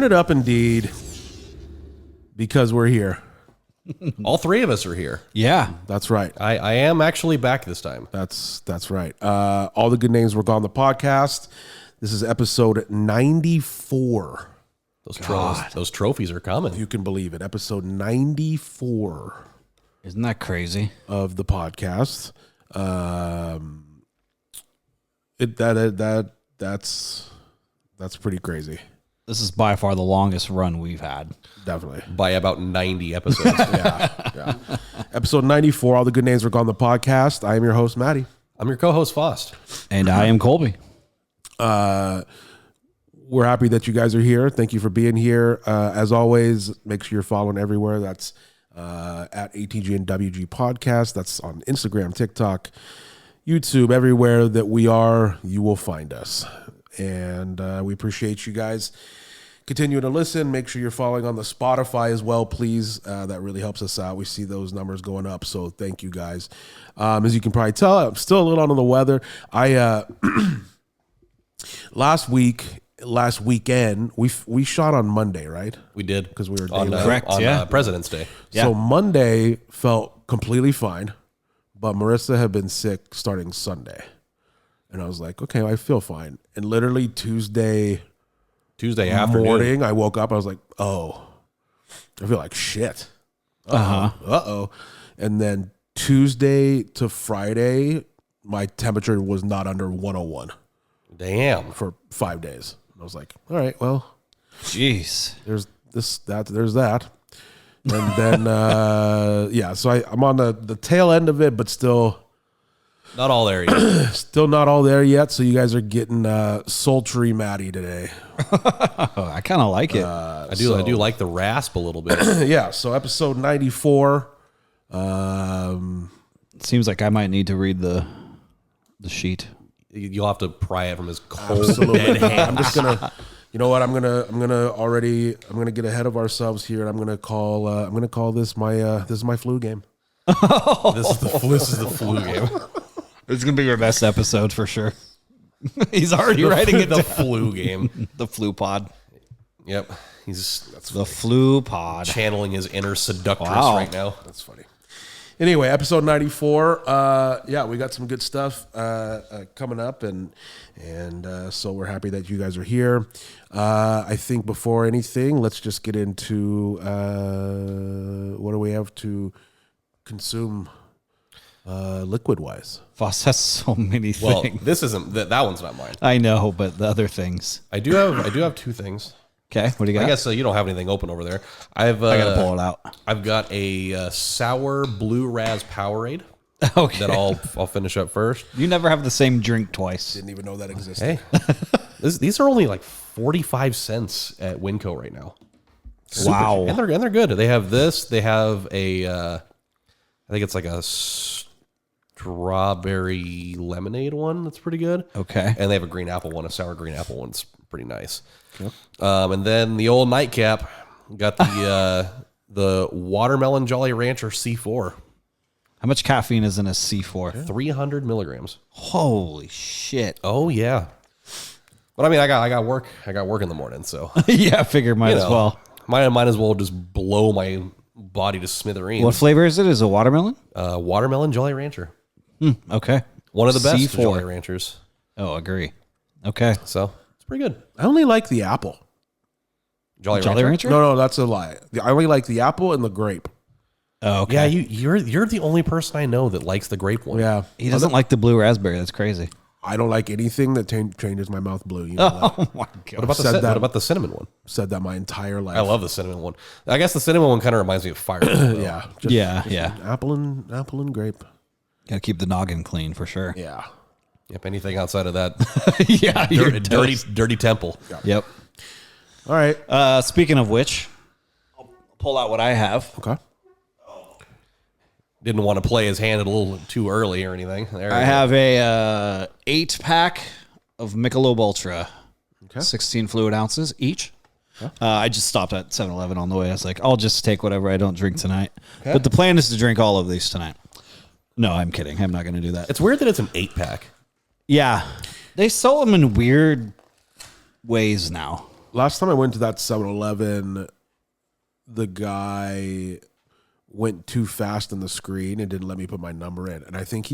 it up indeed, because we're here. All three of us are here. Yeah. That's right. I am actually back this time. That's right. All the good names were gone. The podcast. This is episode 94. Those trophies are coming. You can believe it. Episode 94. Isn't that crazy? Of the podcast. That's pretty crazy. This is by far the longest run we've had. Definitely. By about 90 episodes. Yeah. Episode 94, All the Good Names Were Gone, the podcast. I am your host, Matty. I'm your co-host, Fost. And I am Colby. We're happy that you guys are here. Thank you for being here. As always, make sure you're following everywhere. That's at ATG and WG Podcast. That's on Instagram, TikTok, YouTube, everywhere that we are, you will find us. And we appreciate you guys continuing to listen. Make sure you're following on the Spotify as well, please. That really helps us out. We see those numbers going up, so thank you guys. As you can probably tell, I'm still a little under the weather. Last weekend, we shot on Monday, right? We did. Because we were on President's Day. Yeah. So Monday felt completely fine, but Marissa had been sick starting Sunday. And I was like, okay, I feel fine. And literally Tuesday afternoon, morning, I woke up. I was like, oh, I feel like shit. Uh-oh. And then Tuesday to Friday, my temperature was not under 101. Damn. For 5 days. I was like, all right, well, jeez, there's that. And then, so I'm on the tail end of it, but still not all there yet. Still not all there yet. So you guys are getting sultry Matty today. I kind of like it. I do like the rasp a little bit. Yeah. So episode 94. Seems like I might need to read the sheet. You'll have to pry it from his cold Absolutely. dead hand. I'm just gonna. You know what? I'm gonna get ahead of ourselves here, and I'm gonna call this my flu game. This is the flu game. It's gonna be your best episode for sure. He's already writing it. The flu game. The flu pod. Yep. He's the flu pod. Channeling his inner seductress right now. That's funny. Anyway, episode 94. We got some good stuff coming up, and so we're happy that you guys are here. I think before anything, let's just get into what do we have to consume liquid-wise. Fost has so many things. Well, this isn't that one's not mine. I know, but the other things. I do have two things. Okay, what do you got? I guess you don't have anything open over there. I gotta pull it out. I've got a sour blue raz Powerade. Okay, that I'll finish up first. You never have the same drink twice. Didn't even know that existed. Hey, these are only like 45 cents at Winco right now. Wow, and they're good. They have this. They have a I think it's like a strawberry lemonade one that's pretty good. Okay, and they have a green apple one. A sour green apple one's pretty nice. Yep. And then the old nightcap got the watermelon Jolly Rancher C4. How much caffeine is in a C4? 300 milligrams. Holy shit! Oh yeah. But I mean, I got work. I got work in the morning, so yeah, I figure might as well. Might as well just blow my body to smithereens. What flavor is it? Is it watermelon? Watermelon Jolly Rancher. Okay. One of the best C4. Jolly Ranchers. Oh, agree. Okay. So it's pretty good. I only like the apple. Jolly Rancher? No, that's a lie. I only like the apple and the grape. Oh, okay. Yeah, you're the only person I know that likes the grape one. Yeah. He doesn't like the blue raspberry. That's crazy. I don't like anything that changes my mouth blue. You know that. Oh my god! What about the cinnamon one? Said that my entire life. I love the cinnamon one. I guess the cinnamon one kind of reminds me of fire. Yeah. Yeah. Apple and grape. Gotta keep the noggin clean for sure. Yeah. Yep. Anything outside of that, yeah, dirty temple. Yep. All right. Speaking of which, I'll pull out what I have. Okay. Didn't want to play his hand a little too early or anything. I have a 8-pack of Michelob Ultra, 16 fluid ounces each. Okay. I just stopped at 7-Eleven on the way. I was like, I'll just take whatever I don't drink tonight. Okay. But the plan is to drink all of these tonight. No, I'm kidding. I'm not going to do that. It's weird that it's an 8-pack. Yeah. They sell them in weird ways now. last time I went to that 7-Eleven, the guy went too fast on the screen and didn't let me put my number in. And I think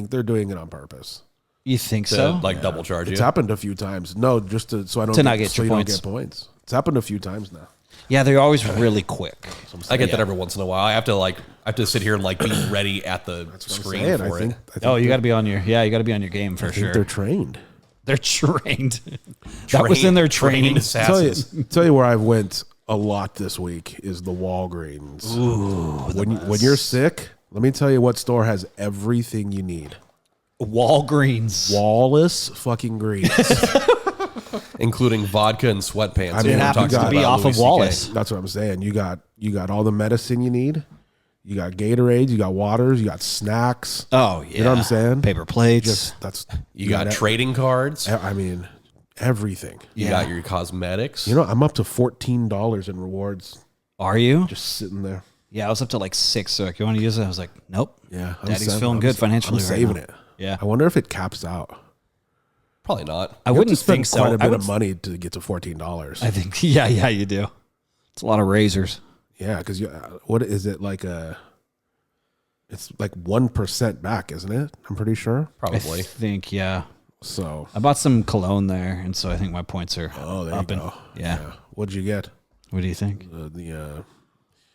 they're doing it on purpose. You think so? Like double charge It's you? happened a few times. No, just so I don't To not get your you don't points. get points. It's happened a few times now. Yeah, they're always really quick. I get that every once in a while. I have to sit here and like be ready at the screen saying. for I think Oh, you got to be on your game for sure. they're trained. They're trained. That was in their training. assassins. Tell you where I went a lot this week is the Walgreens. Ooh, When you're sick, let me tell you what store has everything you need. Walgreens. Wallace fucking Greens. Including vodka and sweatpants. I mean, It we're happens talking to be about off of Louis CK. Wallace. That's what I'm saying. You got all the medicine you need. You got Gatorades, you got waters, you got snacks. Oh, yeah. You know what I'm saying? Paper plates. You got trading cards. I mean, everything. You got your cosmetics. You know, I'm up to $14 in rewards Are you? just sitting there. Yeah, I was up to like 6. So like, you want to use it? I was like, nope. Yeah, Daddy's feeling good financially I'm right saving now. it. Yeah. I wonder if it caps out. Probably not. I You have wouldn't to spend think so. quite a I bit would- of money to get to $14. I think, yeah, you do. It's a lot of razors. Yeah, because what is it like it's like 1% back, isn't it? I'm pretty sure. Probably. I think, yeah. So, I bought some cologne there, and so I think my points are there up. you go. Yeah. What'd you get? What do you think? The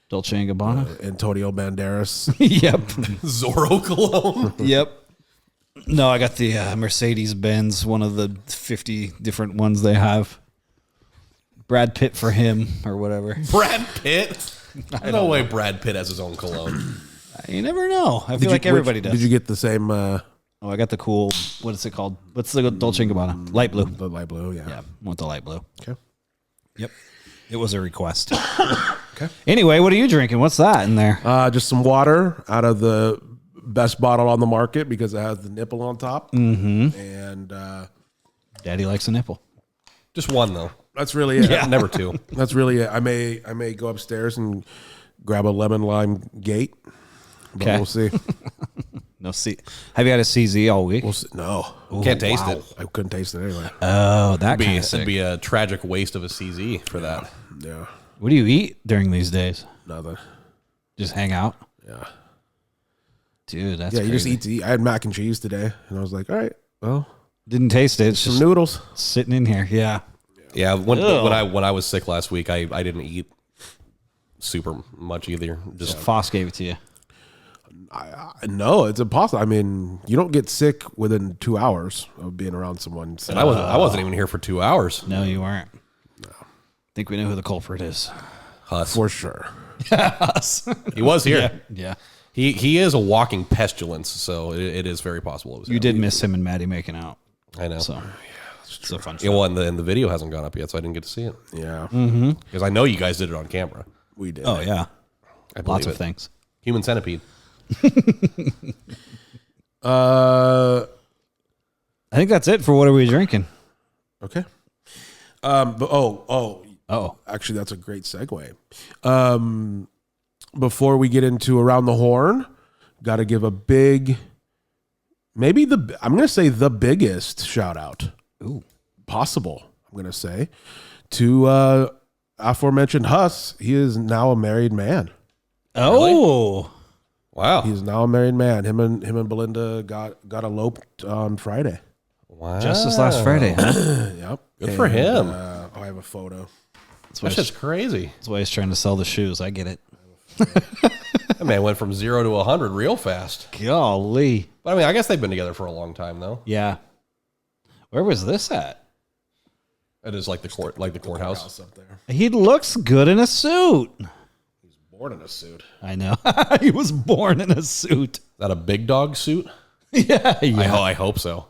Dolce & Gabbana? Antonio Banderas. Yep. Zorro cologne. Yep. No, I got the Mercedes-Benz, one of the 50 different ones they have. Brad Pitt for him or whatever. Brad Pitt. No way Brad Pitt has his own cologne. You never know. I feel like everybody does. Did you get the same? Oh, I got the cool, what is it called? What's the Dolce & Gabbana? Light blue. The light blue, yeah. Yeah, want the light blue. Okay. Yep. It was a request. Okay. Anyway, what are you drinking? What's that in there? Just some water out of the best bottle on the market because it has the nipple on top. Mm-hmm. And Daddy likes a nipple. Just one though. that's really it. Yeah. Never two. That's really it. I may go upstairs and grab a lemon lime gate, but Okay. we'll see. No, see. Have you had a CZ all week? We'll see. No, Can't taste it. I couldn't taste it anyway. Oh, that kind of It'd sick. be a tragic waste of a CZ for that. Yeah, What do you eat during these days? nothing. Just hang out? Yeah, Dude, that's yeah. You just crazy. eat to eat. I had mac and cheese today, and I was like, all right, well, Didn't taste it. It's some just noodles. sitting in here. Yeah. Yeah, when Ew. I was sick last week, I didn't eat super much either. Just Foss gave it to you. No, it's impossible. I mean, you don't get sick within 2 hours of being around someone. So and I wasn't even here for 2 hours. No, you weren't. No. Think we know who the culprit is. Huss. for sure. Us. He was here. Yeah. He is a walking pestilence, so it is very possible it was You him. did miss him and Matty making out. I know. So it's a fun Yeah, show. well, and the video hasn't gone up yet, so I didn't get to see it Yeah, because I know you guys did it on camera. we did. Oh, yeah. I believe Lots of it. things. Human centipede. Uh, I think that's it for what are we drinking? okay. But Oh. actually, that's a great segue. Before we get into Around the Horn, got to give a big, I'm going to say the biggest shout out possible, I'm going to say, to aforementioned Huss. He is now a married man. Oh. Wow. He's now a married man. Him and Belinda got eloped on Friday. Wow. Just this last Friday. Huh? Yep. Good for him. I have a photo. That's just crazy. That's why he's trying to sell the shoes. I get it. That man went from 0 to 100 real fast. Golly. But I mean, I guess they've been together for a long time, though. Yeah. Where was this at? It is like the courthouse. Up there. He looks good in a suit. Born in a suit. I know. He was born in a suit. Is that a big dog suit? Yeah. I hope so.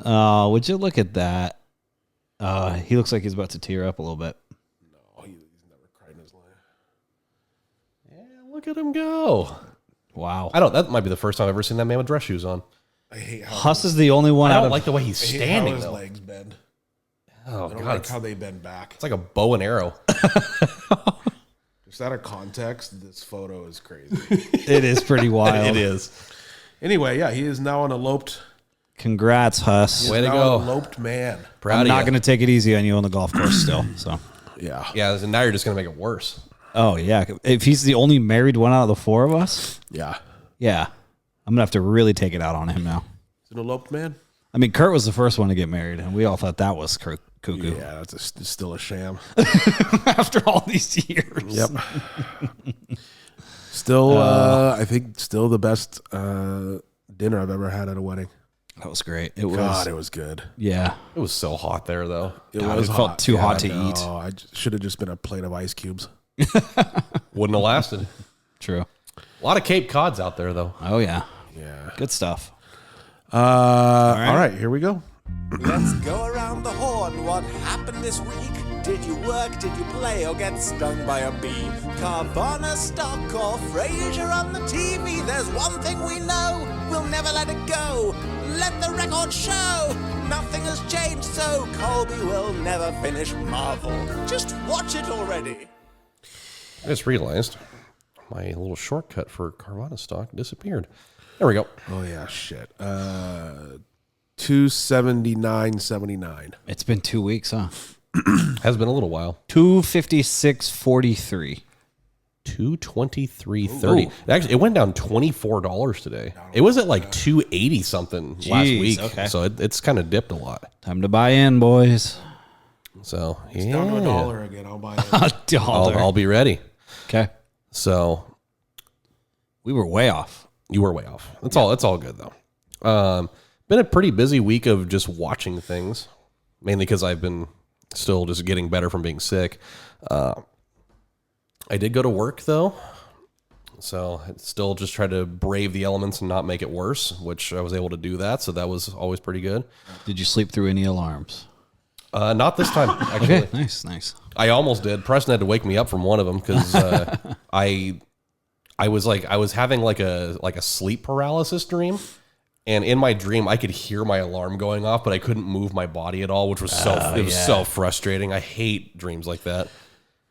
Oh, would you look at that? He looks like he's about to tear up a little bit. Oh, he's never cried in his life. Yeah, look at him go. Wow. That might be the first time I've ever seen that man with dress shoes on. I hate how Huss is the only one I out don't of like the way he's I hate how standing, his though. legs bend. Oh, I don't God. like It's, how they bend back. it's like a bow and arrow. Just out of context, this photo is crazy. It is pretty wild. It is. Anyway, yeah, he is now an eloped Congrats, Huss. Way to Now go. an eloped man. Proud I'm of not you. going to take it easy on you on the golf course still. So, Yeah. Yeah, and now you're just going to make it worse. oh yeah, if he's the only married one out of the four of us, Yeah. yeah, I'm gonna have to really take it out on him now. It's an eloped man. I mean, Kurt was the first one to get married, and we all thought that was cuckoo. Yeah, it's still a sham. After all these years, Yep. Still, I think still the best dinner I've ever had at a wedding. that was great. It was, God, it was good. yeah. It was so hot there, though. It God, was it felt too hot to I eat. know. I should have just been a plate of ice cubes. Wouldn't have lasted. True. A lot of Cape Cods out there, though. Oh yeah, Yeah. good stuff. All right, here we go. Let's go around the horn. What happened this week? Did you work? Did you play or get stung by a bee? Carvana stock or Frasier on the TV? There's one thing we know. We'll never let it go. Let the record show. Nothing has changed, so Colby will never finish Marvel. Just watch it already. I just realized my little shortcut for Carvana stock disappeared. There we go. Oh yeah, shit. 279.79. It's been 2 weeks, huh? Has been a little while. 256.43. 223.30. Actually, it went down $24 today. It was at like 280 something last Jeez, week. okay. So it's kind of dipped a lot. Time to buy in, boys. So It's yeah, down to $1 again. I'll buy it. I'll be ready. Okay. So We were way off. you were way off. That's all good though. Been a pretty busy week of just watching things, mainly because I've been still just getting better from being sick. I did go to work though, so I still just try to brave the elements and not make it worse, which I was able to do that. So that was always pretty good. Did you sleep through any alarms? Not this time, actually. Okay, nice. I almost did. Preston had to wake me up from one of them because I was having like a sleep paralysis dream, and in my dream I could hear my alarm going off, but I couldn't move my body at all, which was so frustrating. I hate dreams like that.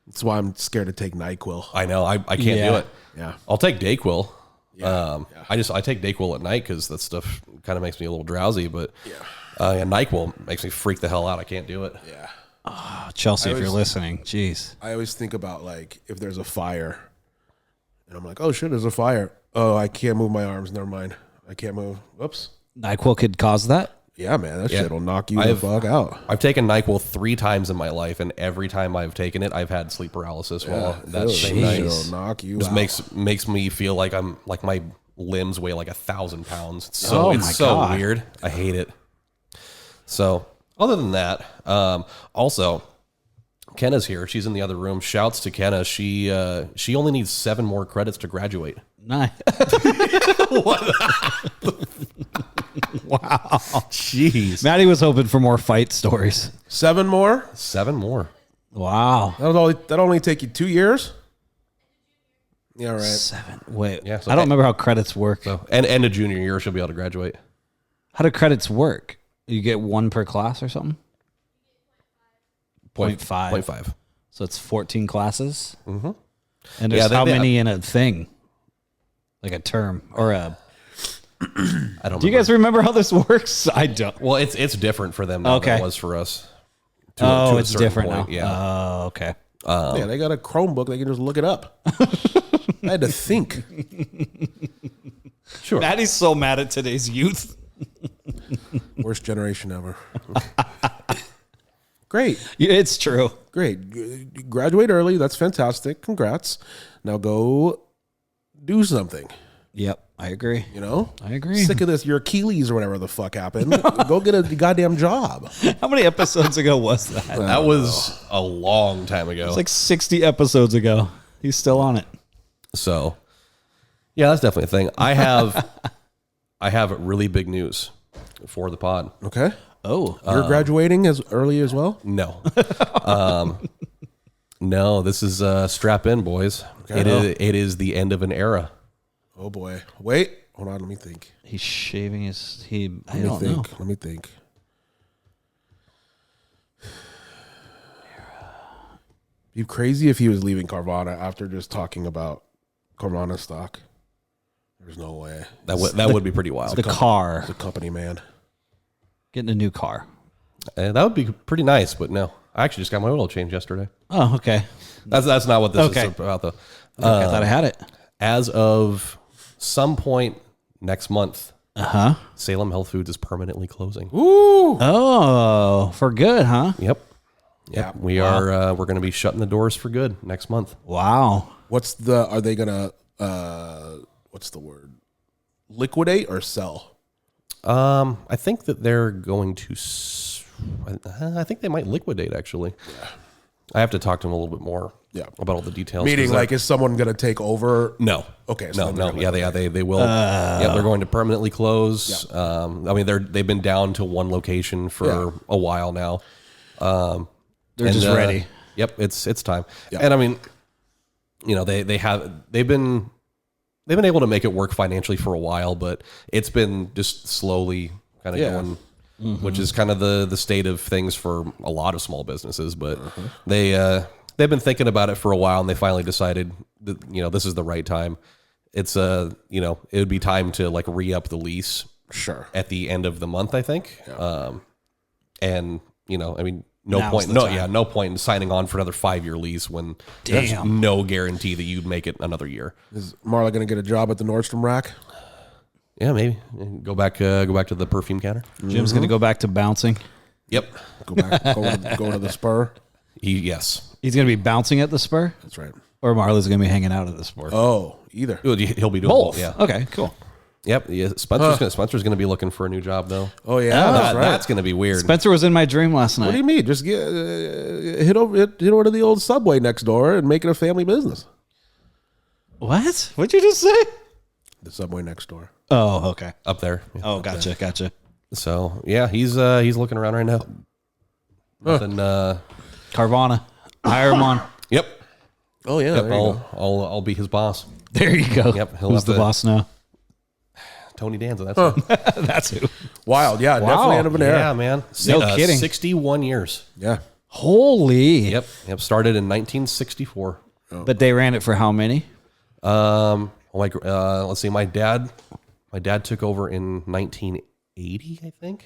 That's why I'm scared to take NyQuil. I know I can't Yeah. do it. Yeah. I'll take Dayquil. Yeah. I take Dayquil at night because that stuff kind of makes me a little drowsy, but NyQuil makes me freak the hell out. I can't do it. Yeah. Chelsea, I if you're was- listening, jeez. I always think about like if there's a fire, and I'm like, oh shit, there's a fire. Oh, I can't move my arms. Never mind. I can't move. Whoops. NyQuil could cause that? Yeah, man, that Yeah. shit will knock you the fuck out. I've taken NyQuil 3 times in my life, and every time I've taken it, I've had sleep paralysis. Well, that same night will knock you just out. makes me feel like I'm like my limbs weigh like 1,000 pounds. It's Oh it's my so God. weird. I hate it. So other than that, also Kenna's here. She's in the other room. Shouts to Kenna. She only needs 7 more credits to graduate. Nice. Wow. Jeez, Matty was hoping for more fight stories. 7 more. 7 more. Wow. That'll only take you 2 years. Yeah, right. 7. Wait. Yeah, so I don't remember how credits work. So and end of junior year, she'll be able to graduate. How do credits work? You get 1 per class or something? 0.5. 0.5. So it's 14 classes? Mm-hmm. And there's Yeah, how they- many in a thing? Like a term or a... I don't. Do you guys remember how this works? I don't. Well, it's different for them now Okay. than it was for us. Oh, a it's certain different point, now. Yeah. Oh, okay. Yeah, they got a Chromebook. They can just look it up. I had to think. Sure. Matty's so mad at today's youth. Worst generation ever. Great. It's true. Great. Graduate early. That's fantastic. Congrats. Now go do something. Yep, I agree. You know? I agree. Sick of this. Your Achilles or whatever the fuck happened. Go get a goddamn job. How many episodes ago was that? That was a long time ago. It's like 60 episodes ago. He's still on it. So, yeah, that's definitely a thing. I have really big news for the pod. Okay. Oh. You're graduating as early as well? No, no. This is strap in, boys. Okay. It is the end of an era. Oh boy. Wait. Hold on. Let me think. He's shaving his... I Let me don't think. know. Let me think. Be crazy if he was leaving Carvana after just talking about Carvana stock. There's no way. That would be pretty wild. The car. He's a company man. Getting a new car. That would be pretty nice, but no. I actually just got my oil change yesterday. Oh, okay. That's not what this is about, though. I thought I had it. As of some point next month, Salem Health Foods is permanently closing. Ooh. Oh, for good, huh? Yep. Yeah, we are. We're going to be shutting the doors for good next month. Wow. Are they gonna what's the word? Liquidate or sell? I think that they're going to. I think they might liquidate. Actually, I have to talk to them a little bit more. About all the details. Meaning, like, is someone gonna take over? No. Okay. So no. Yeah, they will. Yeah, they're going to permanently close. Yeah. I mean, they've been down to one location for a while now. They're just ready. Yep, it's time. Yeah. And I mean, you know, they've been able to make it work financially for a while, but it's been just slowly kind of going, which is kind of the state of things for a lot of small businesses. But they've been thinking about it for a while, and they finally decided that, you know, this is the right time. It's you know, it would be time to like re-up the lease. Sure. At the end of the month, I think. Yeah. And you know, I mean, no Now's point. the No, time. yeah, no point in signing on for another 5-year lease when there's no guarantee that you'd make it another year. Is Marla gonna get a job at the Nordstrom rack? Yeah, maybe go back to the perfume counter. Jim's going to go back to bouncing. Yep. Go back. go to the Spur. Yes. He's going to be bouncing at the Spur? That's right. Or Marla's going to be hanging out at the Spur? Oh, either. He'll be doing Both. both. Yeah. Okay, cool. Yep. Yeah. Spencer's gonna be looking for a new job though. Oh yeah, that's right. That's gonna be weird. Spencer was in my dream last night. What do you mean? Just hit over to the old Subway next door and make it a family business. What? What'd you just say? The Subway next door. Oh, okay. Up there. Yeah. Oh, gotcha. So yeah, he's looking around right now. Nothing. Carvana. Hire him on. Yep. Oh yeah. Yep. There you go. I'll be his boss. There you go. Yep, he'll Who's have the to- boss now? Tony Danza. That's it. That's who. Wild. Yeah. Definitely end of an era. Yeah, man. No kidding. 61 years. Yeah. Holy. Yep. Started in 1964. But they ran it for how many? Let's see. My dad took over in 1980, I think.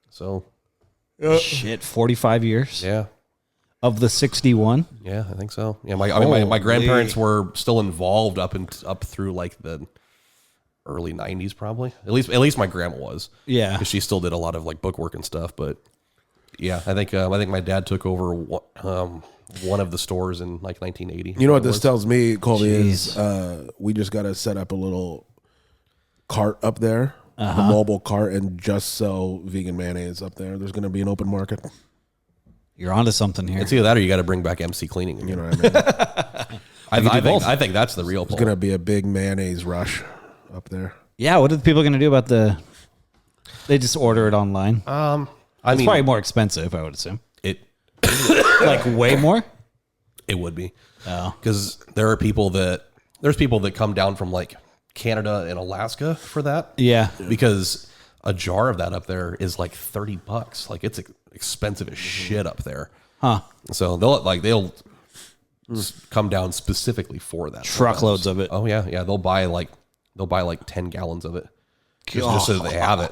So Shit, 45 years yeah, of the 61. yeah, I think so. Yeah, my grandparents were still involved up through like the early 90s, probably. At least my grandma was. Yeah. because she still did a lot of like bookwork and stuff. But yeah, I think my dad took over one of the stores in like 1980. You know what this tells me, Colby, Jeez. is we just got to set up a little cart up there, a mobile cart, and just sell vegan mayonnaise up there. There's going to be an open market. You're onto something here. It's either that or you got to bring back MC cleaning. You know what I mean? I think that's the real It's pull. going to be a big mayonnaise rush up there. Yeah, what are the people going to do about they just order it online? I It's mean, probably more expensive, I would assume. it Like way more? it would be. Oh. Because there's people that come down from like Canada and Alaska for that. Yeah. Because a jar of that up there is like $30. Like it's expensive as shit up there. Huh. So they'll come down specifically for that. Truckloads of it. Oh yeah, yeah. They'll buy like 10 gallons of it just so they have it.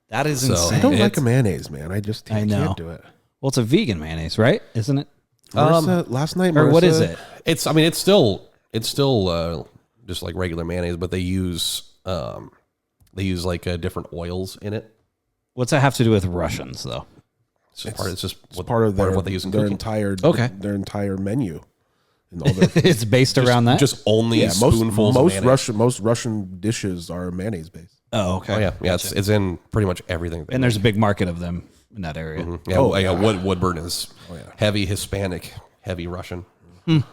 That is So- insane. I don't It's- like a mayonnaise, man. I just I know. can't do it. Well, it's a vegan mayonnaise, right? Isn't it? Marissa, last night, Or what Marissa- is it? It's still just like regular mayonnaise, but they use like different oils in it. What's that have to do with Russians, though? It's just Part of what they use in their cooking. entire menu. And all their, It's based around that? Just only spoonfuls of mayonnaise. most Russian dishes are mayonnaise based. Oh, okay. Oh yeah, yeah. It's in pretty much everything. And there's a big market of them in that area. Yeah, Woodburn is yeah. heavy Hispanic, heavy Russian. It's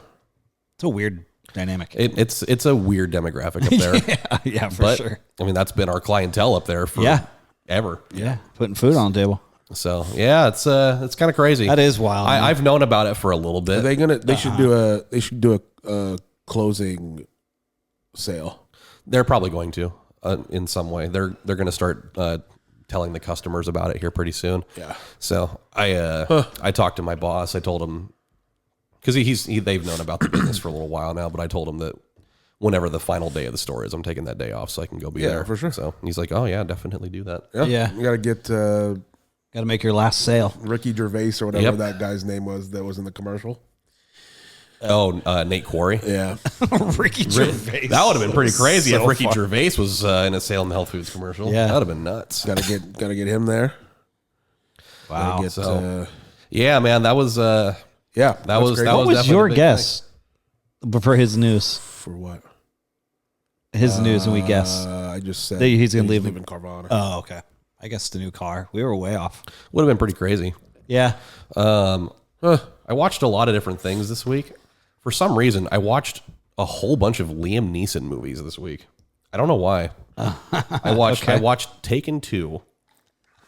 a weird dynamic. It's a weird demographic up there. yeah, for but sure. I mean, that's been our clientele up there for Yeah. ever. Yeah, putting food on the table. So yeah, it's kind of crazy. That is wild. man. I've known about it for a little bit. They should do a closing sale. They're probably going to in some way. They're going to start telling the customers about it here pretty soon. Yeah. So I talked to my boss. I told him because they've known about the business for a little while now, but I told him that whenever the final day of the store is. I'm taking that day off so I can go be there. for sure. So he's like, oh yeah, definitely do that. Yeah. You got to get Got to make your last sale. Ricky Gervais or whatever that guy's name was that was in the commercial. Oh, Nate Quarry. Yeah. Ricky Gervais. That would have been pretty crazy So if Ricky fun. Gervais was in a Salem Health Foods commercial. Yeah. That would have been nuts. Got to get him there. Wow. Gotta get, So, yeah, man, that was that was great. that What was definitely your the big guess for his news? For what? His news, and we guess. I just said That he's gonna leave leaving Carvana. Oh, okay. I guess the new car. We were way off. thing. Would have been pretty crazy. Yeah. I watched a lot of different things this week. For some reason, I watched a whole bunch of Liam Neeson movies this week. I don't know why. I watched Taken 2.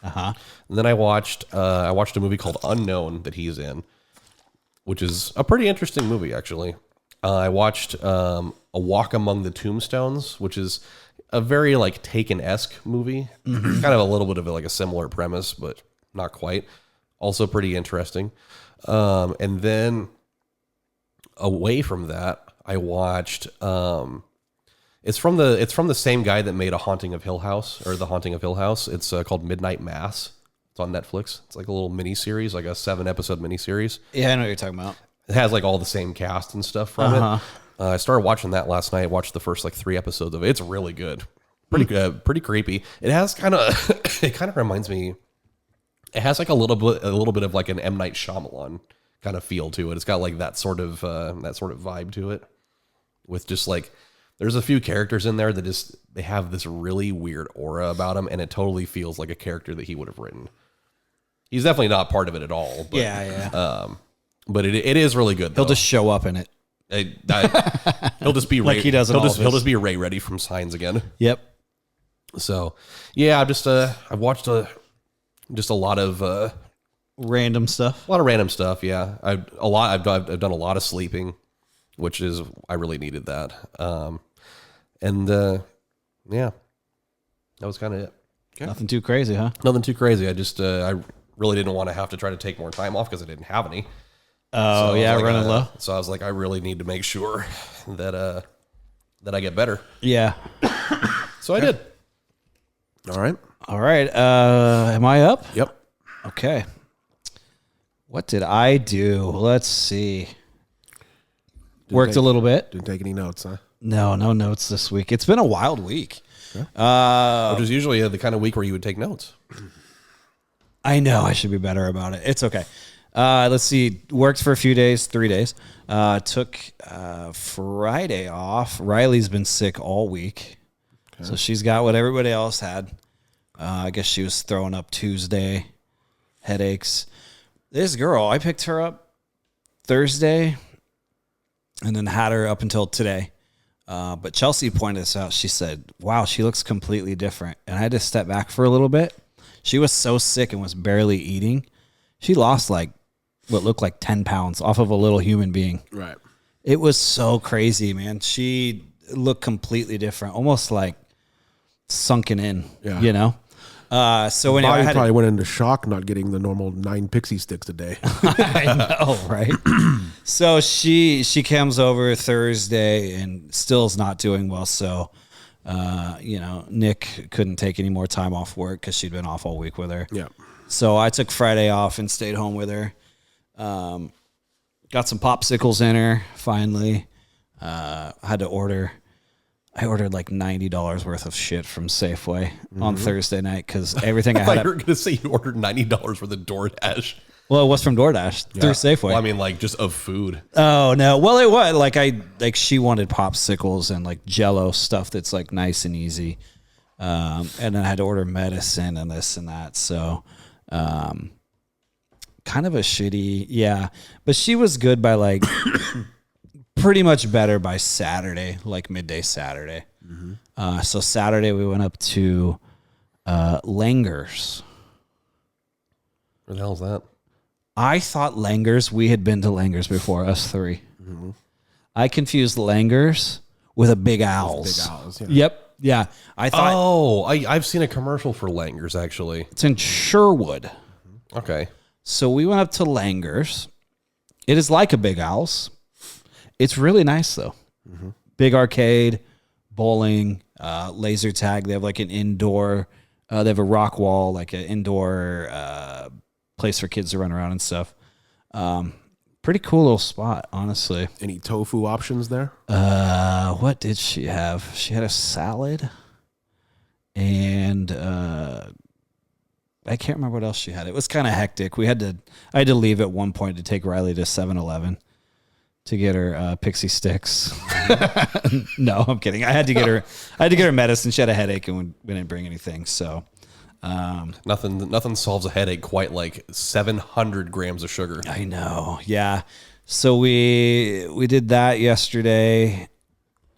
Uh-huh. And then I watched a movie called Unknown that he's in, which is a pretty interesting movie, actually. I watched A Walk Among the Tombstones, which is a very like Taken-esque movie. Kind of a little bit of a similar premise, but not quite. Also pretty interesting. And then away from that, I watched it's from the same guy that made A Haunting of Hill House, or The Haunting of Hill House. It's called Midnight Mass. It's on Netflix. It's like a little mini series, like a 7-episode mini series. Yeah, I know what you're talking about. It has like all the same cast and stuff from it. I started watching that last night. Watched the first 3 episodes of it. It's really good. Pretty good. Pretty creepy. It has it kind of reminds me. It has like a little bit of like an M. Night Shyamalan kind of feel to it. It's got like that sort of vibe to it, with just like there's a few characters in there that they have this really weird aura about them, and it totally feels like a character that he would have written. He's definitely not part of it at all. But, Yeah. But it is really good. He'll just show up in it. He'll just be Like he does in all of he'll his. just be Ray ready from Signs again. Yep. So yeah, I've watched just a lot of Random stuff. random stuff. Yeah, I've done a lot of sleeping, which is I really needed that. Yeah, that was kind of it. Nothing too crazy, huh? Nothing too crazy. I just I really didn't want to have to try to take more time off because I didn't have any. Oh, So I yeah, was like, running low. So I was like, I really need to make sure that I get better. Yeah. So I did. All right. All right. Am I up? Yep. Okay. What did I do? Let's see. Worked a little bit. Didn't take any notes, huh? No notes this week. It's been a wild week. Which is usually the kind of week where you would take notes. I know I should be better about it. It's okay. Let's see. Worked for a few days, 3 days. Took Friday off. Riley's been sick all week. Okay. So she's got what everybody else had. I guess she was throwing up Tuesday. Headaches. This girl, I picked her up Thursday and then had her up until today. But Chelsea pointed this out. She said, wow, she looks completely different. And I had to step back for a little bit. She was so sick and was barely eating. She lost like what looked like 10 pounds off of a little human being. Right. It was so crazy, man. She looked completely different, almost like sunken in, you know? So anyway, Body probably went into shock not getting the normal 9 pixie sticks a day. I know, right? So she comes over Thursday and still is not doing well. So, Nick couldn't take any more time off work because she'd been off all week with her. Yeah. So I took Friday off and stayed home with her. Got some popsicles in her finally. Had to order. I ordered like $90 worth of shit from Safeway on Thursday night because everything I I thought had. you were going to say you ordered $90 worth of DoorDash. Well, it was from DoorDash through Safeway. Well, I mean, like just of food. Oh no! Well, it was like she wanted popsicles and like Jello stuff that's like nice and easy, and then I had to order medicine and this and that. So, kind of a shitty, yeah. But she was good by like pretty much better by Saturday, like midday Saturday. So Saturday we went up to Langer's. Where the hell is that? I thought Langer's, we had been to Langer's before, us three. I confused Langer's with a Big Owl's. Big Owl's, yeah. Yep. Yeah. I thought Oh, I've seen a commercial for Langer's actually. it's in Sherwood. Okay. So we went up to Langer's. It is like a Big Owl's. It's really nice though. big arcade, bowling, laser tag. They have like an indoor. They have a rock wall, like an indoor place for kids to run around and stuff. Pretty cool little spot, honestly. Any tofu options there? What did she have? She had a salad, and I can't remember what else she had. It was kind of hectic. I had to leave at one point to take Riley to 7-Eleven to get her pixie sticks. No, I'm kidding. I had to get her medicine. She had a headache, and we didn't bring anything. So Nothing solves a headache quite like 700 grams of sugar. I know. Yeah. So we did that yesterday.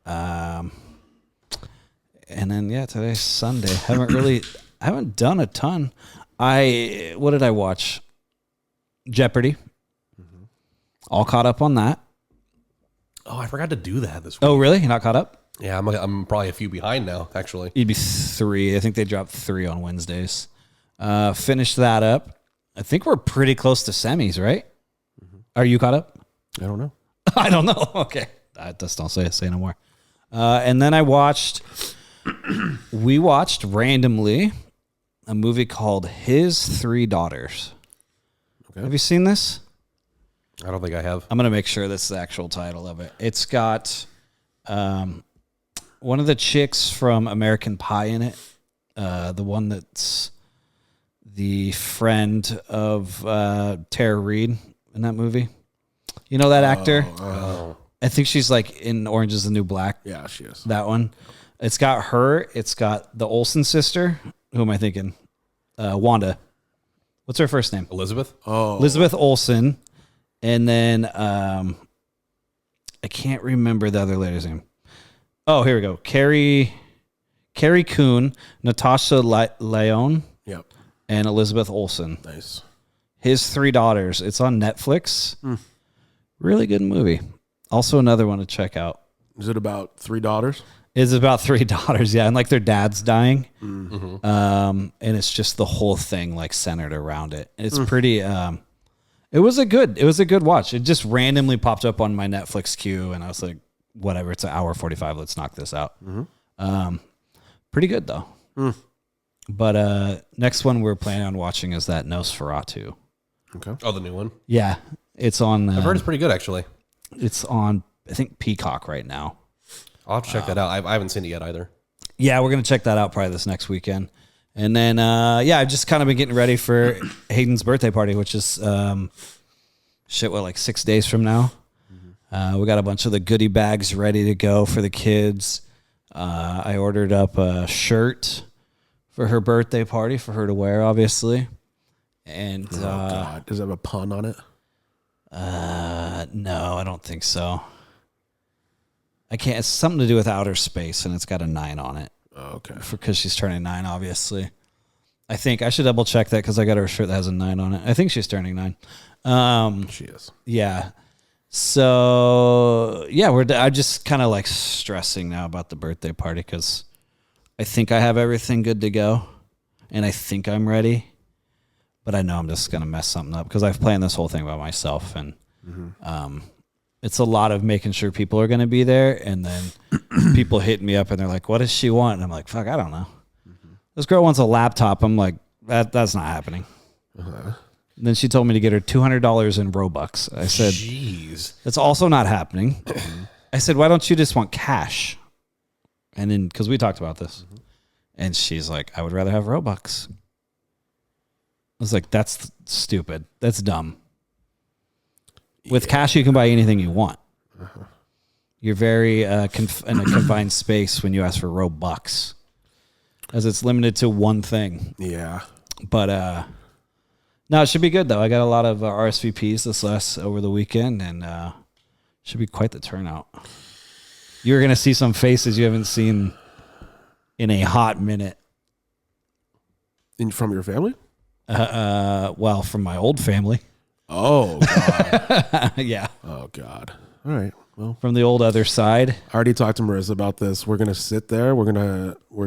And then today's Sunday. I haven't done a ton. What did I watch? Jeopardy. All caught up on that. Oh, I forgot to do that this week. Oh, really? You're not caught up? Yeah, I'm probably a few behind now, actually. You'd be 3. I think they dropped 3 on Wednesdays. Finished that up. I think we're pretty close to semis, right? Are you caught up? I don't know. I don't know. Okay. Just don't say it. Say no more. And then we watched randomly a movie called His 3 Daughters. Okay. Have you seen this? I don't think I have. I'm going to make sure this is the actual title of it. It's got one of the chicks from American Pie in it. The one that's the friend of Tara Reid in that movie. You know that actor? I think she's like in Orange is the New Black. Yeah, she is. That one. It's got her. It's got the Olsen sister. Who am I thinking? Wanda. What's her first name? Elizabeth? Oh. Elizabeth Olsen. And then I can't remember the other lady's name. Oh, here we go. Carrie Coon, Natasha Lyonne, Yep. and Elizabeth Olsen. Nice. His 3 Daughters. It's on Netflix. Really good movie. Also another one to check out. Is it about 3 daughters? It's about 3 daughters, yeah, and like their dad's dying. And it's just the whole thing like centered around it. It's pretty it was a good watch. It just randomly popped up on my Netflix queue, and I was like, whatever, it's an hour 45, let's knock this out. Pretty good though. But next one we're planning on watching is that Nosferatu. Okay. Oh, the new one? Yeah, it's on I've heard it's pretty good, actually. it's on I think Peacock right now. I'll have to check that out. I haven't seen it yet either. Yeah, we're gonna check that out probably this next weekend. And then I've just kind of been getting ready for Hayden's birthday party, which is like 6 days from now. We got a bunch of the goodie bags ready to go for the kids. I ordered up a shirt for her birthday party for her to wear, obviously. And God. Does it have a pun on it? no, I don't think so. I can't. It's something to do with outer space, and it's got a 9 on it. Oh, okay. Because she's turning 9, obviously. I think I should double check that because I got her a shirt that has a 9 on it. I think she's turning 9. She is. Yeah. So I'm just kind of like stressing now about the birthday party because I think I have everything good to go, and I think I'm ready, but I know I'm just gonna mess something up because I've planned this whole thing by myself, and it's a lot of making sure people are gonna be there, and then people hit me up and they're like, "What does she want?" And I'm like, "Fuck, I don't know." This girl wants a laptop. I'm like, that's not happening. And then she told me to get her $200 in Robux. I said, "Jeez, that's also not happening." I said, "Why don't you just want cash?" And then, because we talked about this, and she's like, "I would rather have Robux." I was like, "That's stupid. That's dumb. With cash, you can buy anything you want. You're very in a confined space when you ask for Robux, as it's limited to one thing." Yeah. But no, it should be good though. I got a lot of RSVPs over the weekend, and should be quite the turnout. You're gonna see some faces you haven't seen in a hot minute. From your family? Well, from my old family. Oh, God. Yeah. Oh, God. All right. Well, From the old other side. I already talked to Marissa about this. We're gonna sit there. We're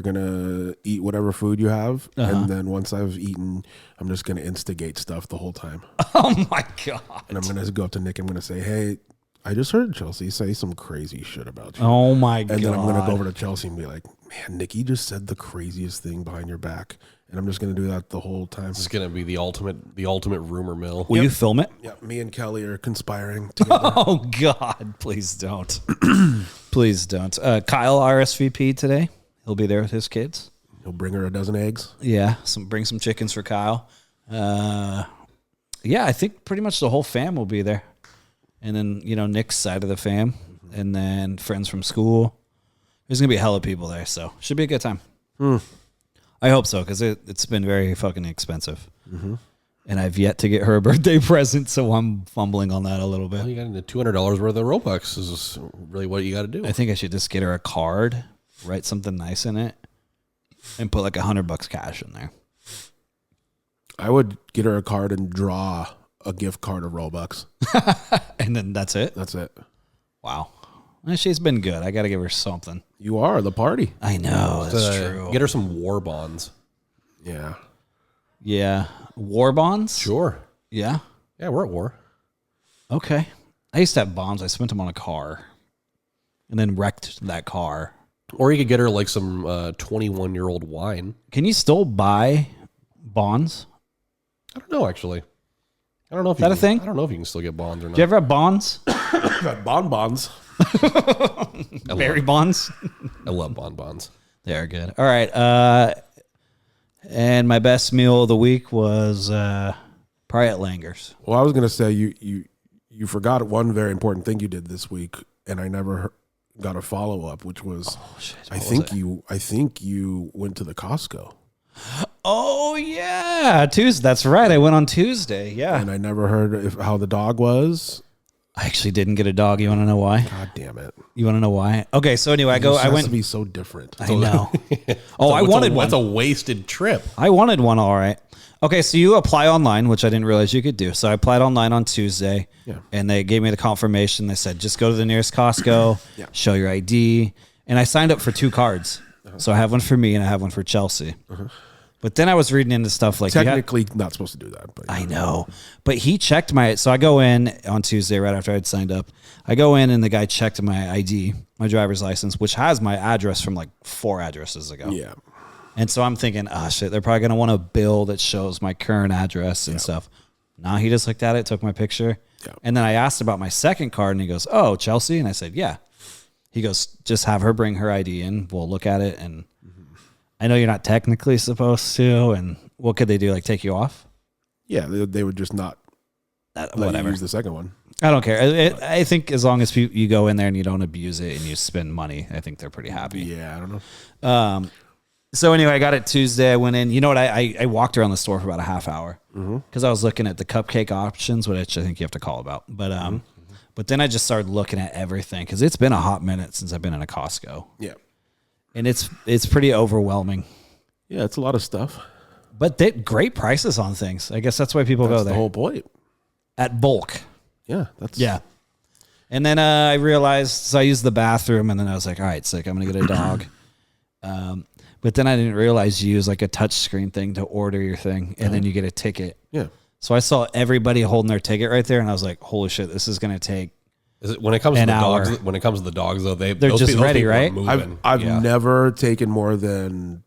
gonna eat whatever food you have, and then once I've eaten, I'm just gonna instigate stuff the whole time. Oh my God. And I'm gonna go up to Nick. I'm gonna say, "Hey, I just heard Chelsea say some crazy shit about you. Oh my god! And then I'm gonna go over to Chelsea and be like, man, Nikki just said the craziest thing behind your back, and I'm just gonna do that the whole time. This is gonna be the ultimate rumor mill. Will you film it? Yeah, me and Kelly are conspiring together. Oh God! Please don't. Please don't. Kyle RSVP today. He'll be there with his kids. He'll bring her a dozen eggs. Yeah, bring some chickens for Kyle. Yeah, I think pretty much the whole fam will be there. And then, Nick's side of the fam. And then friends from school. There's going to be a hell of people there, so should be a good time. I hope so, because it's been very fucking expensive. Mm-hmm. And I've yet to get her a birthday present, so I'm fumbling on that a little bit. Well, you got into $200 worth of Robux is really what you got to do. I think I should just get her a card, write something nice in it, and put like $100 cash in there. I would get her a card and draw a gift card of Robux. And then that's it? That's it. Wow. Well, she's been good. I got to give her something. You are the party. I know. That's true. Get her some war bonds. Yeah. Yeah. War bonds? Sure. Yeah. Yeah, we're at war. Okay. I used to have bonds. I spent them on a car and then wrecked that car. Or you could get her like some 21-year-old wine. Can you still buy bonds? I don't know, actually. I don't know if Is that a thing? I don't know if you can still get bonds or not. Do you ever have bonds? I've got bonbons. Berry bonds? I love bonbons. They're good. All right. And my best meal of the week was probably at Langer's. Well, I was gonna say you forgot one very important thing you did this week, and I never got a follow up, which was I think you went to the Costco. Oh yeah, Tuesday. That's right. I went on Tuesday. Yeah, And I never heard how the dog was. I actually didn't get a dog. You want to know why? God damn it! You want to know why? Okay, so anyway, I This has went. to be so different. I know. Oh, I wanted one. That's a wasted trip. I wanted one. All right. Okay, so you apply online, which I didn't realize you could do. So I applied online on Tuesday, and they gave me the confirmation. They said, just go to the nearest Costco, show your ID. And I signed up for 2 cards. So I have one for me and I have one for Chelsea. But then I was reading into stuff like... Technically not supposed to do that. But I know. But he checked my... So I go in on Tuesday right after I'd signed up. I go in and the guy checked my ID, my driver's license, which has my address from like 4 addresses ago. Yeah. And so I'm thinking, oh, shit, they're probably going to want a bill that shows my current address and stuff. No, he just looked at it, took my picture. Yeah. And then I asked about my second card, and he goes, oh, Chelsea? And I said, yeah. He goes, just have her bring her ID in. We'll look at it. And I know you're not technically supposed to. And what could they do, like take you off? Yeah, they would just not let you use the second one. I don't care. I think as long as you go in there and you don't abuse it and you spend money, I think they're pretty happy. Yeah, I don't know. So anyway, I got it Tuesday. I went in. You know what? I walked around the store for about a half hour because I was looking at the cupcake options, which I think you have to call about. But then I just started looking at everything because it's been a hot minute since I've been in a Costco. Yeah. And it's pretty overwhelming. Yeah, it's a lot of stuff. But they great prices on things. I guess that's why people go That's there. the whole point. At bulk. Yeah, And then I realized, so I used the bathroom, and then I was like, all right, sick, I'm going to get a dog. But then I didn't realize you use like a touch screen thing to order your thing, and then you get a ticket. Yeah. So I saw everybody holding their ticket right there, and I was like, holy shit, this is going to take Is it when it comes to an the hour. dogs? When it comes to the dogs, though, they're just ready, right? I've never taken more than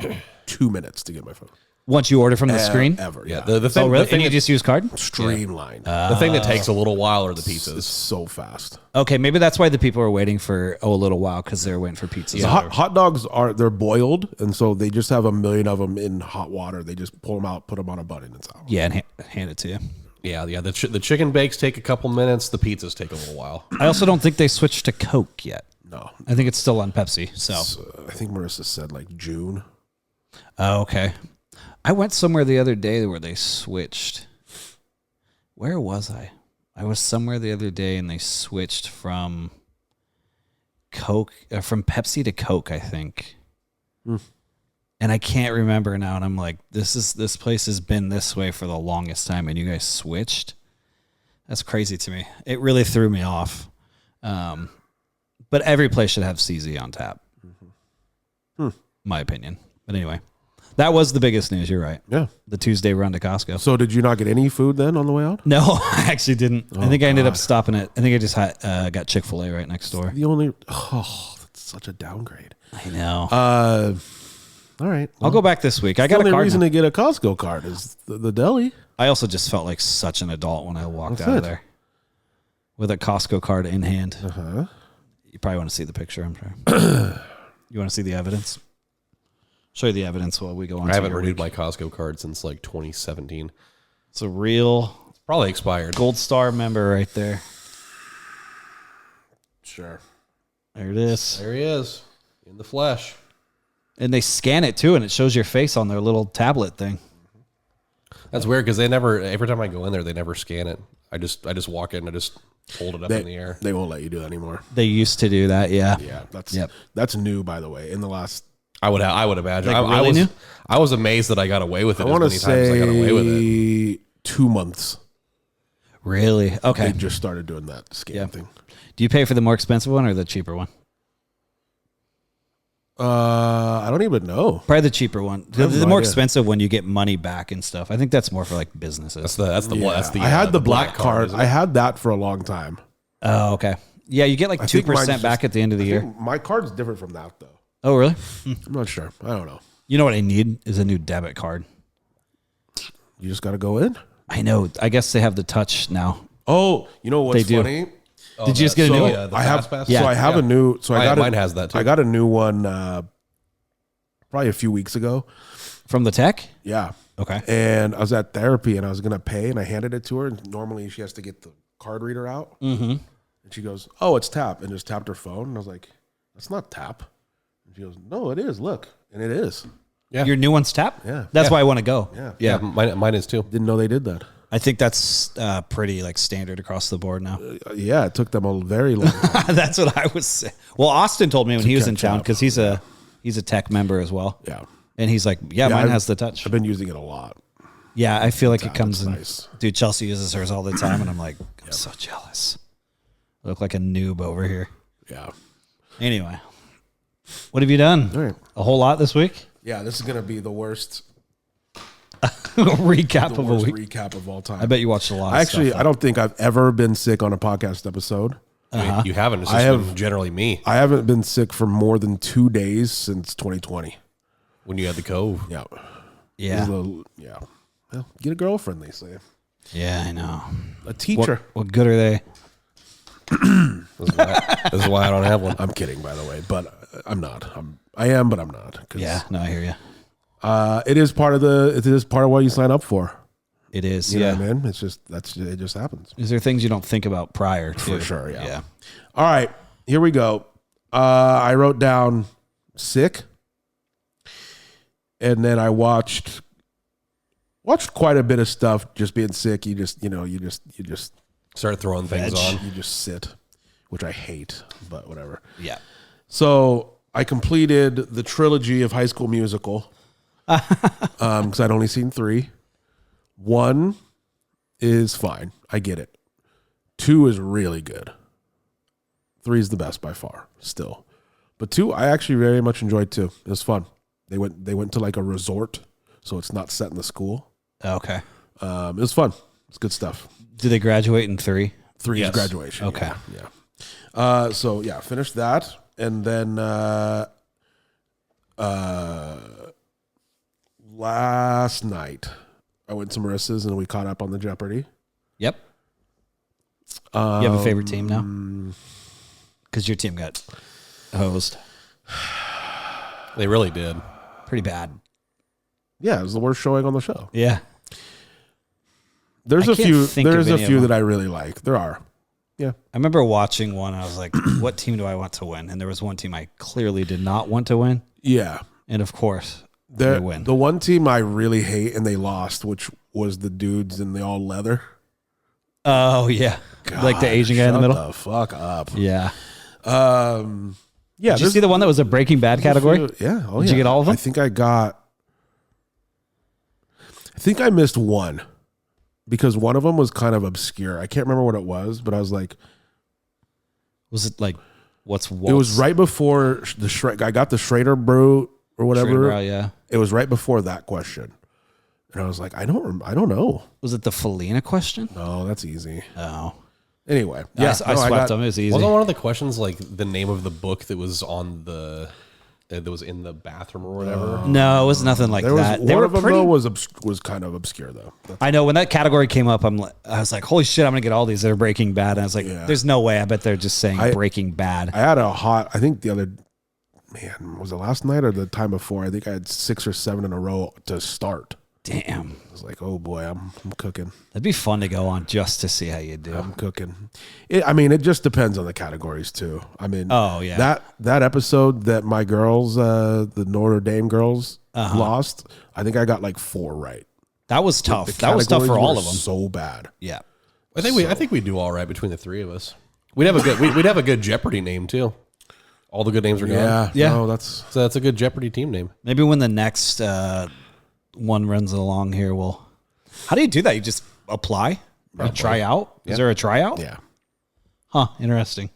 2 minutes to get my phone. Once you order from the screen? Ever. Yeah, Yeah. the thing, Oh, really? the thing And you just use card? Streamlined. the thing that takes a little while are the It's pizzas. so fast. Okay, maybe that's why the people are waiting for a little while because they're waiting for pizzas. Hot dogs they're boiled, and so they just have a million of them in hot water. They just pull them out, put them on a bun, and it's out. Yeah, and hand it to you. Yeah. The chicken bakes take a couple minutes. The pizzas take a little while. I also don't think they switched to Coke yet. No. I think it's still on Pepsi. So I think Marissa said like June. Oh, okay. I went somewhere the other day where they switched. Where was I? I was somewhere the other day and they switched from Coke, from Pepsi to Coke, I think. And I can't remember now. And I'm like, this place has been this way for the longest time, and you guys switched. That's crazy to me. It really threw me off. But every place should have CZ on tap. My opinion. But anyway. That was the biggest news. You're right. Yeah. The Tuesday run to Costco. So did you not get any food then on the way out? No, I actually didn't. I think I ended up stopping at. I think I just got Chick-fil-A right next door. The only that's such a downgrade. I know. All right. I'll go back this week. I The got a only card. reason now. to get a Costco card is the deli. I also just felt like such an adult when I walked That's out it. of there with a Costco card in hand. Uh-huh. You probably want to see the picture. I'm sure. You want to see the evidence? Show you the evidence while we go on. I haven't renewed my Costco card since like 2017. It's a real Probably expired. Gold Star member right there. Sure. There it is. There he is in the flesh. And they scan it too, and it shows your face on their little tablet thing. That's weird because they never. Every time I go in there, they never scan it. I just walk in and I just hold it up in the air. They won't let you do that anymore. They used to do that, yeah. Yeah, Yep. that's new, by the way. In the last, I would imagine. Like, I really was new? I was amazed that I got away with it. I want to as many times as I got away with it. say 2 months. Really? They Okay. just started doing that scan Yeah. thing. Do you pay for the more expensive one or the cheaper one? I don't even know. Probably the cheaper one. The have no more idea. expensive one, you get money back and stuff. I think that's more for like businesses. That's the one. That's the. I had the black card. card. isn't I it? had that for a long time. Oh, okay. Yeah, you get like I think mine's 2% back just- at the end of the I year. think my card's different from that though. Oh, really? I'm not sure. I don't know. You know what I need is a new debit card. You just got to go in. I know. I guess they have the touch now. Oh, you know what's They do. funny? Did you just get a new one? the I have. Fast Pass? Yeah. So I have a new. So I got mine has that too. I got a new one. Probably a few weeks ago. From the tech? Yeah. Okay. And I was at therapy and I was gonna pay and I handed it to her. And normally she has to get the card reader out. Mm-hmm. And she goes, "Oh, it's tap," and just tapped her phone. And I was like, "That's not tap." And she goes, "No, it is. Look," and it is. Yeah. Your new one's tap? Yeah. That's Yeah. why I want to go. Yeah. Yeah, mine is too. Didn't know they did that. I think that's pretty like standard across the board now. Yeah, it took them a very long time. That's what I was saying. Well, Austin told me when he was in catch town up. because he's a tech member as well. Yeah. And he's like, yeah, mine I've- has the touch. I've been using it a lot. Yeah, I feel like it Tap, comes it's in. nice. Dude, Chelsea uses hers all the time, and I'm like, I'm so jealous. I look like a noob over here. Yeah. Anyway, what have you done? All right. A whole lot this week? Yeah, this is gonna be the worst Recap of a week. recap of all time. I bet you watched a lot. Actually, of I stuff, don't think I've ever been sick on a podcast episode. You haven't. It's I just have- been generally me I haven't been sick for more than 2 days since 2020. when you had the cove. Yeah. yeah, Yeah. Well, get a girlfriend, they say. yeah, I know. A teacher. What good are they? This is why I don't have one. I'm kidding, by the way, but I'm not. I am, but I'm not. 'Cause, Yeah, no, I hear you. it is part of what you sign up for. It is. You Yeah. know what I mean? It's just it just happens. Is there things you don't think about prior to? For sure, yeah. Yeah. All right, here we go. I wrote down sick, and then I watched quite a bit of stuff. Just being sick, you just Start throwing things on. you just sit, which I hate, but whatever. Yeah. So I completed the trilogy of High School Musical because I'd only seen 3. 1 is fine. I get it. 2 is really good. 3 is the best by far still. But 2, I actually very much enjoyed 2. It was fun. They went to like a resort, so it's not set in the school. Okay. It was fun. It's good stuff. Do they graduate in 3? 3 Yes. is graduation. Okay. Yeah. So yeah, finished that, and then last night I went to Marissa's and we caught up on the Jeopardy. Yep. You have a favorite team now? Because your team got hosed. They really did. Pretty bad. Yeah, it was the worst showing on the show. Yeah. There's I a can't few. think of There's a any of few them. that I really like. There are. Yeah. I remember watching one. I was like, what team do I want to win? And there was one team I clearly did not want to win. Yeah. And of course, they win. The one team I really hate and they lost, which was the dudes in the all leather. Oh, yeah. Like the Asian guy in the middle? Shut the fuck up. Yeah. Yeah. Did you there's- see the one that was a Breaking Bad category? Yeah. Oh, Did yeah. you get all of them? I think I missed one because one of them was kind of obscure. I can't remember what it was, but I was like, Was it like, what's Waltz? it was right before I got the Schrader brew or whatever. Straight brow, yeah. It was right before that question. And I was like, I don't know. Was it the Felina question? No, that's easy. Oh. Anyway. Yeah, I swept them. It was easy. Wasn't one of the questions like the name of the book that was on that was in the bathroom or whatever? No, it was nothing like that. One of them, though, was kind of obscure, though. I know when that category came up, I was like, holy shit, I'm going to get all these that are Breaking Bad. And I was like, there's no way. I bet they're just saying Breaking Bad. I had I think the other, was it last night or the time before? I think I had 6 or 7 in a row to start. Damn. I was like, oh boy, I'm cooking. That'd be fun to go on just to see how you do. I'm cooking. It just depends on the categories too. I mean, oh yeah, that episode that my girls, the Notre Dame girls lost, I think I got like 4 right. That was tough. That was tough for all of them. So bad. Yeah. I think we do all right between the 3 of us. We'd have a good Jeopardy name too. All the good names are gone. Yeah. No, that's a good Jeopardy team name. Maybe when the next one runs along here, how do you do that? You just apply? You try out? Is there a tryout? Yeah. Huh. Interesting.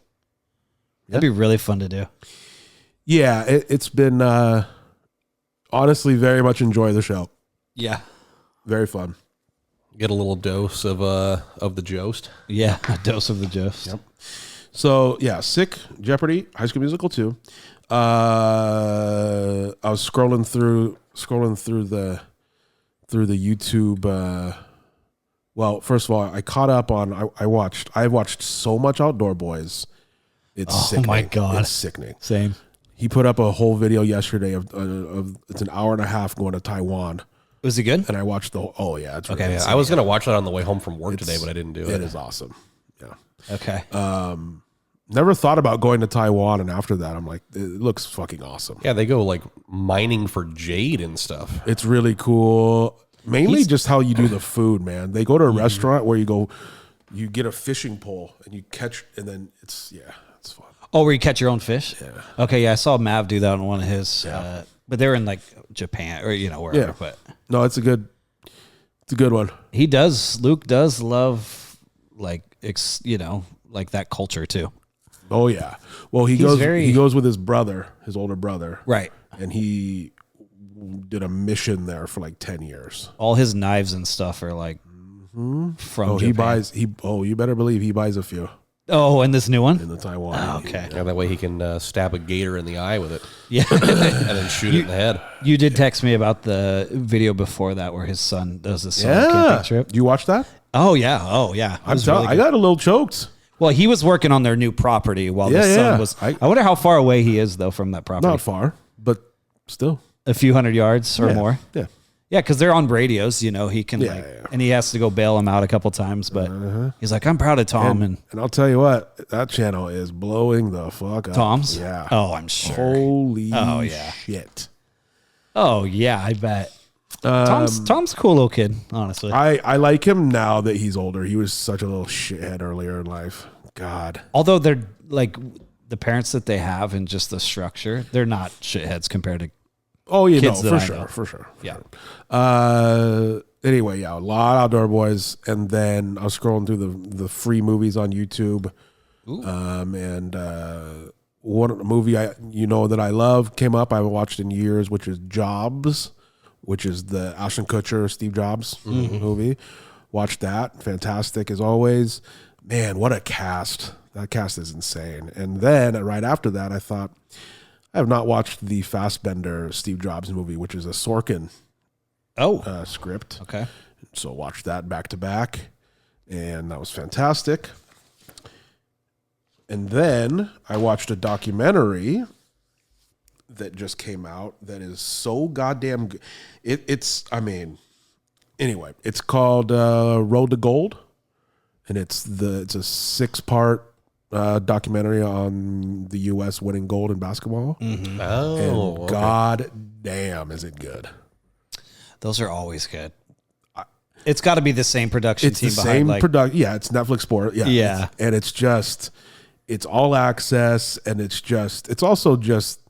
That'd be really fun to do. Yeah, it's been honestly very much enjoy the show. Yeah. Very fun. Get a little dose of the Jost. Yeah, a dose of the Jost. Yep. So yeah, Sick, Jeopardy, High School Musical 2. I was scrolling through the YouTube. Well, first of all, I caught up on. I watched so much Outdoor Boys. It's sickening. My God, it's sickening. Same. He put up a whole video yesterday of it's an hour and a half going to Taiwan. Was it good? And I watched the whole. Oh yeah, it's okay. Really I was gonna watch that on the way home from work today, but I didn't do it. It is awesome. Yeah. Okay. Never thought about going to Taiwan, and after that, I'm like, it looks fucking awesome. Yeah, they go like mining for jade and stuff. It's really cool. Mainly just how you do the food, man. They go to a restaurant where you get a fishing pole and you catch, and then it's fun. Oh, where you catch your own fish? Yeah. Okay, yeah, I saw Mav do that on one of his, but they were in like Japan or wherever. Yeah. But no, it's a good one. Luke does love like that culture too. Oh yeah. Well, he goes with his brother, his older brother, right? And he did a mission there for like 10 years. All his knives and stuff are like from Japan. You better believe he buys a few. Oh, and this new one in the Taiwan. Oh, okay. Yeah, that way he can stab a gator in the eye with it. Yeah, and then shoot it in the head. You did text me about the video before that where his son does the solo camping trip. Do you watch that? Oh yeah. I got a little choked. Well, he was working on their new property while the son was. I wonder how far away he is though from that property. Not far, but still a few hundred yards or more. Yeah. Yeah, because they're on radios, he can and he has to go bail him out a couple times, but he's like, I'm proud of Tom. And I'll tell you what, that channel is blowing the fuck up. Tom's? Yeah. Oh, I'm sure. Holy shit. Oh, yeah, I bet. Tom's a cool little kid, honestly. I like him now that he's older. He was such a little shithead earlier in life. God. Although they're like the parents that they have and just the structure, they're not shitheads compared to kids for sure. Yeah. Anyway, a lot of Outdoor Boys, and then I was scrolling through the free movies on YouTube. And one movie that I love came up. I haven't watched in years, which is Jobs, which is the Ashton Kutcher, Steve Jobs movie. Watched that, fantastic as always. Man, what a cast! That cast is insane. And then right after that, I thought, I have not watched the Fassbender Steve Jobs movie, which is a Sorkin script. Okay. So watched that back to back, and that was fantastic. And then I watched a documentary that just came out that is so goddamn good. It's called Road to Gold, and it's a 6-part documentary on the U.S. winning gold in basketball. Mm-hmm. Oh, and God damn, is it good? Those are always good. It's got to be the same production team. It's the same production. Yeah, it's Netflix Sport. Yeah. And it's all access, and it's also just,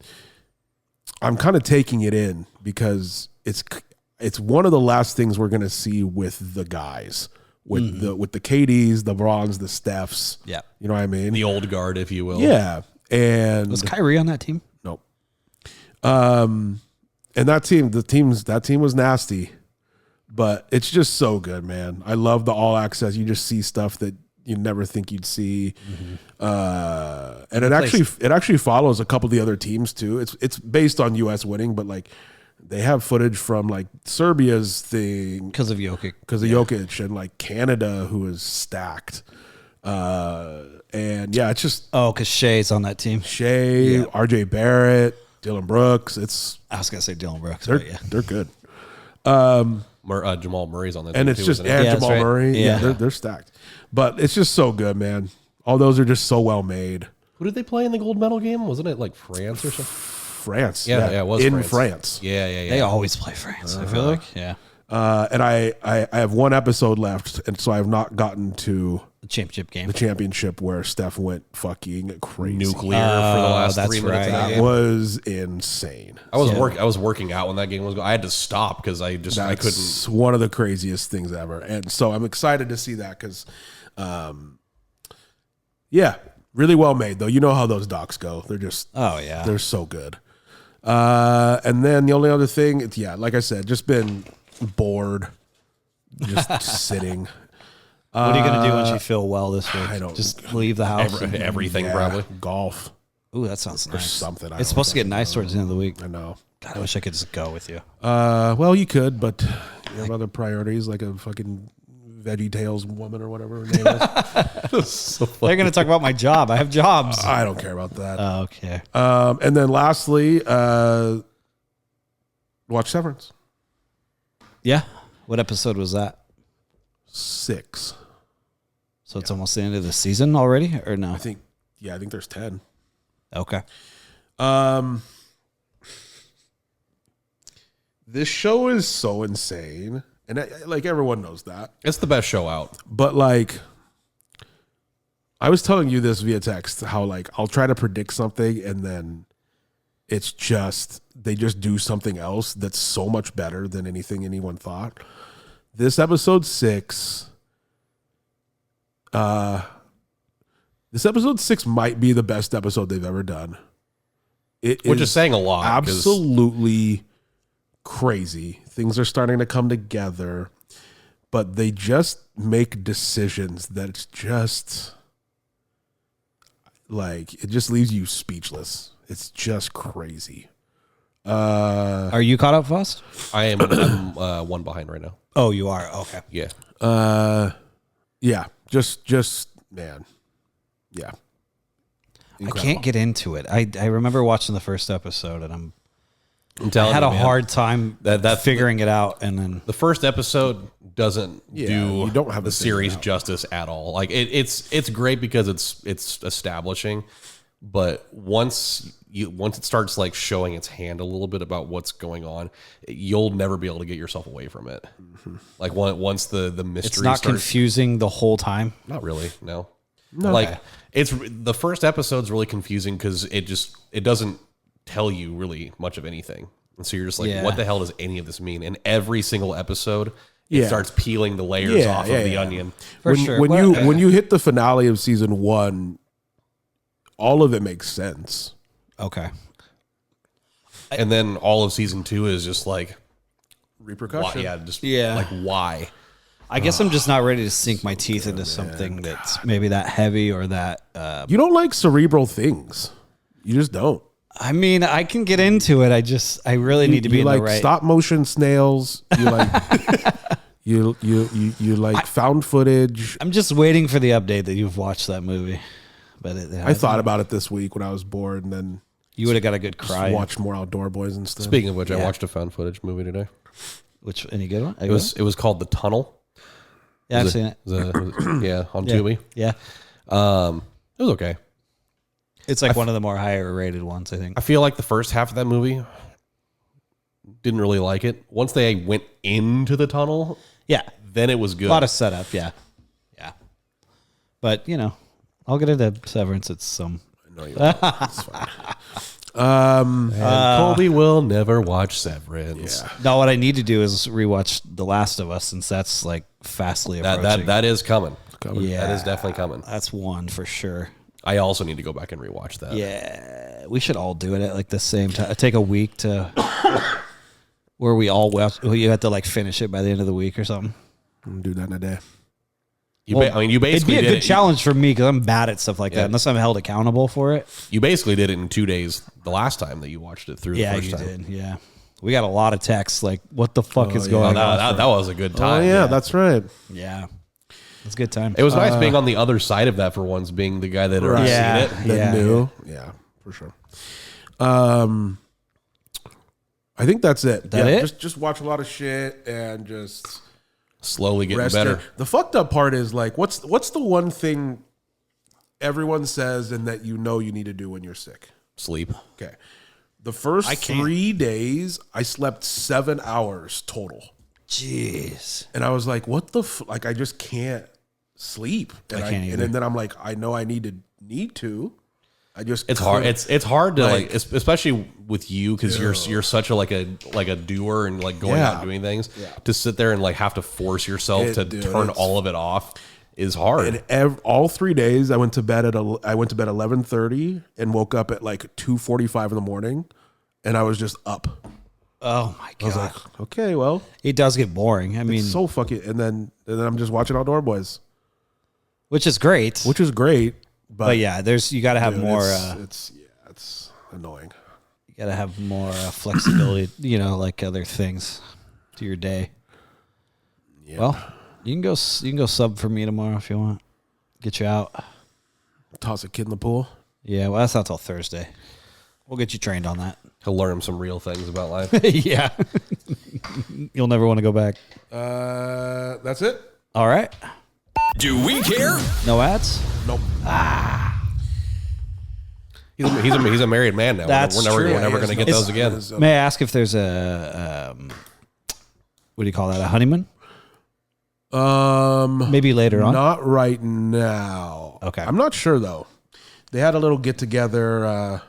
I'm kind of taking it in because it's one of the last things we're going to see with the guys. With the KDs, the Brons, the Stephs. Yeah. You know what I mean? The old guard, if you will. Yeah. And was Kyrie on that team? No. And that team was nasty, but it's just so good, man. I love the all access. You just see stuff that you never think you'd see. And it actually follows a couple of the other teams too. It's based on US winning, but like they have footage from like Serbia's thing because of Jokic. Jokic, and like Canada, who is stacked. And yeah, it's just because Shea's on that team. Shea, RJ Barrett, Dylan Brooks. I was gonna say Dylan Brooks. They're good. Jamal Murray's on that And team it's too, just isn't it? Jamal that's right. Murray. Yeah. They're stacked. But it's just so good, man. All those are just so well made. Who did they play in the gold medal game? Wasn't it like France or something? France. Yeah, it was in France. Yeah. They always play France. I feel like And I have one episode left, and so I have not gotten to the championship game. the championship where Steph went fucking crazy. Nuclear for the last that's 3 minutes of that right. That game. was insane. I was working out when that game was going. I had to stop because I couldn't. That's one of the craziest things ever. And so I'm excited to see that because, yeah, really well made, though. You know how those docs go. They're just, they're so good. And then the only other thing, like I said, just been bored, just sitting. What are you gonna do once you feel well this week? I don't- just leave the house. Everything Yeah, probably. golf. Ooh, that sounds nice. something. I It's don't supposed to know. get nice towards the end of the week. I know. God, I wish I could just go with you. Well, you could, but you have other priorities like a fucking Veggie Tales woman or whatever her name is. They're gonna talk about my job. I have jobs. I don't care about that. Okay. And then lastly, watch Severance. Yeah. What episode was that? 6. So it's almost the end of the season already, or no? I think there's 10. Okay. This show is so insane, and like everyone knows that. It's the best show out. But like, I was telling you this via text how like I'll try to predict something and then it's just they just do something else that's so much better than anything anyone thought. This episode 6. This episode 6 might be the best episode they've ever done. Which is saying a lot. 'Cause Absolutely crazy. Things are starting to come together, but they just make decisions that it's just like it just leaves you speechless. It's just crazy. Are you caught up, Fost? I'm one behind right now. Oh, you are. Okay. Yeah. Yeah, just man. Yeah. I can't get into it. I remember watching the first episode, and I'm I telling had you, a man, hard time that figuring it out, and then the first episode doesn't you do don't have the to figure it series out. justice at all. Like it's great because it's establishing, but once it starts like showing its hand a little bit about what's going on, you'll never be able to get yourself away from it. Mm-hmm. Like once the mystery it's not starts, confusing the whole time. not really, no. Like it's the first episode's really confusing because it doesn't tell you really much of anything. And so you're just like, Yeah. what the hell does any of this mean? And every single episode, it Yeah. starts peeling the layers Yeah, off yeah, of the yeah. onion. For sure. When you hit the finale of season 1, all of it makes sense. Okay. And then all of season 2 is just like, Repercussion. like why? I guess I'm just not ready to sink my teeth into something that's maybe that heavy or that. You don't like cerebral things. You just don't. I mean, I can get into it. I really need to be you in like the right. stop motion snails. You like you like found footage. I'm just waiting for the update that you've watched that movie. But I thought about it this week when I was bored, and then you would have got a good just cry. watched more Outdoor Boys and stuff. Speaking of which, I watched a found footage movie today. Which any good one? It was called The Tunnel. Yeah, I've seen it. Yeah, on Yeah. Tubi. Yeah, It was okay. it's like one of the more higher rated ones, I think. I feel like the first half of that movie didn't really like it. Once they went into the tunnel, Yeah, then it was good. a lot of setup. Yeah. But I'll get into Severance. It's some. No, you won't. It's fine. Colby will never watch Severance. Yeah. No, what I need to do is rewatch The Last of Us, since that's like fastly approaching. That is coming. Yeah, That is definitely coming. That's one for sure. I also need to go back and rewatch that. Yeah, we should all do it at like the same time. Take a week to where we all you have to like finish it by the end of the week or something. I'm gonna do that in a day. You basically it'd be a did good it. challenge for me because I'm bad at stuff like that. Unless I'm held accountable for it. You basically did it in 2 days the last time that you watched it through. Yeah, the first you time. did. Yeah, we got a lot of texts like, "What the fuck is going on?" That was a good time. Oh yeah, that's right. Yeah, it's a good time. It was nice being on the other side of that for once, being the guy that had already Yeah. seen it. That new. Yeah, for sure. I think that's it. That it? Just watch a lot of shit and just Slowly getting rest better. it. The fucked up part is like, what's the one thing everyone says and that you know you need to do when you're sick? Sleep. Okay. The first 3 days, I slept 7 hours total. Jeez. And I was like, what the like I just can't sleep. And I can't either. and then I'm like, I know I need to. I just It's hard. couldn't. It's hard to Like- especially with you because you're such a like a doer and like going out and doing things. To sit there and like have to force yourself to turn all of it off is hard. And all 3 days, I went to bed at 11:30 and woke up at like 2:45 in the morning, and I was just up. Oh my god. I was like, okay, well, It does get boring. I mean, it's so fucking. And then I'm just watching Outdoor Boys, which is great. which is great, But yeah, you got to have dude, more. It's annoying. You got to have more flexibility. Like other things to your day. Yeah. Well, you can go sub for me tomorrow if you want. Get you out. Toss a kid in the pool. Yeah, well, that's not till Thursday. We'll get you trained on that. He'll learn some real things about life. Yeah. You'll never want to go back. That's it. All right. Do we care? No ads? Nope. He's a married man now. That's we're never true. going to get those again. May I ask if there's a what do you call that? A honeymoon? Maybe later on. Not right now. Okay. I'm not sure though. They had a little get together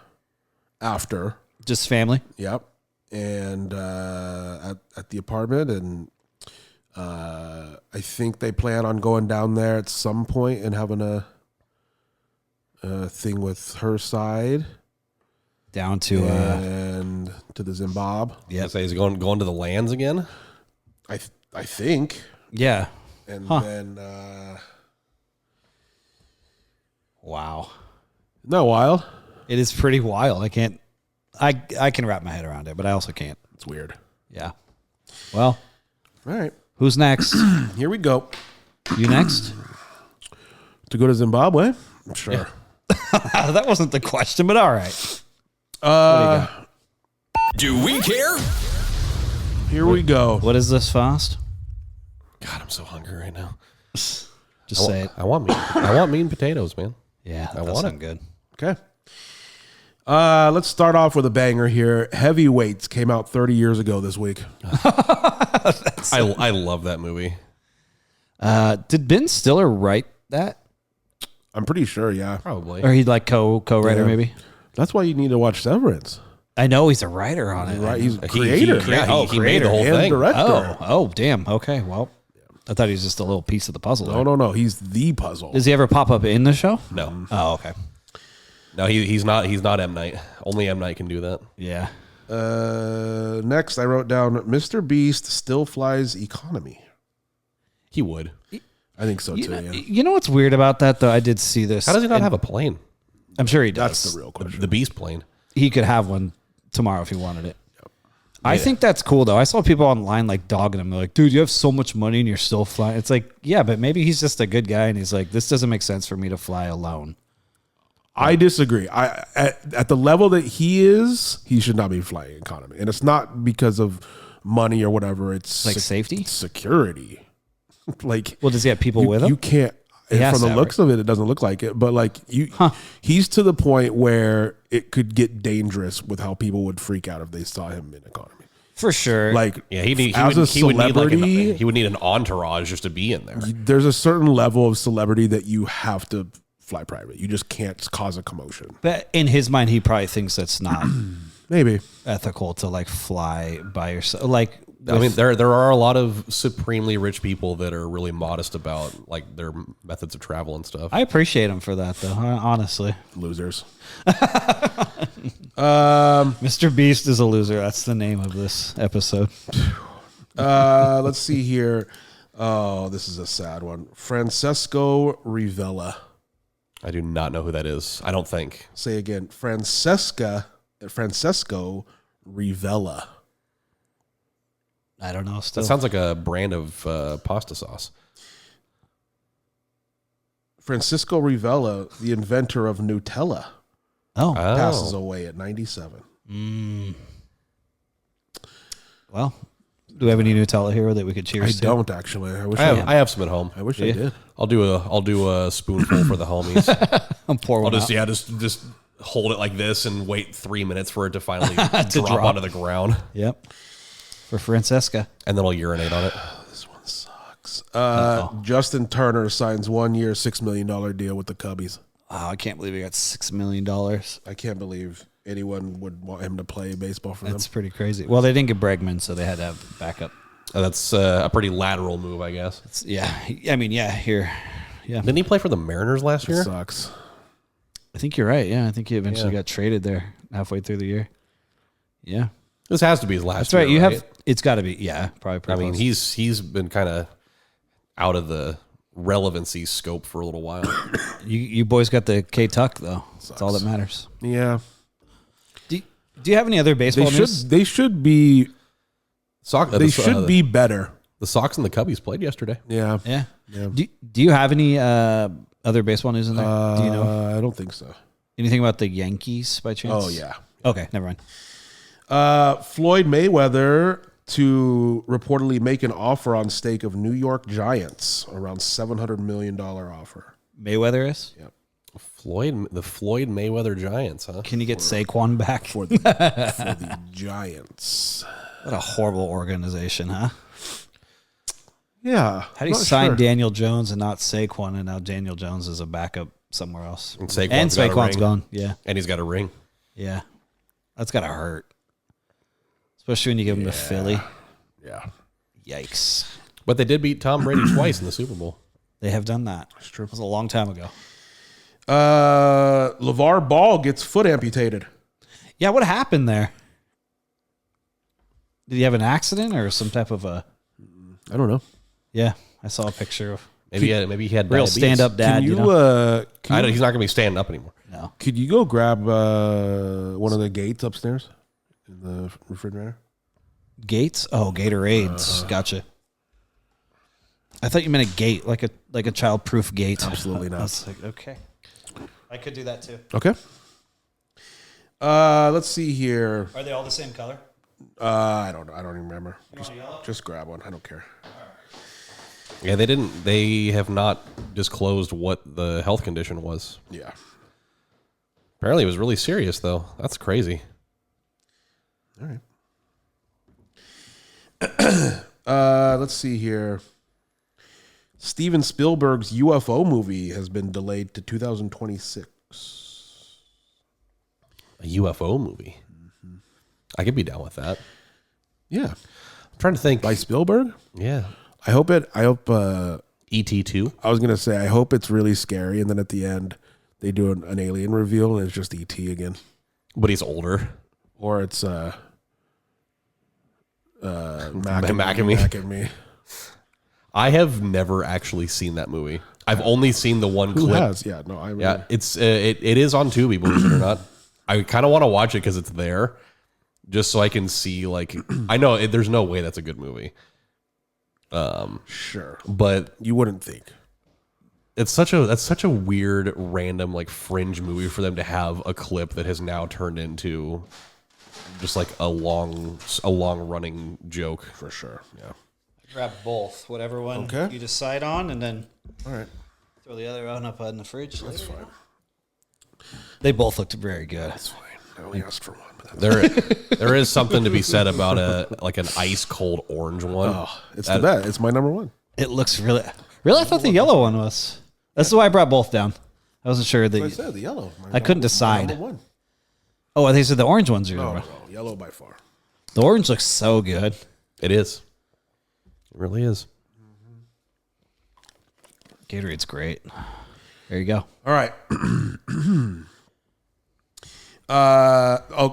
after. Just family. Yep. And at the apartment, and I think they plan on going down there at some point and having a thing with her side Down to and to the Zimbabwe. Yeah, say he's going to the lands again. I think. yeah. And Huh. then Wow. isn't that wild? It is pretty wild. I can wrap my head around it, but I also can't. It's weird. Yeah. Well, All right. who's next? Here we go. You next? To go to Zimbabwe? Sure. That wasn't the question, but all right. Do we care? Here we go. What is this, Fost? God, I'm so hungry right now. Just say it. I want meat and potatoes, man. Yeah, that want sounds good. Okay. Let's start off with a banger here. Heavyweights came out 30 years ago this week. I love that movie. Did Ben Stiller write that? I'm pretty sure, yeah. Probably. Or he like co-writer Yeah. maybe? That's why you need to watch Severance. I know he's a writer on it. Right? He's a He- creator. he made the whole and thing. director. Oh, damn. Okay, well, I thought he was just a little piece of the puzzle. there. No. He's the puzzle. Does he ever pop up in the show? No, Oh, okay. no, he's not M. Night. Only M. Night can do that. Yeah. Next, I wrote down Mr. Beast still flies economy. He would. I think so, too, yeah. You know what's weird about that, though? I did see this. How does he not and have a plane? I'm sure he does. That's the real question. The Beast plane. He could have one tomorrow if he wanted it. I think that's cool, though. I saw people online like dogging him. They're like, dude, you have so much money and you're still flying. It's like, yeah, but maybe he's just a good guy and he's like, this doesn't make sense for me to fly alone. I disagree. At the level that he is, he should not be flying economy. And it's not because of money or whatever. It's Like safety? Security. Like, Well, does he have people with him? You can't. He has From the to, looks of it, it doesn't look like it. But like he's to the point where it could get dangerous with how people would freak out if they saw him in economy. For sure. Like, Yeah, he as a would need celebrity, he would need an entourage just to be in there. there's a certain level of celebrity that you have to fly private. You just can't cause a commotion. But in his mind, he probably thinks that's not Maybe. ethical to like fly by yourself. Like I mean, there are a lot of supremely rich people that are really modest about like their methods of travel and stuff. I appreciate them for that, though. Honestly, Losers. Mr. Beast is a loser. That's the name of this episode. Let's see here. Oh, this is a sad one. Francesco Rivella. I do not know who that is. I don't think. Say again. Francesco Rivella. I don't know. Still, That sounds like a brand of pasta sauce. Francisco Rivella, the inventor of Nutella, passes away at 97. Well, do we have any Nutella here that we could cheers I to? don't actually. I wish I have some at home. I wish I did. I'll do a spoonful for the homies. I'm pouring I'll one just hold it like this and wait 3 minutes for it to finally drop onto the ground, Yep. For Francesca. and then I'll urinate on it. This one sucks. Justin Turner signs 1 year, $6 million deal with the Cubbies. Oh, I can't believe he got $6 million. I can't believe anyone would want him to play baseball for That's them. pretty crazy. Well, they didn't get Bregman, so they had to have backup. That's a pretty lateral move, I guess. Here. Yeah. Didn't he play for the Mariners last year? Sucks. I think you're right. Yeah, I think he eventually got traded there halfway through the year. Yeah. This has to be his last. That's right. year, You have, it's got to be. Yeah, probably. I Pretty mean, close. he's been kind of out of the relevancy scope for a little while. You boys got the K Tuck though. That's all that matters. Yeah. Do you have any other baseball news? They should be. They should be better. The Sox and the Cubbies played yesterday. Yeah. Yeah. Do you have any other baseball news in there? Do you know I don't think so. anything about the Yankees by chance? Oh yeah. Okay, never mind. Floyd Mayweather to reportedly make an offer on stake of New York Giants, around $700 million offer. Mayweather is? Yep. The Floyd Mayweather Giants, huh? Can you get Saquon back? For the Giants. What a horrible organization, huh? Yeah. How do you sign Daniel Jones and not Saquon, and now Daniel Jones is a backup somewhere else? And Saquon's gone. Yeah. And he's got a ring. Yeah. That's got to hurt. Especially when you give him to Philly. Yeah. Yikes. But they did beat Tom Brady twice in the Super Bowl. They have done that. That's true. It was a long time ago. LeVar Ball gets foot amputated. Yeah, what happened there? Did he have an accident or some type of a... I don't know. Yeah, I saw a picture of... Maybe he had real diabetes. stand-up dad, Can you, He's not going to be standing up anymore. No. could you go grab one of the gates upstairs in the refrigerator? Gates? Oh, Gatorades. Gotcha. I thought you meant a gate, like a child-proof gate. Absolutely not. I was like, okay. I could do that too. Okay. Let's see here. Are they all the same color? I don't know. I don't even remember. Just grab one. I don't care. Yeah, they have not disclosed what the health condition was. Yeah. Apparently it was really serious, though. That's crazy. All right. Let's see here. Steven Spielberg's UFO movie has been delayed to 2026. A UFO movie. Mm-hmm. I could be down with that. Yeah. I'm trying to think. By Spielberg? Yeah. I hope E.T. 2. I was going to say, I hope it's really scary. And then at the end, they do an alien reveal and it's just E.T. again. But he's older. Or it's Mac and Me. I have never actually seen that movie. I've only seen the one Who clip. has? Yeah, no, I really... Yeah, it's it is on Tubi, believe it or not. I kind of want to watch it because it's there, just so I can see. Like, I know there's no way that's a good movie. Sure, but you wouldn't think. That's such a weird, random, like fringe movie for them to have a clip that has now turned into just like a long running joke. For sure, yeah. Grab both, whatever one you decide on, and then throw the other one up in the fridge. That's fine. They both looked very good. That's fine. I only asked for one. But that's there is something to be said about an ice cold orange one. Oh, it's the best. It's my number one. It looks really. I thought the yellow one was. That's why I brought both down. I wasn't sure that. I said the yellow. I couldn't decide. Number one. Oh, I think said the orange ones are. No, yellow by far. The orange looks so good. It is. It really is. Gatorade's great. There you go. All right.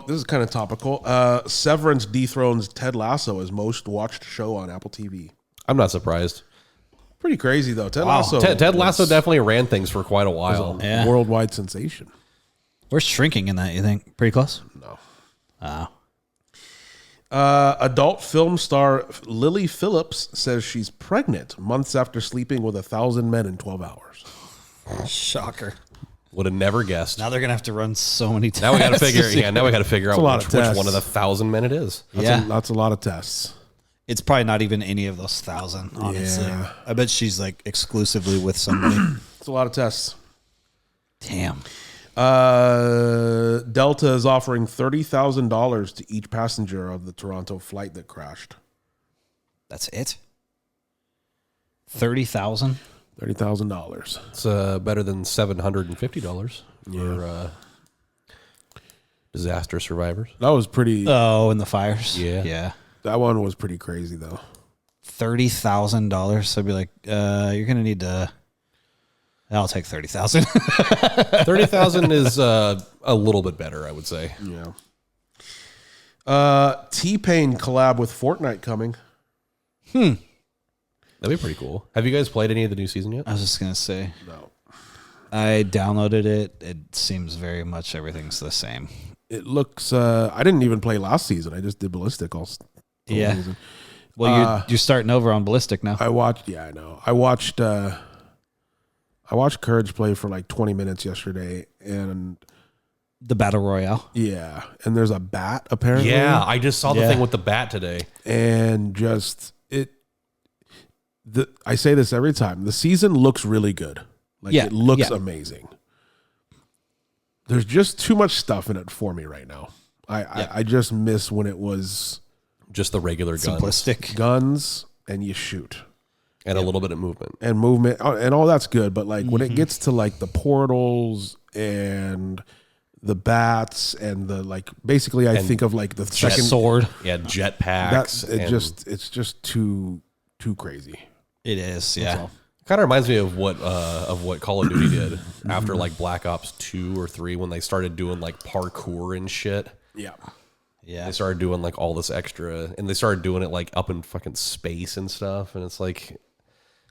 This is kind of topical. Severance dethrones Ted Lasso as most watched show on Apple TV. I'm not surprised. Pretty crazy though. Ted Lasso. Ted Lasso definitely ran things for quite a while. was a worldwide sensation. Where's Shrinking in that, you think? Pretty close? No. Oh. Adult film star Lily Phillips says she's pregnant months after sleeping with 1,000 men in 12 hours. Shocker. Would have never guessed. Now they're going to have to run so many tests. Now we got to figure. Yeah, now we got to figure out which one of the 1,000 men it is. That's a lot of tests. It's probably not even any of those 1,000, honestly. Yeah. I bet she's like exclusively with somebody. It's a lot of tests. Damn. Delta is offering $30,000 to each passenger of the Toronto flight that crashed. That's it? 30,000? $30,000. It's better than $750 for disaster survivors. That was pretty. Oh, and the fires? Yeah. Yeah. That one was pretty crazy though. $30,000. So I'd be like, you're going to need to. I'll take 30,000. 30,000 is a little bit better, I would say. Yeah. T-Pain collab with Fortnite coming. That'd be pretty coul. Have you guys played any of the new season yet? I was just going to say. No. I downloaded it. It seems very much everything's the same. It looks. I didn't even play last season. I just did Ballistic all Yeah. season. Well, you're starting over on Ballistic now. I watched. Yeah, I know. I watched Courage play for like 20 minutes yesterday, and The Battle Royale. yeah, and there's a bat apparently. Yeah, I just saw the thing with the bat today. And just I say this every time. The season looks really good. Like Yeah, it looks yeah. amazing. There's just too much stuff in it for me right now. I just miss when it was Just the regular guns. Simplistic. guns and you shoot. And a little bit of movement. And movement and all that's good, but like when it gets to like the portals and the bats and the like, basically I think of like the second Sword. Yeah, jetpacks. it's just too crazy. It is, yeah. Kind of reminds me of what Call of Duty did after like Black Ops 2 or 3 when they started doing like parkour and shit. Yeah. Yeah. They started doing like all this extra, and they started doing it like up in fucking space and stuff. And it's like,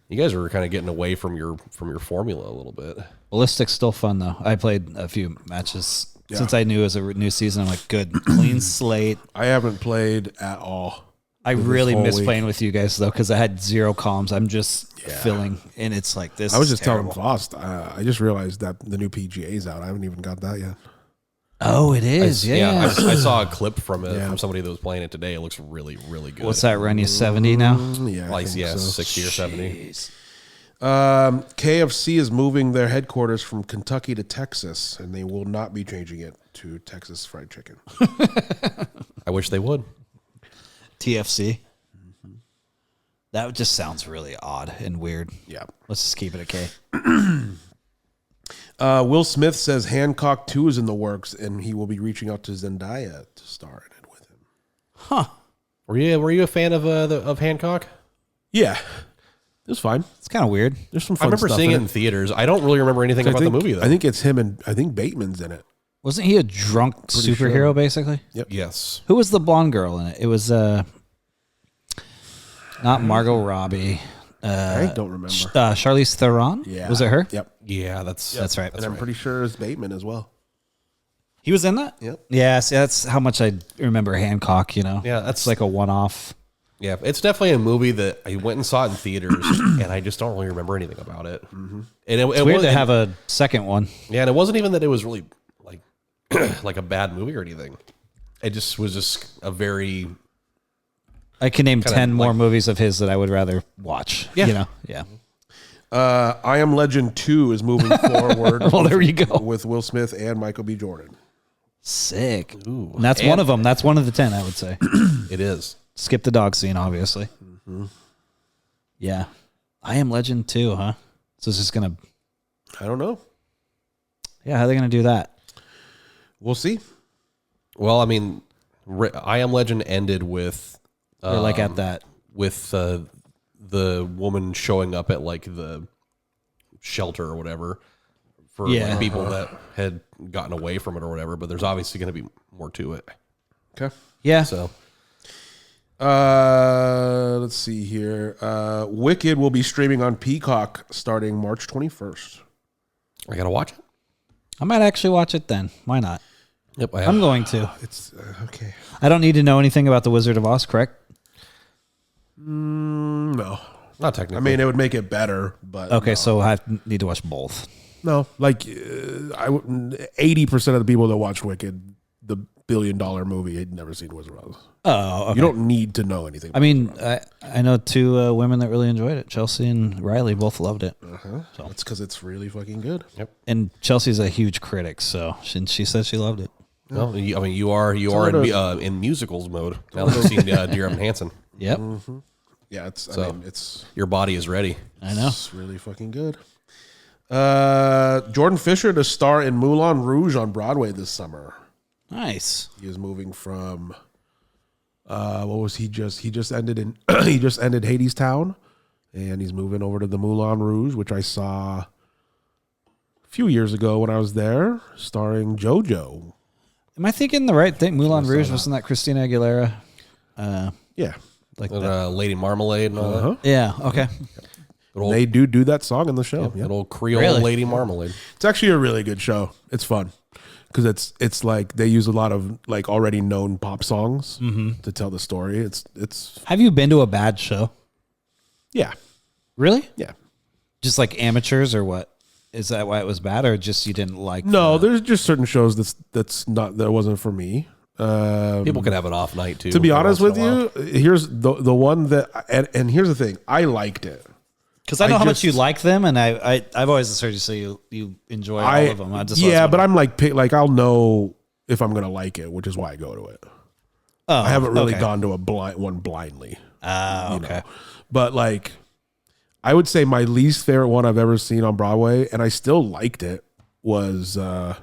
you guys are kind of getting away from your formula a little bit. Ballistic's still fun though. I played a few matches since I knew it was a new season. I'm like, good, clean slate. I haven't played at all. I really whole miss week. playing with you guys though, because I had zero comms. I'm just filling, and it's like this. I was is just terrible. telling Fost. I just realized that the new PGA's out. I haven't even got that yet. Oh, it is. Yeah. I saw a clip from it from somebody that was playing it today. It looks really, really good. What's that run you 70 now? Yeah, I Like, think yeah, so. 60 or 70. Jeez. KFC is moving their headquarters from Kentucky to Texas, and they will not be changing it to Texas Fried Chicken. I wish they would. TFC. That just sounds really odd and weird. Yeah. Let's just keep it a K. Will Smith says Hancock 2 is in the works, and he will be reaching out to Zendaya to star in it with him. Huh. Were you a fan of Hancock? Yeah. It was fine. It's kind of weird. There's some I fun remember stuff seeing it in in theaters. I don't really remember anything about the movie though. I think it's him, and I think Bateman's in it. Wasn't he a drunk superhero, sure. basically? Yes. Who was the blonde girl in it? It was not Margot Robbie. I don't remember. Charlize Theron? Yeah. Was it her? Yep. Yeah, that's right. And I'm pretty sure it's Bateman as well. He was in that? Yep. Yeah, see, that's how much I remember Hancock, you know? Yeah, that's like a one-off. Yeah, it's definitely a movie that I went and saw it in theaters, and I just don't really remember anything about it. Mm-hmm. And it It's weird to have a second one. Yeah, and it wasn't even that it was really like like a bad movie or anything. It just was just a very I can name Kinda 10 more like- movies of his that I would rather watch. Yeah. You know? Yeah. I Am Legend 2 is moving forward. Well, there you go. With Will Smith and Michael B. Jordan. Sick. Ooh. And that's one of them. That's one of the 10, I would say. It is. Skip the dog scene, obviously. Mm-hmm. Yeah. I Am Legend 2, huh? So it's just going to... I don't know. Yeah, how are they going to do that? We'll see. Well, I mean, I Am Legend ended with Or like at that. with the woman showing up at like the shelter or whatever for like, people that had gotten away from it or whatever. But there's obviously going to be more to it. Okay. Yeah. So let's see here. Wicked will be streaming on Peacock starting March 21st. I got to watch it. I might actually watch it then. Why not? Yep, I I'm am. going to. It's okay. I don't need to know anything about the Wizard of Oz, correct? No. Not technically. I mean, it would make it better, but Okay, no. so I need to watch both. No, like 80% of the people that watch Wicked, the $1 billion movie, had never seen Wizard of Oz. Oh, okay. You don't need to know anything. I mean, I know two women that really enjoyed it. Chelsea and Riley both loved it. So it's because it's really fucking good. Yep. And Chelsea's a huge critic, so she said she loved it. Well, I mean, you are in musicals mode now that you've seen Dear Evan Hansen. Yep. Yeah, it's. So- I mean, it's Your body is ready. I know. it's really fucking good. Jordan Fisher to star in Moulin Rouge on Broadway this summer. Nice. He is moving from. What was he just? He just ended in. He just ended Hades Town, and he's moving over to the Moulin Rouge, which I saw a few years ago when I was there, starring JoJo. Am I thinking the right thing? Moulin Rouge, wasn't that Christina Aguilera? Yeah, Like And, that. Lady Marmalade and all that. Yeah, okay. Good old, they do that song in the show. Yeah. good old Creole Really? Lady Marmalade. It's actually a really good show. It's fun because it's like they use a lot of like already known pop songs to tell the story. It's Have you been to a bad show? yeah, Really? yeah. Just like amateurs or what? Is that why it was bad or just you didn't like No, the- there's just certain shows that wasn't for me. People can have an off night too. To be every honest once with in a while. you, here's the one that and here's the thing. I liked it. Because I know how much just- you like them, and I've always heard you say you enjoy all of them. Yeah, but I'm like I'll know if I'm gonna like it, which is why I go to it. I haven't really gone to a one blindly. Okay. But like, I would say my least favorite one I've ever seen on Broadway, and I still liked it, was The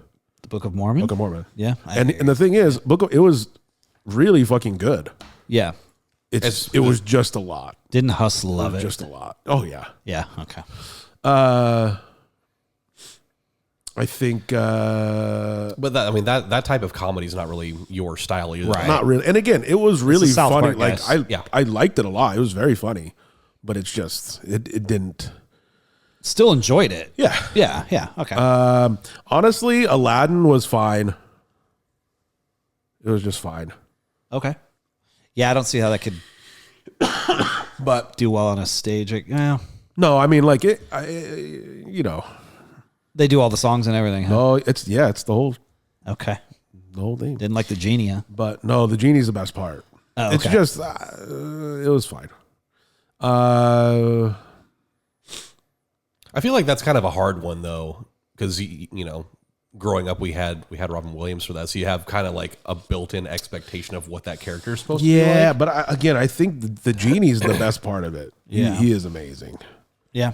Book of Mormon. Book of Mormon. Yeah, And the thing is, it was really fucking good. yeah, It was just a lot. didn't Hustle love it? Just a lot. Oh yeah. Yeah. Okay. I think But that type of comedy is not really your style either. Right. not really. And again, it was really South funny. Park, Like guys. I liked it a lot. It was very funny, but it's just it didn't. Still enjoyed it. Yeah. Yeah. Yeah. Okay. Honestly, Aladdin was fine. It was just fine. okay. Yeah, I don't see how that could But do well on a stage. Like, yeah, no, I mean like it. they do all the songs and everything. Huh? No, it's the whole Okay. thing. Didn't like the genie. Huh? But no, the genie's the best part. Oh, It's okay. just it was fine. I feel like that's kind of a hard one though, because growing up we had Robin Williams for that, so you have kind of like a built-in expectation of what that character is supposed to be Yeah, like. but I think the genie's the best part of it. Yeah. He is amazing. Yeah.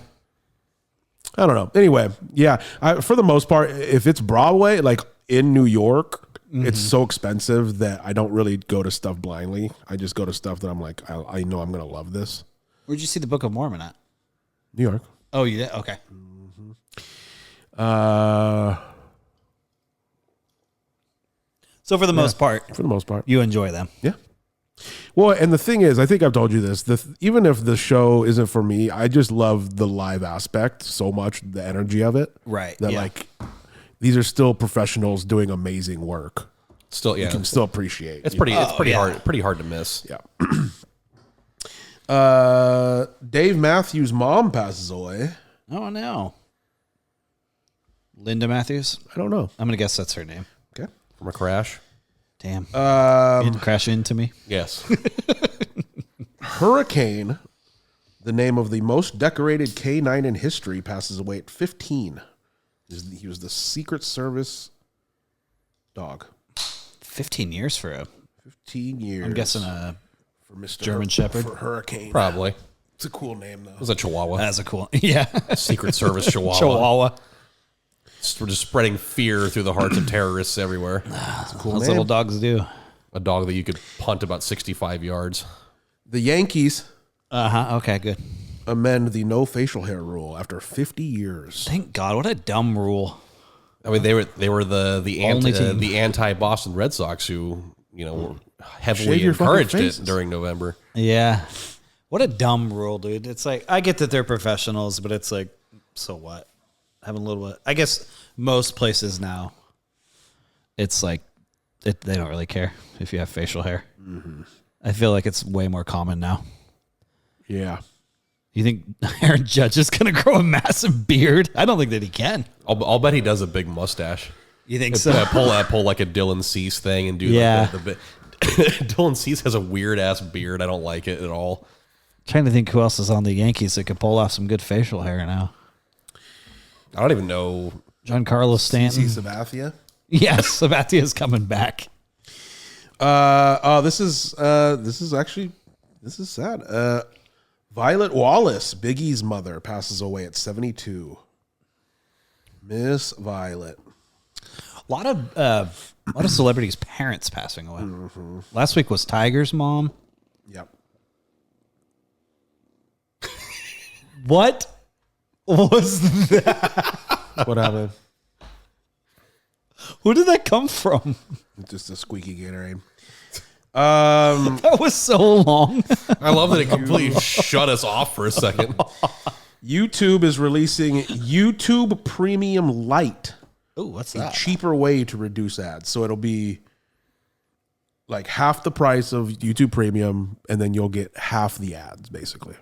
I don't know. Anyway, yeah. For the most part, if it's Broadway, like in New York, it's so expensive that I don't really go to stuff blindly. I just go to stuff that I'm like, I know I'm gonna love this. Where'd you see the Book of Mormon at? New York. Oh, you did? Okay. So for the most part, For the most part, you enjoy them. yeah. Well, and the thing is, I think I've told you this. Even if the show isn't for me, I just love the live aspect so much, the energy of it. Right, That yeah. like these are still professionals doing amazing work. Still, yeah, You can still appreciate. it's you pretty yeah. pretty hard to miss. know? Dave Matthews' mom passes away. Oh, no. Linda Matthews? I don't know. I'm going to guess that's her name. Okay. From a crash. Damn. Didn't crash into me. Yes. Hurricane, the name of the most decorated K9 in history, passes away at 15. He was the Secret Service dog. 15 years for a, 15 years. I'm guessing a for Mr. German Shepherd. For Hurricane. Probably. It's a cool name, though. It was a Chihuahua. That's a cool, yeah. Secret Service Chihuahua. Chihuahua. We're just spreading fear through the hearts of terrorists everywhere. Those little dogs do. A dog that you could punt about 65 yards. The Yankees Okay, good. amend the no facial hair rule after 50 years. Thank God. What a dumb rule. I mean, they were Only team. the anti Boston Red Sox who were heavily Shave your fucking encouraged it faces. during November. Yeah. What a dumb rule, dude. It's like, I get that they're professionals, but it's like, so what? Having a little bit. I guess most places now, it's like, they don't really care if you have facial hair. Mm-hmm. I feel like it's way more common now. Yeah. You think Aaron Judge is going to grow a massive beard? I don't think that he can. I'll bet he does a big mustache. You think so? Pull like a Dylan Cease thing and do Yeah. the bit. Dylan Cease has a weird ass beard. I don't like it at all. Trying to think who else is on the Yankees that could pull off some good facial hair now. I don't even know. Giancarlo Stanton. See Sabathia? Yes, Sabatia's coming back. This is sad. Violet Wallace, Biggie's mother, passes away at 72. Miss Violet. A lot of celebrities' parents passing away. Mm-hmm. Last week was Tiger's mom. Yep. What was that? What happened? Who did that come from? Just a squeaky Gatorade. That was so long. I love that it completely shut us off for a second. YouTube is releasing YouTube Premium Lite, Ooh, what's a that? cheaper way to reduce ads. So it'll be like half the price of YouTube Premium, and then you'll get half the ads, basically.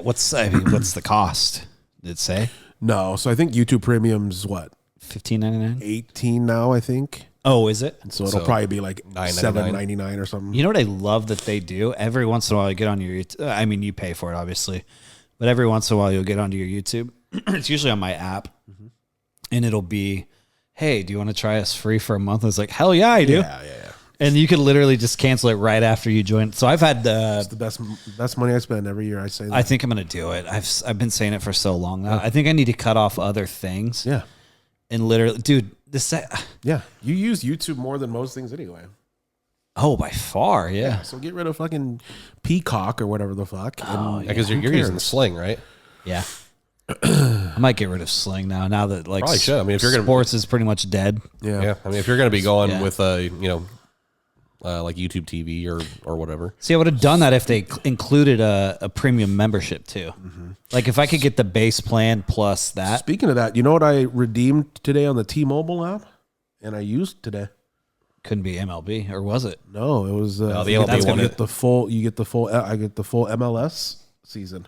What's the cost? Did it say No, so I think YouTube Premium's what, $15.99? 18 now, I think. Oh, is it? And so it'll So, probably be like $9.99. $7.99 or something. You know what I love that they do? Every once in a while, you get on your. I mean, you pay for it, obviously, but every once in a while, you'll get onto your YouTube. It's usually on my app, and it'll be, "Hey, do you want to try us free for a month?" It's like, "Hell yeah, I do!" Yeah. And you could literally just cancel it right after you join. So I've had. It's the best money I spend every year. I say that. I think I'm gonna do it. I've been saying it for so long now. I think I need to cut off other things. Yeah. And literally, dude, Yeah. You use YouTube more than most things anyway. Oh, by far, yeah. So get rid of fucking Peacock or whatever the fuck. Because you're using Sling, right? Yeah. I might get rid of Sling now. Now that like Probably should. I mean, if you're gonna sports is pretty much dead. Yeah. I mean, if you're going to be going Yeah. with like YouTube TV or whatever. See, I would have done that if they included a premium membership too. Like if I could get the base plan plus that. Speaking of that, you know what I redeemed today on the T-Mobile app? And I used today. Couldn't be MLB, or was it? No, it was the you MLB get one. the full I get the full MLS season.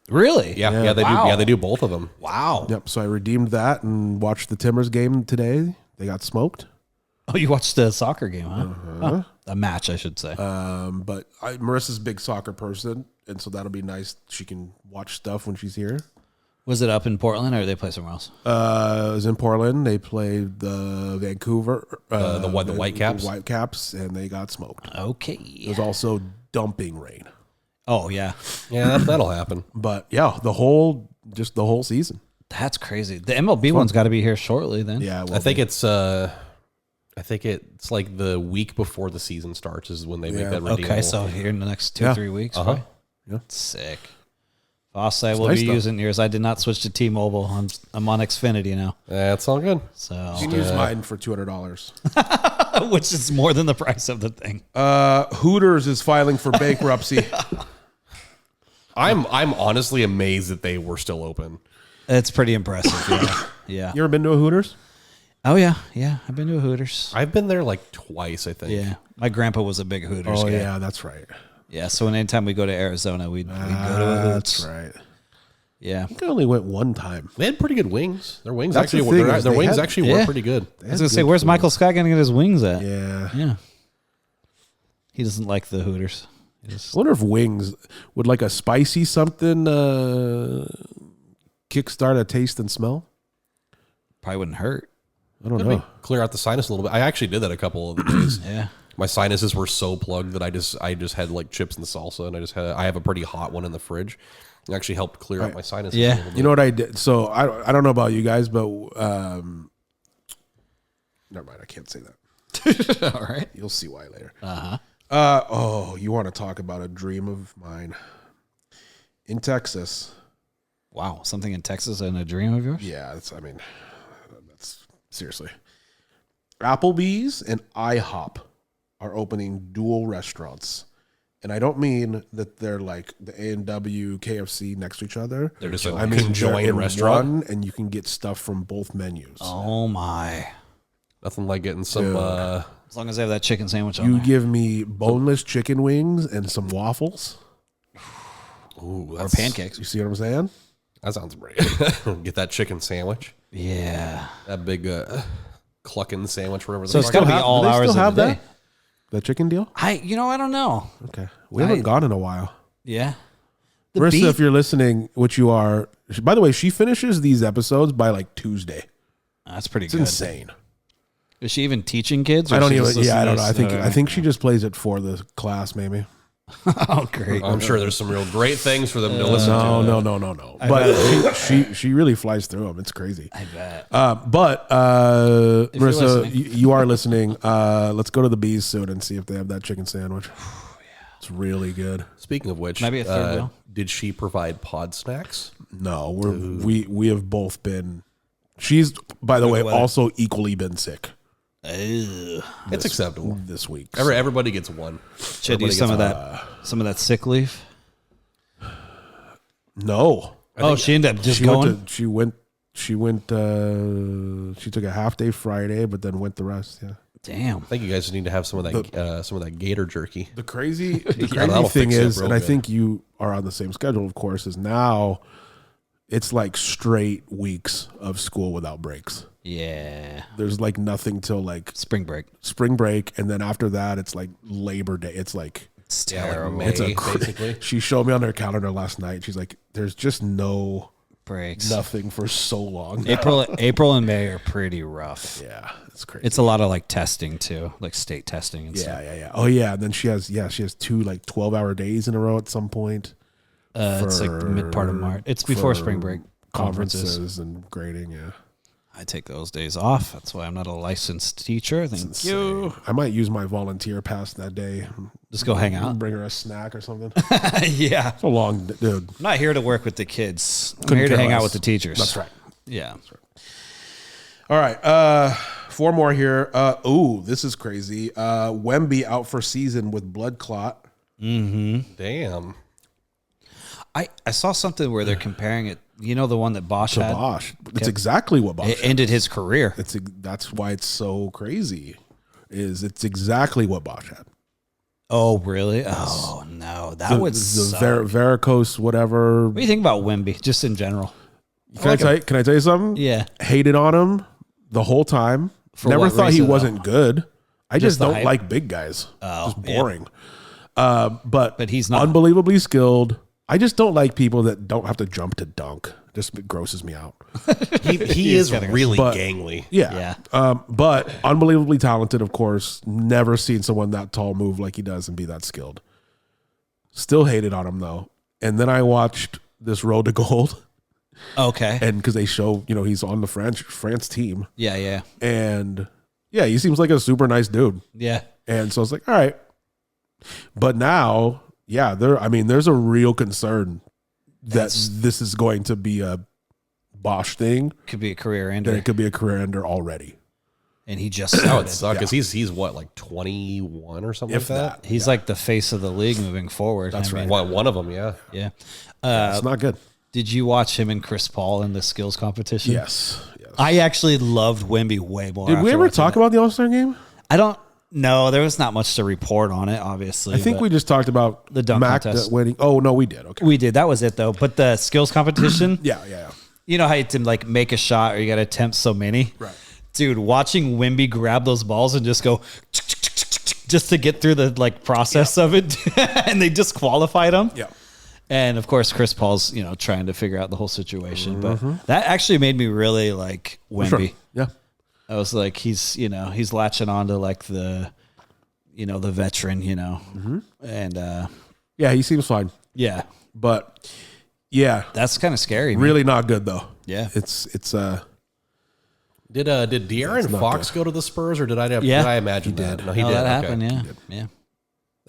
Really? Yeah, they Wow. do. Yeah, they do both of them. Wow. Yep, so I redeemed that and watched the Timbers game today. They got smoked. Oh, you watched the soccer game, huh? Oh, a match, I should say. But Marissa's a big soccer person, and so that'll be nice. She can watch stuff when she's here. Was it up in Portland, or did they play somewhere else? It was in Portland. They played the Vancouver, The Whitecaps? the Whitecaps, and they got smoked. It Okay. was also dumping rain. Oh yeah, Yeah, that'll happen. But yeah, the whole season. that's crazy. The MLB one's got to be here shortly. Then. Yeah, I think it's like the week before the season starts is when they make that redeemable. Okay, so here in the next 2-3 weeks, right? Yeah. Sick. Fost, I will nice, be though. using yours. I did not switch to T-Mobile. I'm on Xfinity now. That's all good. So, you can use mine for $200. which is more than the price of the thing. Hooters is filing for bankruptcy. I'm honestly amazed that they were still open. It's pretty impressive. Yeah. Yeah. You ever been to a Hooters? Oh yeah. Yeah. I've been to a Hooters. I've been there like twice, I think. Yeah. My grandpa was a big Hooters Oh guy. yeah, that's right. Yeah. So anytime we go to Arizona, we'd go to a Hoots. That's right. Yeah. I only went one time. They had pretty good wings. Their wings That's actually the thing, were is their they wings had- actually were pretty good. I was gonna say, where's Michael Scott gonna get his wings at? Yeah. Yeah. He doesn't like the Hooters. I wonder if wings would like a spicy something kickstart a taste and smell. Probably wouldn't hurt. I don't know. Clear out the sinus a little bit. I actually did that a couple of the days. Yeah. My sinuses were so plugged that I just had like chips and salsa, and I have a pretty hot one in the fridge. It actually helped clear out my sinuses. Yeah. a little bit. You know what I did? So I don't know about you guys, but never mind. I can't say that. All right. You'll see why later. You want to talk about a dream of mine? In Texas. Wow, something in Texas and a dream of yours? Yeah, that's seriously. Applebee's and IHOP are opening dual restaurants. And I don't mean that they're like the A&W, KFC next to each other. They're just I mean, conjoined they're in restaurant. one, and you can get stuff from both menus. Oh my. Nothing like getting some. As long as I have that chicken sandwich on You there. give me boneless chicken wings and some waffles. Ooh, Or pancakes. You see what I'm saying? That sounds great. Get that chicken sandwich. Yeah. That big clucking sandwich, whatever. So it's fuck got to it be is. all do they hours still of the have day. The chicken deal? I don't know. Okay. We haven't gone in a while. Yeah. The Marissa, beef- if you're listening, which you are, by the way, she finishes these episodes by like Tuesday. That's pretty It's good. insane. Is she even teaching kids? Or I don't she even. just listens Yeah, I to don't know. us? I think she just plays it for the class, maybe. Oh, great. I'm sure there's some real great things for them to listen to. No. But she really flies through them. It's crazy. I bet. But you're Marissa, listening. you are listening. Let's go to the Bees soon and see if they have that chicken sandwich. It's really good. Speaking of which, Maybe a third wheel? did she provide pod snacks? No, we have both been. She's, by the way, weather. also equally been sick It's acceptable. this week. Everybody gets one. Should I do some of that sick leave? No. Oh, she ended up just She going. She took a half day Friday, but then went the rest. Yeah. Damn. I think you guys need to have some of that gator jerky. The crazy that'll thing fix it is, real and I good. think you are on the same schedule, of course, is now it's like straight weeks of school without breaks. Yeah. There's like nothing till like Spring break. spring break, and then after that, it's like Labor Day. It's like It's Yeah, like terrible. May, basically. she showed me on her calendar last night. She's like, "There's just Breaks. nothing for so long." April and May are pretty rough. Yeah, it's crazy. It's a lot of like testing too, like state testing and stuff. Yeah. Oh yeah, and then she has 2 like 12-hour days in a row at some point. It's like the mid part of March. It's before spring break. Conferences. and grading. Yeah, I take those days off. That's why I'm not a licensed teacher. Thank you. I might use my volunteer pass that day. Just go hang out. Bring her a snack or something. Yeah. It's a long, dude. I'm not here to work with the kids. I'm Couldn't here to care hang out less. with the teachers. That's right. Yeah. All right, 4 more here. This is crazy. Wemby out for season with blood clot. Damn. I saw something where they're comparing it. You know the one that Bosch To had? Bosch. It's exactly what Bosch. It ended his career. That's why it's so crazy. It's exactly what Bosch had. Oh, really? Oh, no. That would suck. Varicose, whatever. What do you think about Wemby, just in general? Can I tell you something? Yeah. Hated on him the whole time. For Never what thought he reason, wasn't good. I just the don't hype? like big guys. Just yeah. boring. But he's not. unbelievably skilled. I just don't like people that don't have to jump to dunk. Just it grosses me out. He is really But- gangly. Yeah. But unbelievably talented, of course. Never seen someone that tall move like he does and be that skilled. Still hated on him, though. And then I watched this Road to Gold. Okay. And because they show, he's on the France team. Yeah. And yeah, he seems like a super nice dude. Yeah. And so I was like, all right. But now, yeah, there's a real concern that this is going to be a Bosch thing. Could be a career That ender. it could be a career ender already. And he just That would started. suck because he's what, like 21 or something If like that? He's like the face of the league moving forward. That's right. One of them, yeah. Yeah. It's not good. Did you watch him and Chris Paul in the skills competition? Yes. I actually loved Wemby way more. Did we after ever watching talk it. about the All-Star game? I don't know. There was not much to report on it, obviously. I think but we just talked about The dunk Mac contest. winning. Oh, no, we did. Okay. we did. That was it, though. But the skills competition, Yeah. you know how you have to like make a shot or you got to attempt so many? Right. Dude, watching Wemby grab those balls and just go just to get through the like process of it, and they disqualified him. Yeah. And of course, Chris Paul's trying to figure out the whole situation, but that actually made me really like Wemby. Sure. Yeah. I was like, he's latching on to like the veteran, and Yeah, he seems fine. yeah, But yeah, that's kind of scary. Man. really not good though. Yeah. It's Did De'Aaron not Fox go to the Spurs, or did I imagine that? No, he No, did. that Okay. happened. Yeah.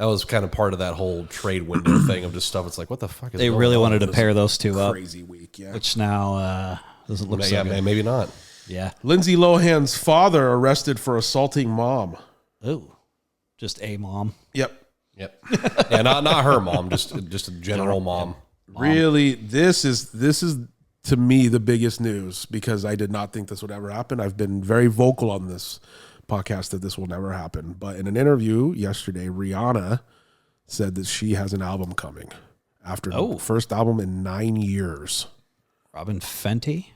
That was kind of part of that whole trade window thing of just stuff. It's like, what the fuck is They going really on wanted to with pair those two up, Crazy week, yeah. which now doesn't look this? so Yeah, good. maybe not. Yeah. Lindsay Lohan's father arrested for assaulting mom. Ooh. Just a mom. Yep. Yep. Yeah, not her mom, just a general mom. Really, this is to me the biggest news because I did not think this would ever happen. I've been very vocal on this podcast that this will never happen. But in an interview yesterday, Rihanna said that she has an album coming after the first album in 9 years. Robin Fenty? Is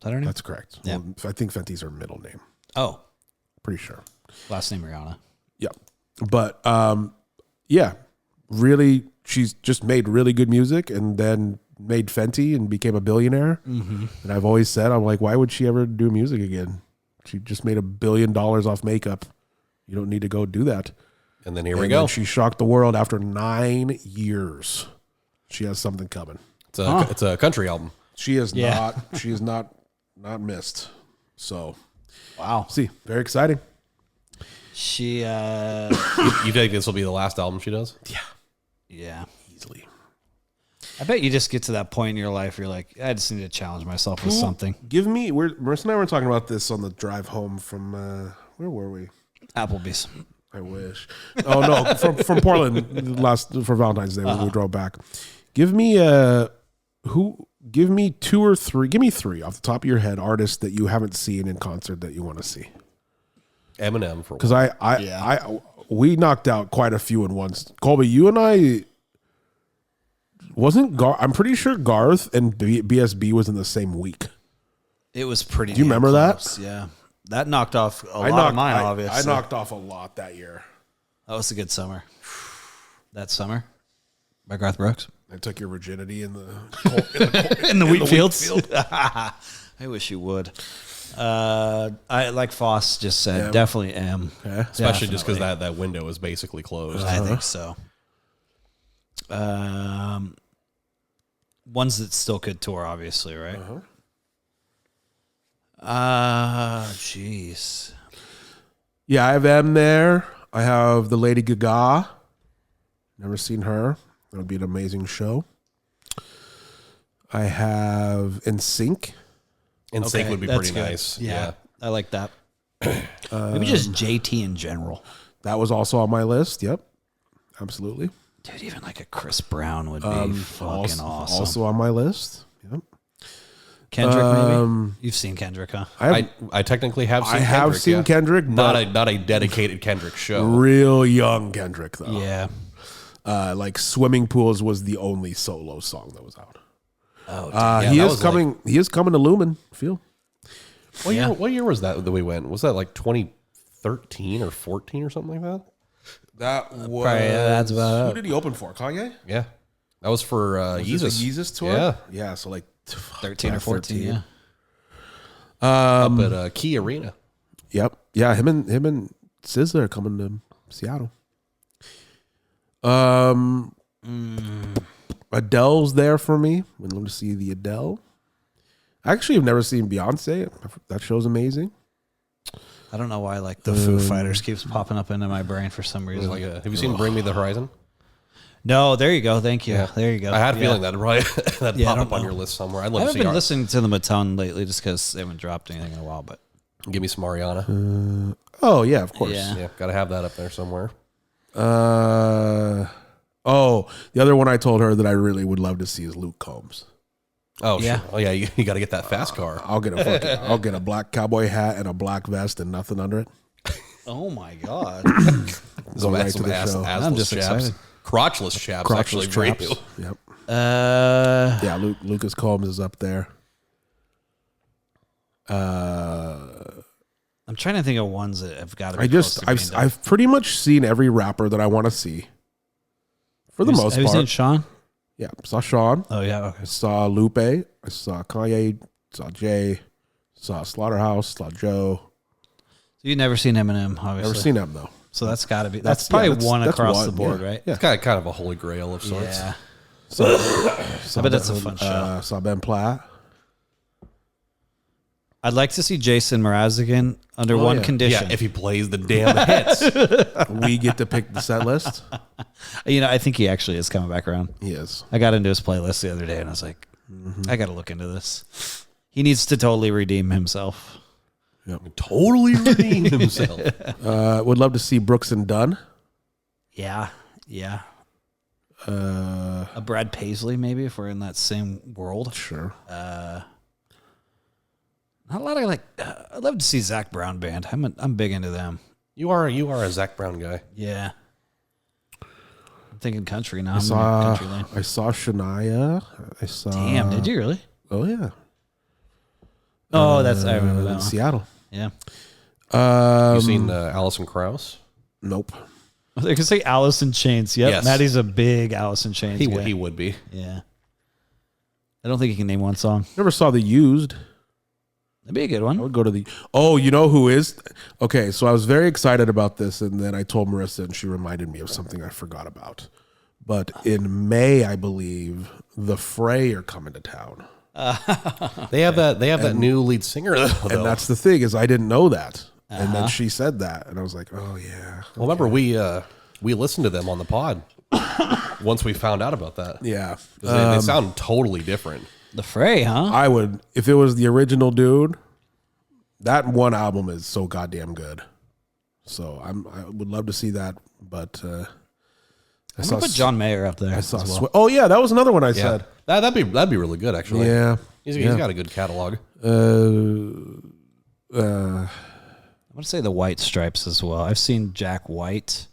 that her name? That's correct. Yeah. Well, I think Fenty's her middle name. Oh. Pretty sure. Last name Rihanna. Yeah. But yeah, really, she's just made really good music and then made Fenty and became a billionaire. Mm-hmm. And I've always said, I'm like, why would she ever do music again? She just made $1 billion off makeup. You don't need to go do that. And then here we go. She shocked the world after 9 years. She has something coming. It's a country album. She is not missed. So Wow. see, very exciting. She, You think this will be the last album she does? yeah. Easily. I bet you just get to that point in your life where you're like, I just need to challenge myself with something. Give me, Marissa and I were talking about this on the drive home from, where were we? Applebee's. I wish. Oh no, from Portland for Valentine's Day when we drove back. Give me two or three. Give me three off the top of your head artists that you haven't seen in concert that you want to see. Eminem for Because we knocked out quite a few in once. Colby, you and I I'm pretty sure Garth and BSB was in the same week. It was pretty. Do you remember close. that? Yeah. That knocked off a lot of mine, obviously. I knocked off a lot that year. That was a good summer. That summer by Garth Brooks. I took your virginity in the In the wheat fields. I wish you would. I like Fost just said, definitely am. Okay. especially just because that window is basically closed. I think so. Ones that still could tour, obviously, right? Jeez. Yeah, I have M there. I have the Lady Gaga. Never seen her. That would be an amazing show. I have NSYNC. NSYNC would be that's pretty good. nice. Yeah, I like that. Maybe just JT in general. That was also on my list. Yep, absolutely. Dude, even like a Chris Brown would be fucking awesome. Also on my list. Yep. Kendrick, maybe? You've seen Kendrick, huh? I technically have seen I have Kendrick, seen yeah. Kendrick, but Not a dedicated Kendrick show. real young Kendrick though. Yeah. Like Swimming Pools was the only solo song that was out. Oh, yeah, he that is was coming. He is coming to Lumen. Feel. What year was that we went? Was that like 2013 or 14 or something like that? That was. that's about who did he open for? Kanye. Yeah. That was for Was this Yeezus. a Yeezus tour. Yeah. Yeah. So like 13 or 14, yeah. Up at Key Arena. Yep. Yeah. Him and SZA are coming to Seattle. Adele's there for me. We'd love to see the Adele. I actually have never seen Beyonce. That show's amazing. I don't know why like the Foo Fighters keeps popping up into my brain for some reason. Have you seen Bring Me the Horizon? No, there you go. Thank you. Yeah. There you go. I had a Yeah. feeling that'd probably that'd Yeah, I pop don't up on know. your list somewhere. I'd I love to haven't see been listening to them a ton lately just because they haven't dropped anything in a while, but Give me some Mariana. Oh yeah, of course. Yeah. Yeah, gotta have that up there somewhere. The other one I told her that I really would love to see is Luke Combs. Oh Yeah. sure. Oh yeah, you got to get that fast car. I'll get a black cowboy hat and a black vest and nothing under it. oh my God. Go right to the show. I'm just excited. Crotchless chaps, actually. For Traps. you. Yep. Yeah, Lucas Combs is up there. I'm trying to think of ones that have got to be I've pretty much seen every rapper that I want to see. For the most Have you part. seen Sean? Yeah. Saw Sean. Oh, yeah. Okay. I saw Lupe. I saw Kanye. Saw Jay. Saw Slaughterhouse. Saw Joe. So you've never seen Eminem, obviously. Never seen him though. So that's got to be. That's probably one across the board, right? Yeah. It's kind of a holy grail of sorts. Yeah. I bet that's a fun show. Saw Ben Platt. I'd like to see Jason Mraz again under one condition. Yeah, if he plays the damn hits. We get to pick the set list. I think he actually is coming back around. He is. I got into his playlist the other day, and I was like, I got to look into this. He needs to totally redeem himself. Totally redeemed himself. Would love to see Brooks and Dunn. Yeah. A Brad Paisley, maybe, if we're in that same world. Sure. Not a lot of I'd love to see Zach Brown band. I'm big into them. You are a Zach Brown guy. Yeah. I'm thinking country now. I saw Shania. Damn, did you really? Oh yeah. Oh, I remember that In one. Seattle. Yeah. You seen Alison Krauss? Nope. They could say Alice in Chains. Yep. Yes. Maddie's a big Alice in Chains guy. He would be. Yeah. I don't think he can name one song. Never saw The Used. That'd be a good I one. would go to the. Oh, you know who is? Okay, so I was very excited about this, and then I told Marissa, and she reminded me of something I forgot about. But in May, I believe the Fray are coming to town, They have that new lead singer though. and that's the thing is I didn't know that, and then she said that, and I was like, oh yeah. Well, remember we listened to them on the pod once we found out about that. Yeah, 'Cause they sound totally different. The Fray, huh? I would if it was the original dude. That one album is so goddamn good. So I would love to see that, but I I'm gonna put John Mayer up there. I saw. as well. Oh yeah, that was another one I Yeah, said. that'd be really good actually. Yeah, He's got a good catalog. I'm gonna say the White Stripes as well. I've seen Jack White,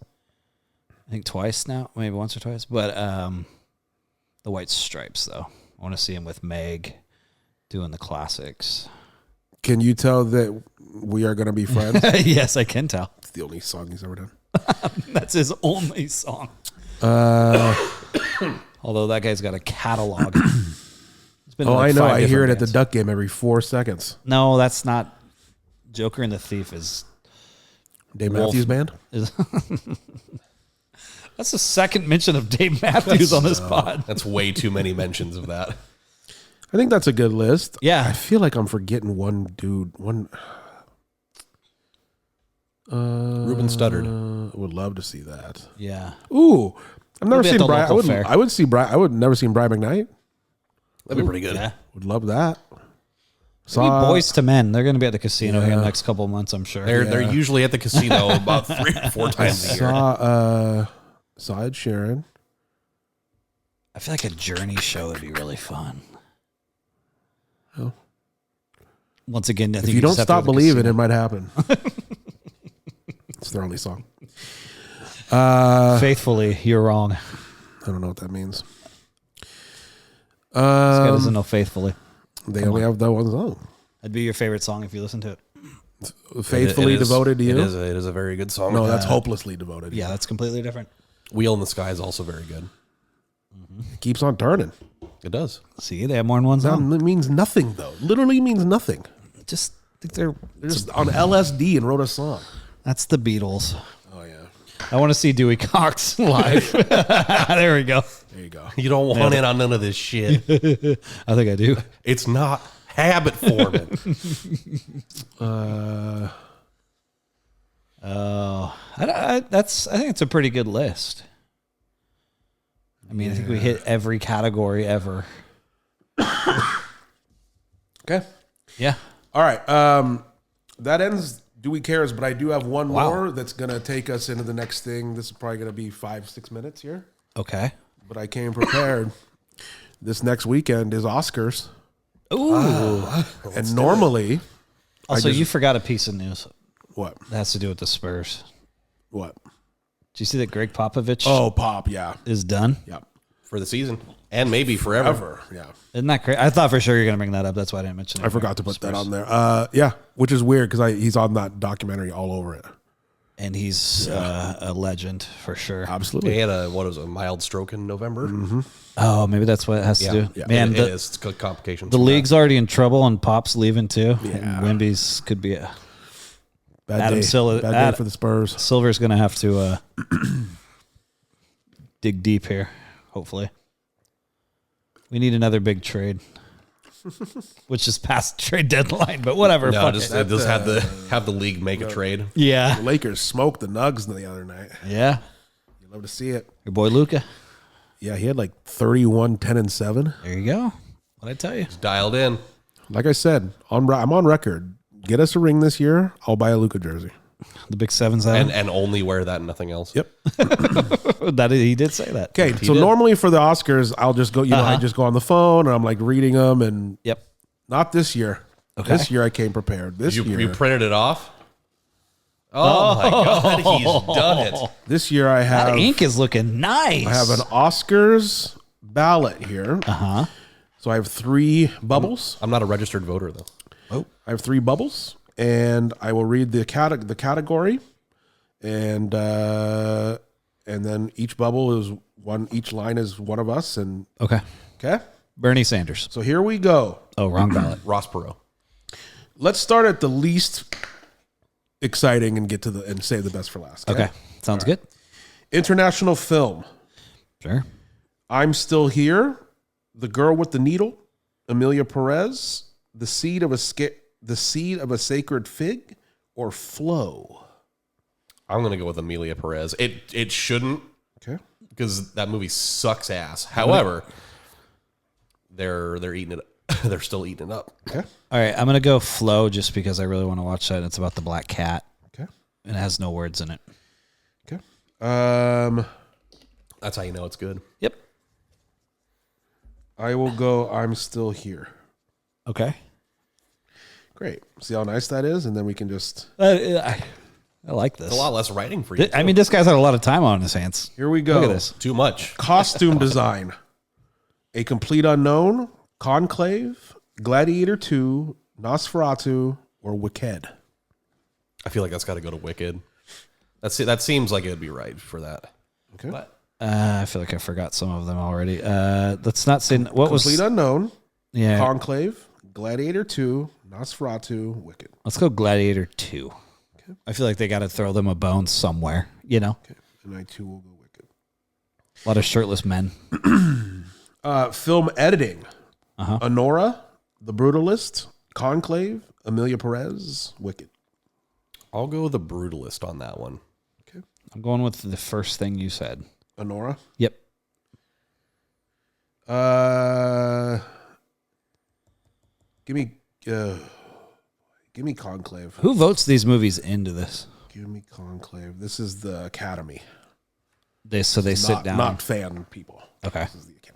I think twice now, maybe once or twice. But the White Stripes, though, I want to see him with Meg doing the classics. Can you tell that we are going to be friends? Yes, I can tell. It's the only song he's ever done. That's his only song. Although that guy's got a catalog. It's been Oh, like I know. 5 I hear it different at the bands. Duck Game every 4 seconds. No, that's not. Joker and the Thief is. Dave Wolf. Matthews Band. That's the second mention of Dave Matthews on this pod. That's way too many mentions of that. I think that's a good list. Yeah. I feel like I'm forgetting one dude. Ruben Studdard. Would love to see that. Yeah. Ooh, I've never Maybe at seen the Brian. local fair. I would see Brian. I would never seen Brian McKnight. That'd be pretty good. Yeah. Would love that. Maybe Boys to Men. They're going to be at the casino here in the next couple of months, I'm sure. They're usually at the casino about 3 or 4 times a year. Saw Ed Sheeran. I feel like a Journey show would be really fun. Oh. Once again, I think If you don't just have to stop go to the believing, casino. it might happen. It's their only song. Faithfully, you're wrong. I don't know what that means. This guy doesn't know Faithfully. They only have that one song. That'd be your favorite song if you listen to it. Faithfully It is- devoted to you. It is a very good song. No, that's hopelessly devoted. to Yeah, you. that's completely different. Wheel in the Sky is also very good. It keeps on turning. It does. See, they have more than one That song. means nothing though. Literally means nothing. Just think they're They're just on LSD and wrote a song. that's the Beatles. Oh yeah. I want to see Dewey Cox live. There we go. There you go. You don't want in on none of this shit. I think I do. It's not habit forming. I think it's a pretty good list. I mean, I think we hit every category ever. Okay. Yeah. All right. That ends Do We Cares, but I do have one more that's gonna take us into the next thing. This is probably gonna be 5-6 minutes here. Okay. But I came prepared. This next weekend is Oscars. Ooh. And normally Also, you forgot a piece of news what? that has to do with the Spurs. What? Did you see that Greg Popovich Oh, Pop, yeah. is done? Yeah. For the season. And maybe forever. Ever. Yeah. Isn't that great? I thought for sure you were going to bring that up. That's why I didn't mention it. I forgot to put that on there. Yeah, which is weird because he's on that documentary all over it. And he's a legend for sure. Absolutely. He had a mild stroke in November. Oh, maybe that's what it has to do. Yeah. Man, it is. It's got complications. the from league's already in trouble and Pop's leaving too. Yeah. And Wemby's could be a... Bad Adam day. Silva- Bad day Ad- for the Spurs. Silver's going to have to dig deep here, hopefully. We need another big trade. which is past trade deadline, but whatever. No, fuck just it. have the league make a trade. Yeah. The Lakers smoked the Nugs the other night. Yeah. You love to see it. Your boy Luca. Yeah, he had like 31, 10, and 7. There you go. What'd I tell you? Dialed in. Like I said, I'm on record. Get us a ring this year. I'll buy a Luka jersey. The big 7-7. And only wear that and nothing else. Yep. He did say that. Okay, so normally for the Oscars, I'll just go. I just go on the phone and I'm like reading them, and Yep. not this year. Okay. This year I came prepared. This year, You printed it off? Oh my God, he's done it. this year I have That ink is looking nice. I have an Oscars ballot here. Uh-huh. So I have 3 bubbles. I'm not a registered voter, though. I have 3 bubbles, and I will read the category, and then each bubble is one. Each line is one of us, and Okay. okay. Bernie Sanders. So here we go. Oh, wrong ballot. Ross Perot. Let's start at the least exciting and get to and save the best for last. Okay. Sounds good. International film. Sure. I'm Still Here. The Girl with the Needle. Amelia Perez. The Seed of a Sacred Fig, or Flow. I'm going to go with Amelia Perez. It shouldn't, Okay. because that movie sucks ass. However, they're eating it. They're still eating it up. Okay. All right. I'm going to go Flow just because I really want to watch that. It's about the black cat. Okay. And it has no words in it. Okay. That's how you know it's good. Yep. I will go I'm Still Here. Okay. Great. See how nice that is? And then we can just... I like this. It's a lot less writing for you. I mean, this guy's had a lot of time on his hands. Here we go. Look at this. Too much. Costume design. A Complete Unknown, Conclave, Gladiator 2, Nosferatu, or Wicked. I feel like that's got to go to Wicked. That seems like it would be right for that. Okay. But I feel like I forgot some of them already. Let's not say what Complete was. Unknown, Yeah. Conclave, Gladiator 2, Nosferatu, Wicked. Let's go Gladiator 2. Okay. I feel like they got to throw them a bone somewhere. You know, Okay. And I too will go Wicked. a lot of shirtless men. Film editing. Uh-huh. Honora, The Brutalist, Conclave, Amelia Perez, Wicked. I'll go The Brutalist on that one. Okay. I'm going with the first thing you said. Honora. Yep. Give me Conclave. Who votes these movies into this? Give me Conclave. This is the Academy. They sit down. Not fan people. Okay. This is the Academy.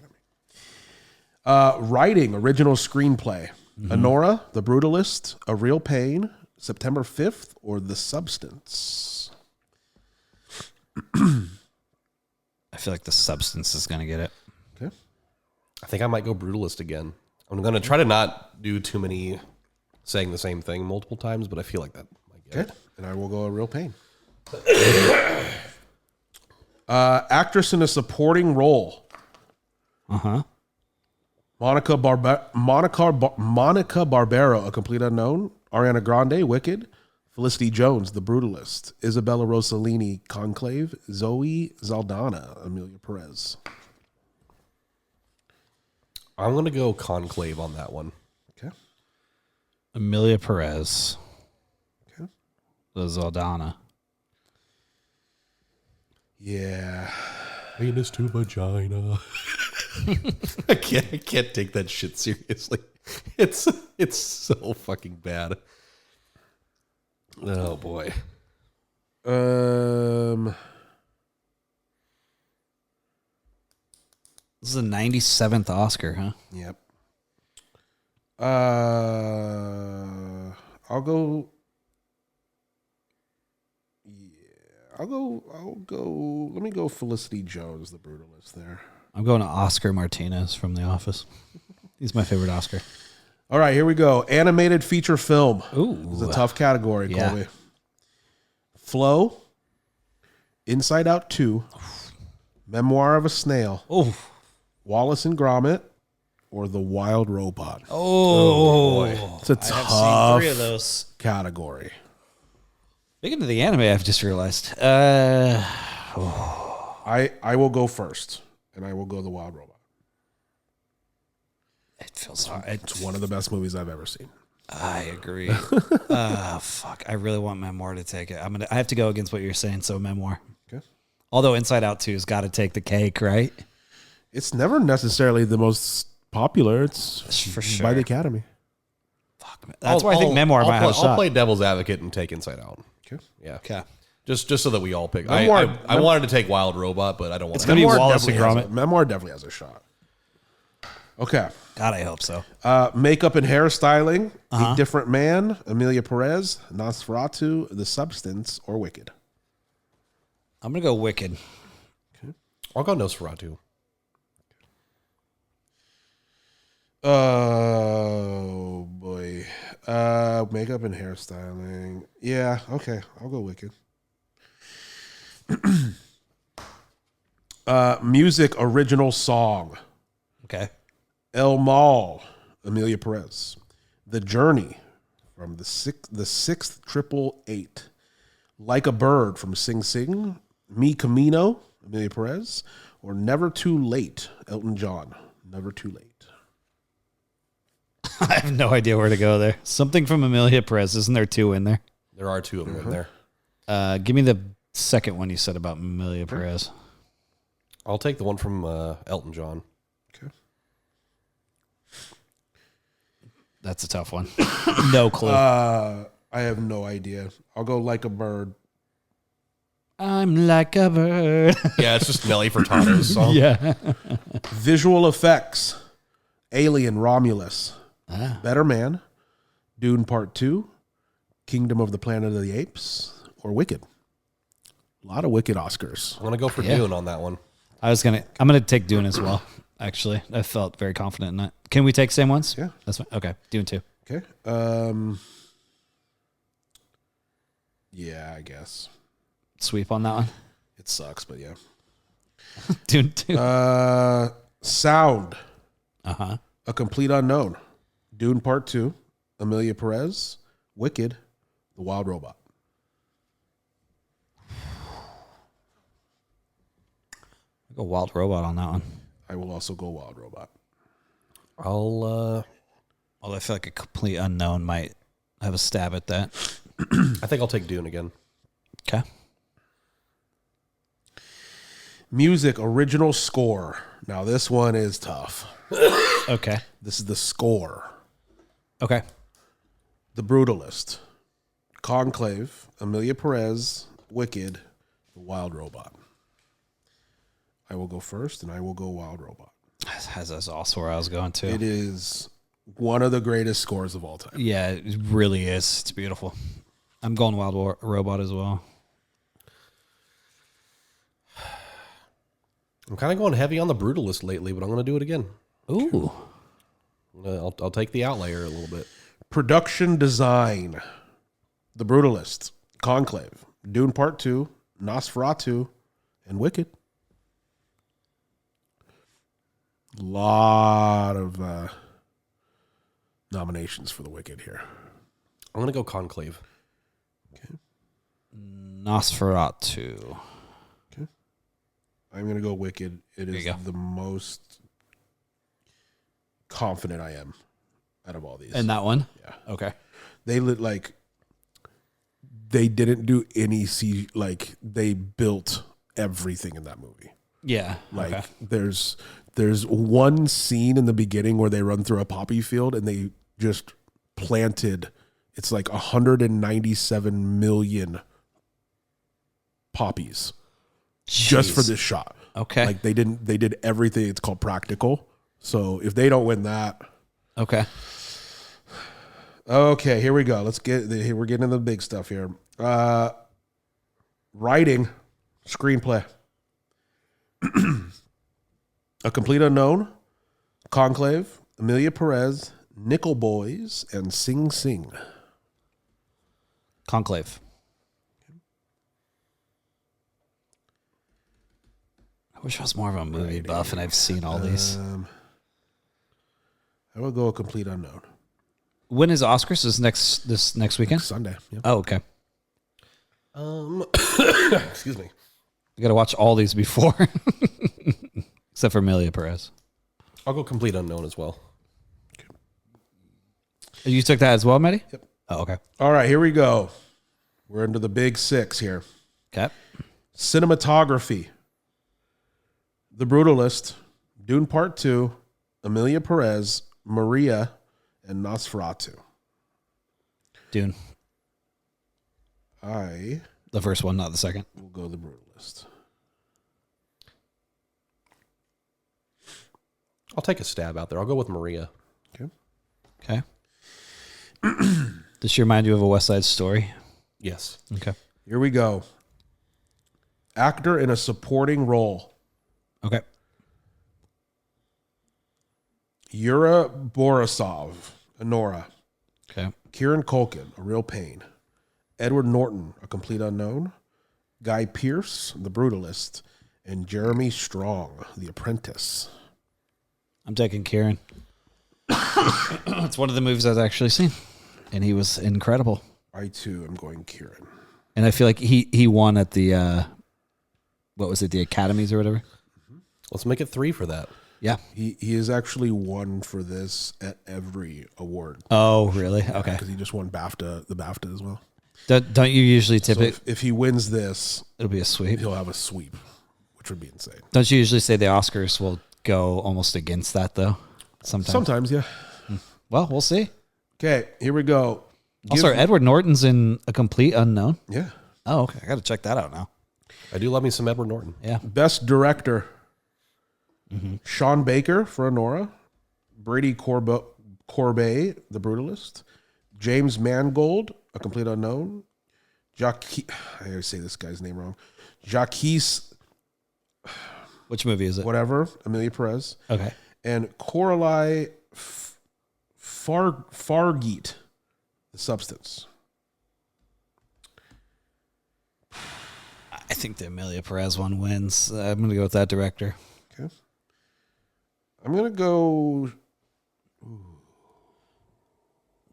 Writing, original screenplay. Honora, The Brutalist, A Real Pain, September 5th, or The Substance. I feel like the substance is going to get it. Okay. I think I might go Brutalist again. I'm going to try to not do too many saying the same thing multiple times, but I feel like that might get Okay. it. And I will go A Real Pain. Actress in a supporting role. Uh-huh. Monica Barbero, A Complete Unknown. Ariana Grande, Wicked. Felicity Jones, The Brutalist. Isabella Rossellini, Conclave. Zoe Saldana, Amelia Perez. I'm going to go Conclave on that one. Okay. Amelia Perez. Okay. The Zaldana. Yeah. Penis to vagina. I can't take that shit seriously. It's so fucking bad. Oh boy. This is the 97th Oscar, huh? Yep. I'll go. Yeah, I'll go. Let me go Felicity Jones, The Brutalist there. I'm going to Oscar Martinez from The Office. He's my favorite Oscar. All right, here we go. Animated feature film. Ooh. It's a tough category, Yeah. Colby. Flow, Inside Out 2, Memoir of a Snail, Oh. Wallace and Gromit, or The Wild Robot. Oh. It's a I have tough seen 3 of those. category. Speaking of the anime, I've just realized. I will go first, and I will go The Wild Robot. It feels hard. It's one of the best movies I've ever seen. I agree. Fuck. I really want Memoir to take it. I have to go against what you're saying. So Memoir. Okay. Although Inside Out 2 has got to take the cake, right? It's never necessarily the most popular. It's For sure. by the Academy. Fuck. That's why I think Memoir might have a shot. I'll play devil's advocate and take Inside Out. Okay. Yeah. Okay. Just so that we all pick. Memoir- I wanted to take Wild Robot, but I don't want It's to. gonna be Memoir Wallace and definitely Gromit. Memoir definitely has a shot. Okay. God, I hope so. Makeup and hairstyling. A Different Man. Amelia Perez. Nosferatu. The Substance. Or Wicked. I'm going to go Wicked. I'll go Nosferatu. Oh, boy. Makeup and hairstyling. Yeah, okay. I'll go Wicked. Music original song. Okay. El Mal, Amelia Perez. The Journey from the sixth 888. Like a Bird from Sing Sing. Mi Camino, Amelia Perez. Or Never Too Late, Elton John. Never Too Late. I have no idea where to go there. Something from Amelia Perez. Isn't there 2 in there? There are 2 of them in there. Give me the second one you said about Amelia Perez. I'll take the one from Elton John. Okay. That's a tough one. No clue. I have no idea. I'll go Like a Bird. I'm like a bird. Yeah, it's just Nelly Furtado's song. Yeah. Visual effects. Alien Romulus. Better Man. Dune Part 2. Kingdom of the Planet of the Apes. Or Wicked. A lot of Wicked Oscars. I'm gonna go for Dune on that one. I'm gonna take Dune as well. Actually, I felt very confident in that. Can we take same ones? Yeah. That's fine. Okay. Dune 2. Okay. Yeah, I guess. Sweep on that one. It sucks, but yeah. Dune 2. Sound. Uh-huh. A Complete Unknown. Dune Part 2. Amelia Perez. Wicked. The Wild Robot. I'll go Wild Robot on that one. I will also go Wild Robot. I'll Although I feel like a complete unknown might have a stab at that. I think I'll take Dune again. Okay. Music original score. Now this one is tough. Okay. This is the score. Okay. The Brutalist. Conclave. Amelia Perez. Wicked. The Wild Robot. I will go first, and I will go Wild Robot. That's also where I was going to. It is one of the greatest scores of all time. Yeah, it really is. It's beautiful. I'm going Wild Robot as well. I'm kind of going heavy on the Brutalist lately, but I'm going to do it again. Ooh. I'll take the Outlier a little bit. Production design. The Brutalist. Conclave. Dune Part 2. Nosferatu. And Wicked. Lot of nominations for the Wicked here. I'm going to go Conclave. Nosferatu. Okay. I'm going to go Wicked. It is you go. the most confident I am out of all these. And that one? Yeah. Okay. They look like they didn't do any they built everything in that movie. Yeah. Like okay. there's one scene in the beginning where they run through a poppy field and they just planted, it's like 197 million poppies just for this shot. Okay. Like they did everything. It's called practical. So if they don't win that. Okay. Okay, here we go. We're getting into the big stuff here. Writing, screenplay. A Complete Unknown, Conclave, Amelia Perez, Nickel Boys, and Sing Sing. Conclave. I wish I was more of a movie buff and I've seen all these. I will go A Complete Unknown. When is Oscars? This next weekend? Sunday. Yep. Oh, okay. Excuse me. I got to watch all these before, except for Amelia Perez. I'll go Complete Unknown as well. You took that as well, Matty? Yep. Oh, okay. All right, here we go. We're into the big six here. Okay. Cinematography. The Brutalist, Dune Part 2, Emilia Perez, Maria, and Nosferatu. Dune. I The first one, not the second. will go The Brutalist. I'll take a stab out there. I'll go with Maria. Okay. Okay. Does she remind you of a West Side Story? Yes. Okay. Here we go. Actor in a supporting role. Okay. Yura Borisov, Honora. Okay. Kieran Culkin, A Real Pain. Edward Norton, A Complete Unknown. Guy Pearce, The Brutalist. And Jeremy Strong, The Apprentice. I'm taking Kieran. It's one of the movies I've actually seen, and he was incredible. I, too, am going Kieran. And I feel like he won at the, what was it, the Academies or whatever? Let's make it 3 for that. Yeah. He has actually won for this at every award. Oh, really? Okay. Because he just won the BAFTA as well. Don't you usually tip So it? if he wins this, It'll be a sweep. he'll have a sweep, which would be insane. Don't you usually say the Oscars will go almost against that, though? Sometimes, yeah. Well, we'll see. Okay, here we go. Also, Edward Norton's in A Complete Unknown. Yeah. Oh, okay. I got to check that out now. I do love me some Edward Norton. Yeah. Best Director. Sean Baker for Honora. Brady Corbet, The Brutalist. James Mangold, A Complete Unknown. I always say this guy's name wrong. Jacques, Which movie is it? whatever, Emilia Perez. Okay. And Coralie Fargeet, The Substance. I think the Emilia Perez one wins. I'm going to go with that director. Okay. I'm going to go...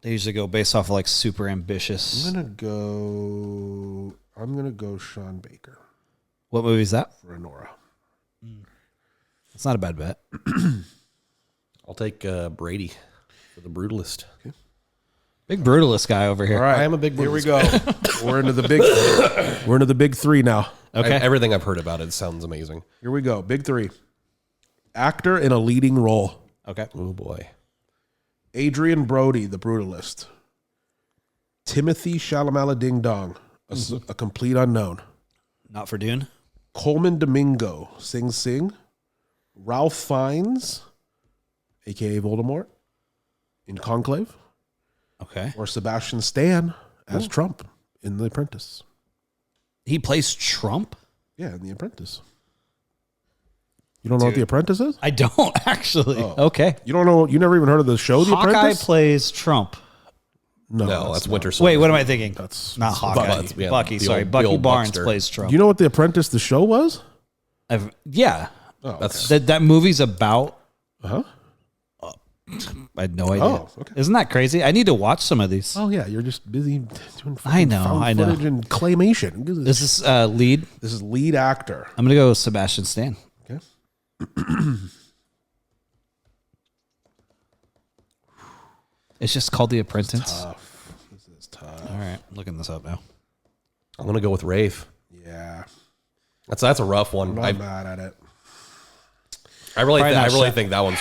They usually go based off of like super ambitious. I'm gonna go Sean Baker What movie is that? for Honora. It's not a bad bet. I'll take Brady for The Brutalist. Big brutalist guy over here. All right, I am a big Here we brutalist. go. We're into the big three now. Okay. Everything I've heard about it sounds amazing. Here we go. Big three. Actor in a leading role. Okay. Oh boy. Adrian Brody, The Brutalist. Timothy Chalamet Ding Dong, a Complete Unknown. Not for Dune. Coleman Domingo, Sing Sing. Ralph Fiennes, a.k.a. Voldemort, in Conclave. Okay. Or Sebastian Stan as Trump in The Apprentice. He plays Trump? Yeah, in The Apprentice. You don't know what The Apprentice is? I don't actually. Okay. You don't know? You never even heard of the show The Hawkeye Apprentice? plays Trump. No, that's not. Winter Soldier. Wait, what am I thinking? That's not Hawkeye. Bucky. Yeah, Bucky, the sorry. old- the Bucky old Barnes Buckster. plays Trump. Do you know what The Apprentice the show was? Yeah. Oh, That's That movie's about. huh? I had no idea. Oh, okay. Isn't that crazy? I need to watch some of these. Oh yeah, you're just busy doing I know, found I know. footage and claymation. This is lead. This is lead actor. I'm going to go with Sebastian Stan. Okay. It's just called The Apprentice. This is tough. All right. Looking this up now. I'm gonna go with Rafe. Yeah, That's a rough one. I'm not mad at it. I really Probably not think that one's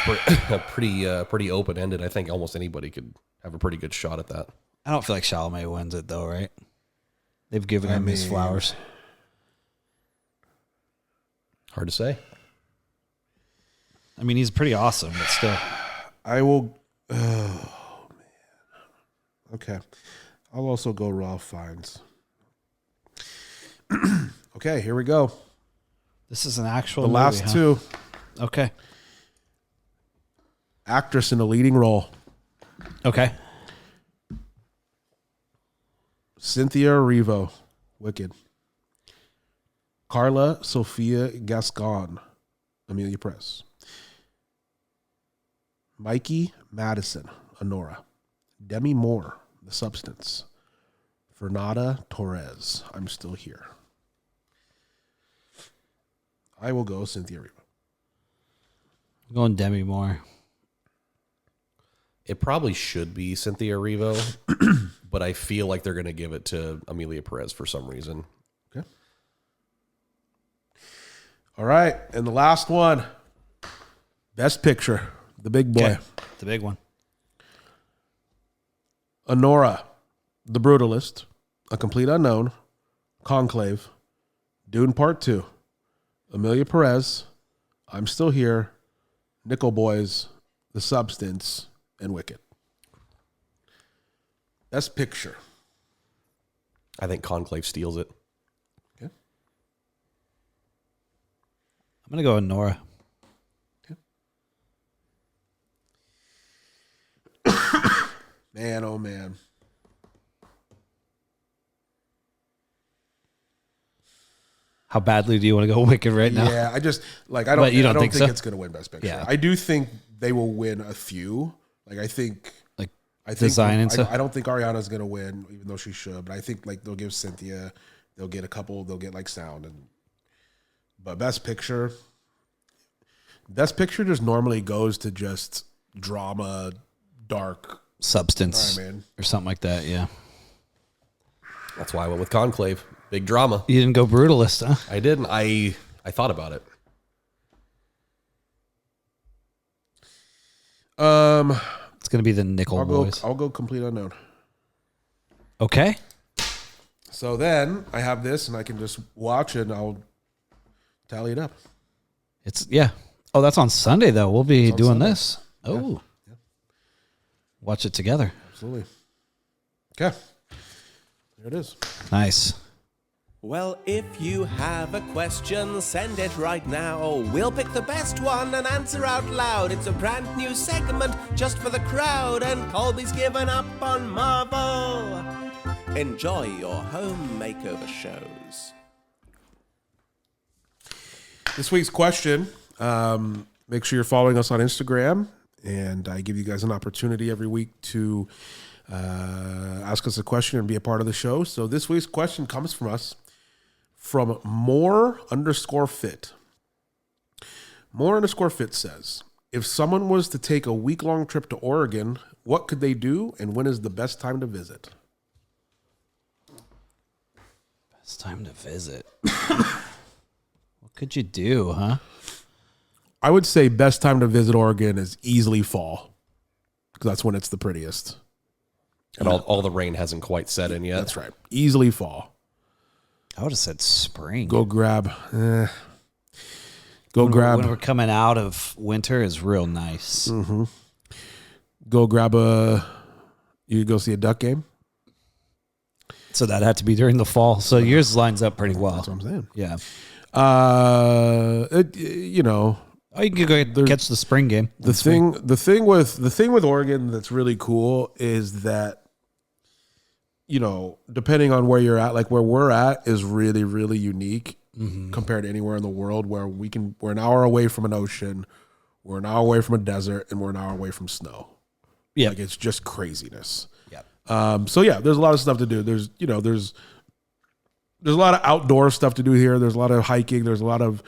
pretty open ended. I think almost anybody could have a pretty good shot at that. I don't feel like Chalamet wins it, though, right? They've given him his flowers. Hard to say. I mean, he's pretty awesome, but still. I will. Oh man. Okay, I'll also go Ralph Fiennes. Okay, here we go. This is an actual The movie, last huh? two. Okay. Actress in a leading role. Okay. Cynthia Erivo, Wicked. Carla Sophia Gascon, Amelia Press. Mikey Madison, Honora. Demi Moore, The Substance. Fernanda Torres, I'm Still Here. I will go Cynthia Erivo. I'm going Demi Moore. It probably should be Cynthia Erivo, but I feel like they're going to give it to Amelia Perez for some reason. Okay. All right. And the last one. Best Picture. The big boy. Okay. The big one. Honora, The Brutalist, A Complete Unknown, Conclave, Dune Part 2, Amelia Perez, I'm Still Here, Nickel Boys, The Substance, and Wicked. Best Picture. I think Conclave steals it. Okay. I'm going to go with Nora. Man, oh man. How badly do you want to go Wicked right now? Yeah, I just like I don't. But you don't I don't think think so? it's going to win Best Picture. Yeah. I do think they will win a few. Like I think Design and stuff? I don't think Ariana's going to win, even though she should. But I think like they'll give Cynthia. They'll get a couple. They'll get like sound but Best Picture just normally goes to just drama, dark. Substance All right, man. or something like that, yeah. That's why I went with Conclave. Big drama. You didn't go Brutalist, huh? I didn't. I thought about it. It's going to be the Nickel Boys. I'll go Complete Unknown. Okay. So then I have this, and I can just watch it, and I'll tally it up. Yeah. Oh, that's on Sunday, though. We'll be doing Sunday. this. Oh. Yeah. Watch it together. Absolutely. Okay. There it is. Nice. Well, if you have a question, send it right now. We'll pick the best one and answer out loud. It's a brand new segment just for the crowd, and Colby's given up on Marvel. Enjoy your home makeover shows. This week's question, make sure you're following us on Instagram, and I give you guys an opportunity every week to ask us a question and be a part of the show. So this week's question comes from us from more_fit. More_fit says, if someone was to take a week-long trip to Oregon, what could they do, and when is the best time to visit? It's time to visit. What could you do, huh? I would say best time to visit Oregon is easily fall, because that's when it's the prettiest. And all the rain hasn't quite set in yet. That's right. Easily fall. I would have said spring. Go grab. When we're coming out of winter is real nice. Mm-hmm. Go grab you go see a Duck game? So that had to be during the fall. So yours lines up pretty well. That's what I'm saying. Yeah. Oh, you can go catch the spring game. The thing with Oregon that's really cool is that, depending on where you're at, like where we're at is really, really unique compared to anywhere in the world, where we're an hour away from an ocean, we're an hour away from a desert, and we're an hour away from snow. Yeah. Like it's just craziness. Yeah. So yeah, there's a lot of stuff to do. There's a lot of outdoor stuff to do here. There's a lot of hiking. There's a lot of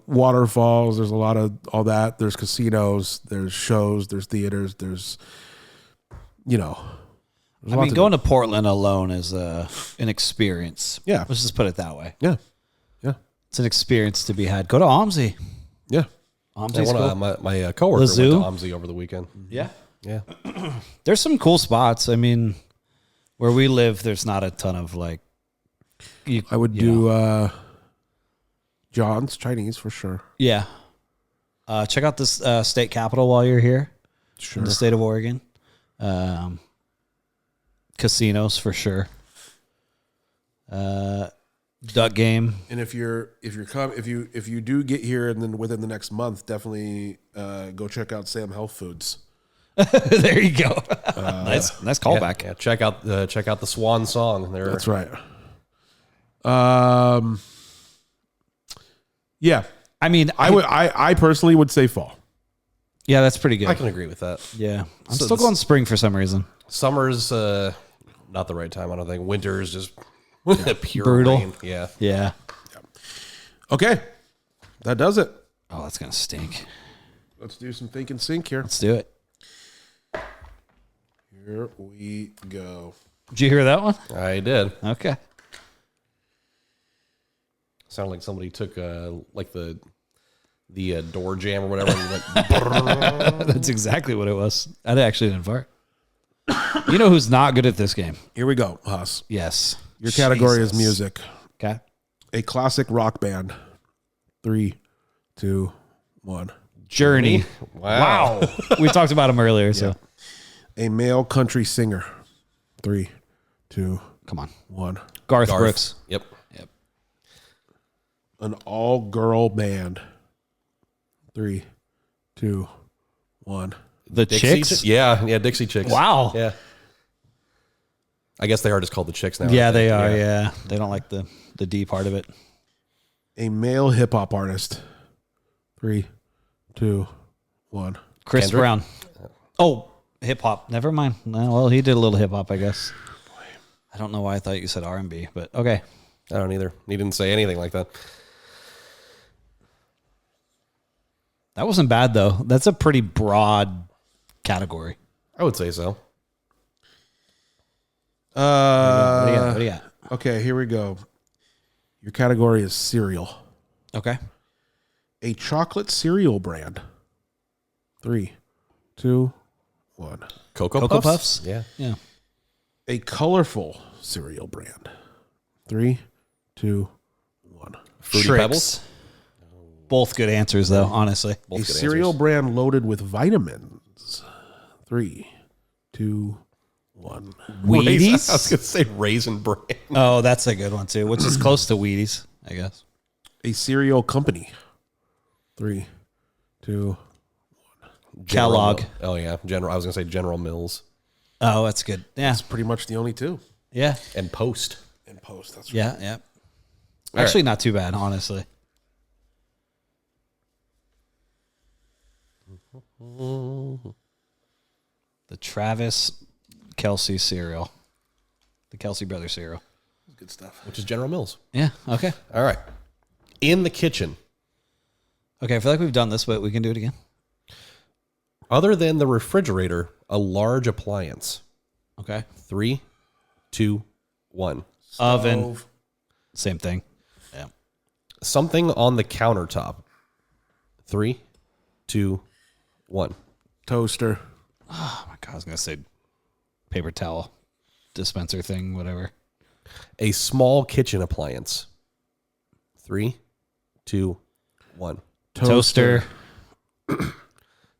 waterfalls. There's a lot of all that. There's casinos. There's shows. There's theaters. There's going to Portland alone is an experience. Yeah. Let's just put it that way. Yeah. It's an experience to be had. Go to OMSI. Yeah. OMSI's cool. My coworker went to zoo? OMSI over the weekend. Yeah. Yeah. There's some cool spots. I mean, where we live, there's not a ton of like. I would do John's Chinese for sure. Yeah. Check out this state capitol while you're here. Sure. In the state of Oregon. Casinos for sure. Duck game. And if you do get here and then within the next month, definitely go check out Salem Health Foods. There you go. Nice callback. Yeah, check out the Swan Song. That's right. Yeah. I mean, I personally would say fall. Yeah, that's pretty good. I can agree with that. Yeah. I'm still going spring for some reason. Summer's not the right time, I don't think. Winter is just pure Brutal. rain. Yeah. Yeah. Okay. That does it. Oh, that's going to stink. Let's do some think and sync here. Let's do it. Here we go. Did you hear that one? I did. Okay. Sounded like somebody took like the door jam or whatever. And went, That's exactly what it was. I actually didn't fart. You know who's not good at this game? Here we go, Huss. Yes. Your category Jesus. is music. Okay. A classic rock band. 3, 2, 1. Journey. wow. We talked about him earlier, so A male country singer. 3, 2, come on. 1. Garth Brooks. Yep. An all-girl band. 3, 2, 1. The Dixie Chicks? Yeah, Dixie Chicks. Wow. Yeah. I guess they are just called the Chicks now. Yeah, they are. Yeah. They don't like the D part of it. A male hip-hop artist. 3, 2, 1. Chris Kendrick? Brown. Oh, hip hop. Never mind. No, well, he did a little hip hop, I guess. I don't know why I thought you said R&B, but okay. I don't either. He didn't say anything like that. That wasn't bad though. That's a pretty broad category. I would say so. What do you got? Okay, here we go. Your category is cereal. Okay. A chocolate cereal brand. 3, 2, 1. Cocoa Cocoa Puffs? Yeah. Yeah. A colorful cereal brand. 3, 2, 1. Fruity Trix. Pebbles? Both good answers though, honestly. Both A good cereal answers. brand loaded with vitamins. 3, 2, 1. Wheaties? I was going to say Raisin Bran. Oh, that's a good one too, which is close to Wheaties, I guess. A cereal company. 3, 2. Kellogg. Oh, yeah. I was going to say General Mills. Oh, that's good. Yeah. That's pretty much the only two. Yeah. And Post. And Post. That's right. Yeah. Yeah. All Actually, right. not too bad, honestly. The Travis Kelsey cereal. The Kelsey Brothers cereal. Good stuff. Which is General Mills. Yeah. Okay. All right. In the kitchen, Okay. I feel like we've done this, but we can do it again. other than the refrigerator, a large appliance. Okay. 3, 2, 1. Oven. Stove. Same thing. Yeah. Something on the countertop. 3, 2, 1. Toaster. Oh my God. I was going to say paper towel dispenser thing, whatever. A small kitchen appliance. 3, 2, 1. Toaster.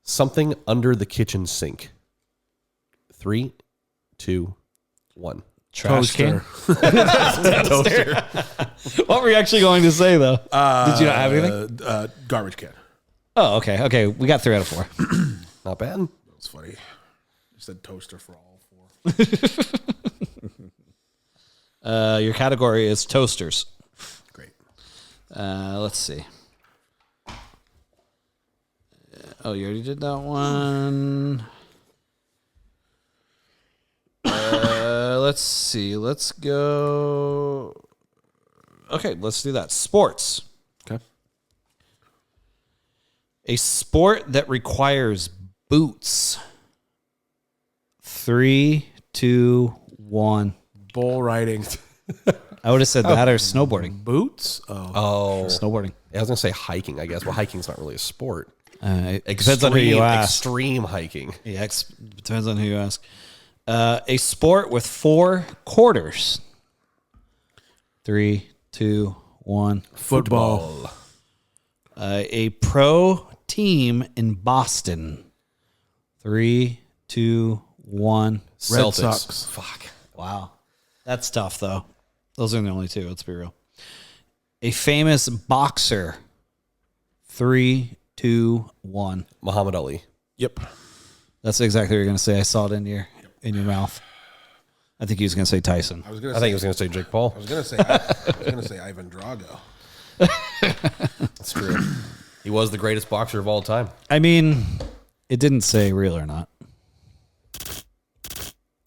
Something under the kitchen sink. 3, 2, 1. Trash can. Toaster. What were you actually going to say, though? Did you not have anything? Garbage can. Oh, okay. Okay. We got 3 out of 4. Not bad. That's funny. You said toaster for all 4. Your category is toasters. Great. Let's see. Oh, you already did that one. Let's see. Let's go. Okay, let's do that. Sports. Okay. A sport that requires boots. 3, 2, 1. Bull riding. I would have said that or snowboarding. Boots. Oh. Oh. Snowboarding. I was going to say hiking, I guess. Well, hiking's not really a sport. It depends on who you ask. Extreme hiking. Yeah, depends on who you ask. A sport with 4 quarters. 3, 2, 1. Football. A pro team in Boston. 3, 2, 1. Red Celtics. Sox. Fuck. Wow. That's tough, though. Those are the only 2. Let's be real. A famous boxer. 3, 2, 1. Muhammad Ali. Yep. That's exactly what you're going to say. I saw it in your mouth. I think he was going to say Tyson. I was gonna I think he was going to say Jake Paul. I was gonna say Ivan Drago. That's true. He was the greatest boxer of all time. I mean, it didn't say real or not.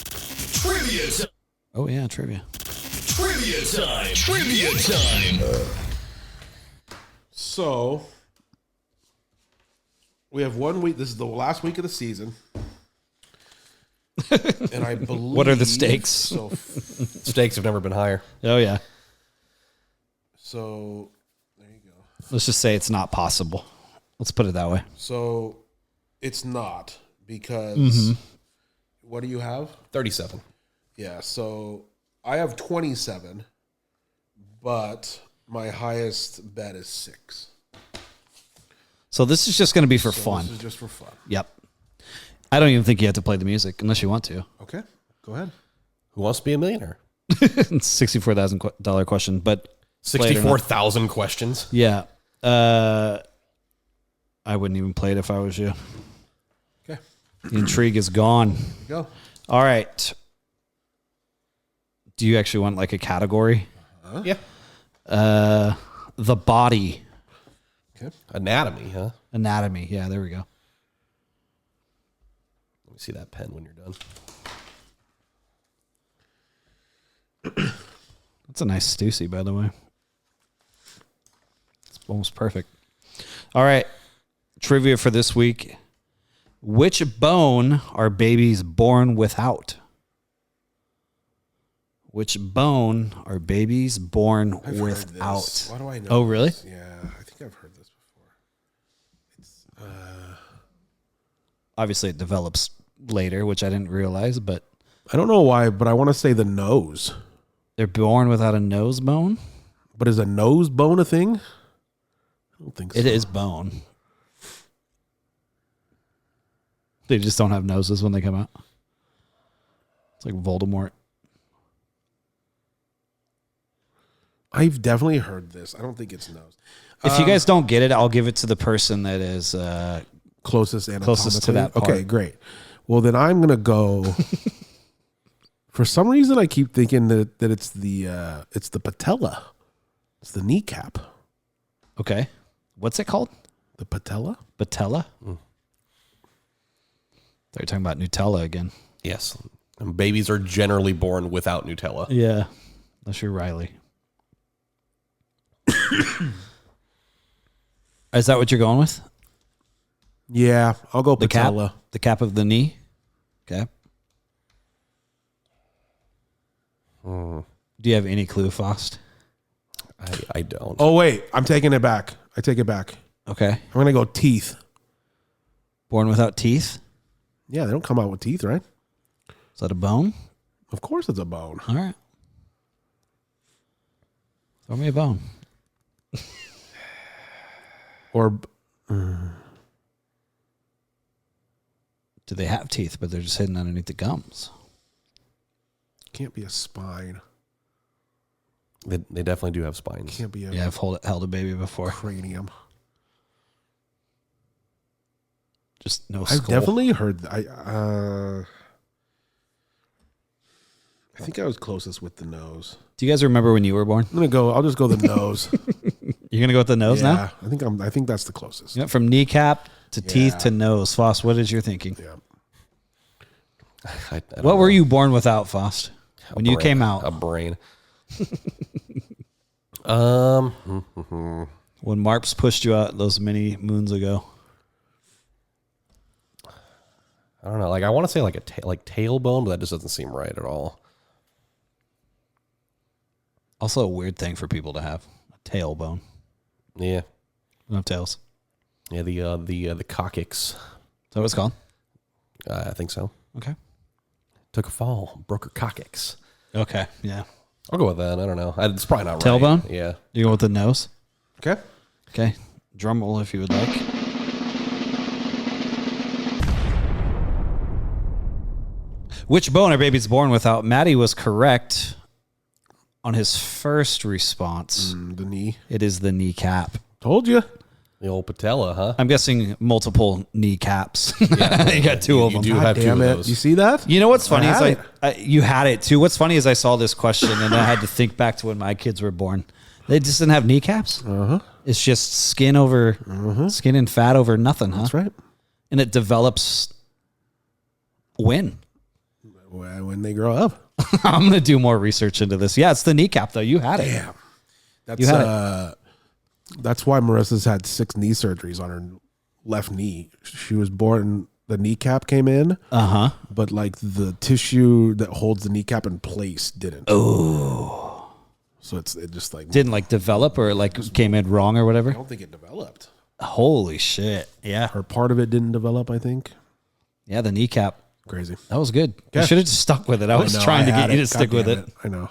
Trivia time. Oh, yeah, trivia. Trivia time. Trivia time. So we have 1 week. This is the last week of the season. And I believe... What are the stakes? Stakes have never been higher. Oh, yeah. So, there you go. Let's just say it's not possible. Let's put it that way. So, it's not because... What do you have? 37. Yeah, so I have 27, but my highest bet is 6. So this is just going to be for fun. This is just for fun. Yep. I don't even think you have to play the music unless you want to. Okay, go ahead. Who wants to be a millionaire? $64,000 question, but 64,000 questions. yeah. I wouldn't even play it if I was you. Okay, The intrigue is gone. go. All right. Do you actually want like a category? Yeah. The body. Okay. Anatomy, huh? Anatomy. Yeah, there we go. Let me see that pen when you're done. That's a nice Stussy, by the way. It's almost perfect. All right. Trivia for this week. Which bone are babies born without? Which bone are babies born I've heard without? this. Why do I know? Oh, really? This? Yeah, I think I've heard this before. Obviously, it develops later, which I didn't realize, but I don't know why, but I want to say the nose. they're born without a nose bone? But is a nose bone a thing? I don't think so. It is bone. They just don't have noses when they come out. It's like Voldemort. I've definitely heard this. I don't think it's nose. If you guys don't get it, I'll give it to the person that is Closest closest to that part. Okay, great. Well, then I'm gonna go. For some reason, I keep thinking that it's the patella. It's the kneecap. Okay. What's it called? The patella. Patella? They're talking about Nutella again. Yes. And babies are generally born without Nutella. Yeah. Unless you're Riley. Is that what you're going with? Yeah, I'll go The cap? patella. The cap of the knee? Okay. Do you have any clue, Fost? I don't. Oh wait, I'm taking it back. I take it back. Okay. I'm gonna go teeth. Born without teeth? Yeah, they don't come out with teeth, right? Is that a bone? Of course, it's a bone. All right. Throw me a bone. Or Do they have teeth, but they're just hidden underneath the gums? can't be a spine. They definitely do have spines. Can't be a Yeah, I've held a baby before. cranium. Just no I've skull. definitely heard. I think I was closest with the nose. Do you guys remember when you were born? I'm gonna go. I'll just go the nose. You're going to go with the nose now? Yeah, I think that's the closest. Yep, from kneecap to teeth Yeah. to nose. Fost, what is your thinking? Yeah. I don't What know. were you born without, Fost? When you came out? A brain. When Marps pushed you out those many moons ago? I don't know. Like I want to say like tailbone, but that just doesn't seem right at all. Also a weird thing for people to have. A tailbone. Yeah. No tails. Yeah, the coccyx. Is that what it's called? I think so. Okay. Took a fall, broke her coccyx. Okay, yeah. I'll go with that. I don't know. It's probably not Tailbone? right. Yeah. You go with the nose? Okay. Okay. Drum roll if you would like. Which bone are babies born without? Matty was correct on his first response. The knee. It is the kneecap. Told you. The old patella, huh? I'm guessing multiple kneecaps. Yeah, you got two of You them. do have two Damn of it. those. You see that? You know what's funny I is had you had it too. What's funny is I saw this question and I had to think back to when my kids were born. They just didn't have kneecaps. It's just skin over skin and fat over nothing, huh? That's right. And it develops when? When they grow up. I'm gonna do more research into this. Yeah, it's the kneecap though. You had it. Damn. That's You had that's why Marissa's had 6 knee surgeries on her left knee. She was born the kneecap came in. Uh-huh. But like the tissue that holds the kneecap in place didn't. Oh. So it just like Didn't like develop or like came in wrong or whatever? I don't think it developed. Holy shit. Yeah. Or part of it didn't develop, I think. Yeah, the kneecap. Crazy. That was good. You should have just stuck with it. I was trying to get you to stick with it. I know.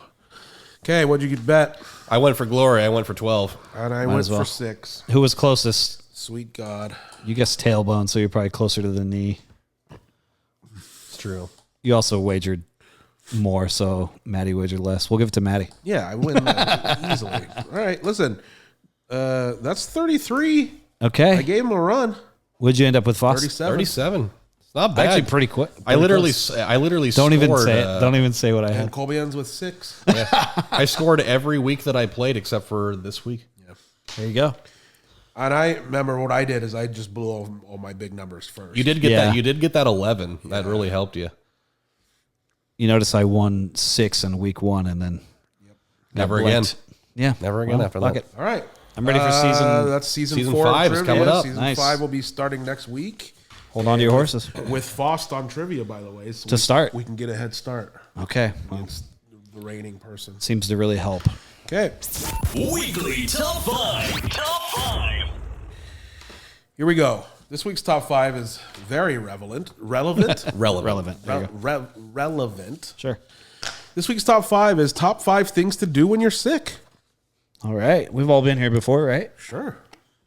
Okay, what'd you bet? I went for glory. I went for 12. And I went for 6. Who was closest? Sweet God. You guessed tailbone, so you're probably closer to the knee. It's true. You also wagered more, so Matty wagered less. We'll give it to Matty. Yeah, I win that easily. All right, listen. That's 33. Okay. I gave him a run. What'd you end up with, Fost? 37. It's not bad. Actually, pretty quick. I literally Don't even scored, say it. Don't even say what I And had. Colby ends with 6. I scored every week that I played except for this week. There you go. And I remember what I did is I just blew all my big numbers first. You did get Yeah. that. You did get that 11. That really helped you. You notice I won 6 in week 1 and then Never got again. blanked. Yeah. Never again after fuck that. it. All right. I'm ready for season. That's season Season 4 5 is trivia. coming up. Season Nice. 5 will be starting next week. Hold on to your horses. With Fost on trivia, by the way. So To start. We can get a head start Okay. Well, against the reigning person. seems to really help. Okay. Weekly Top 5. Top 5. Here we go. This week's top 5 is very relevant. Relevant? Relevant. There you go. Relevant. Sure. This week's top 5 is top 5 things to do when you're sick. All right. We've all been here before, right? Sure.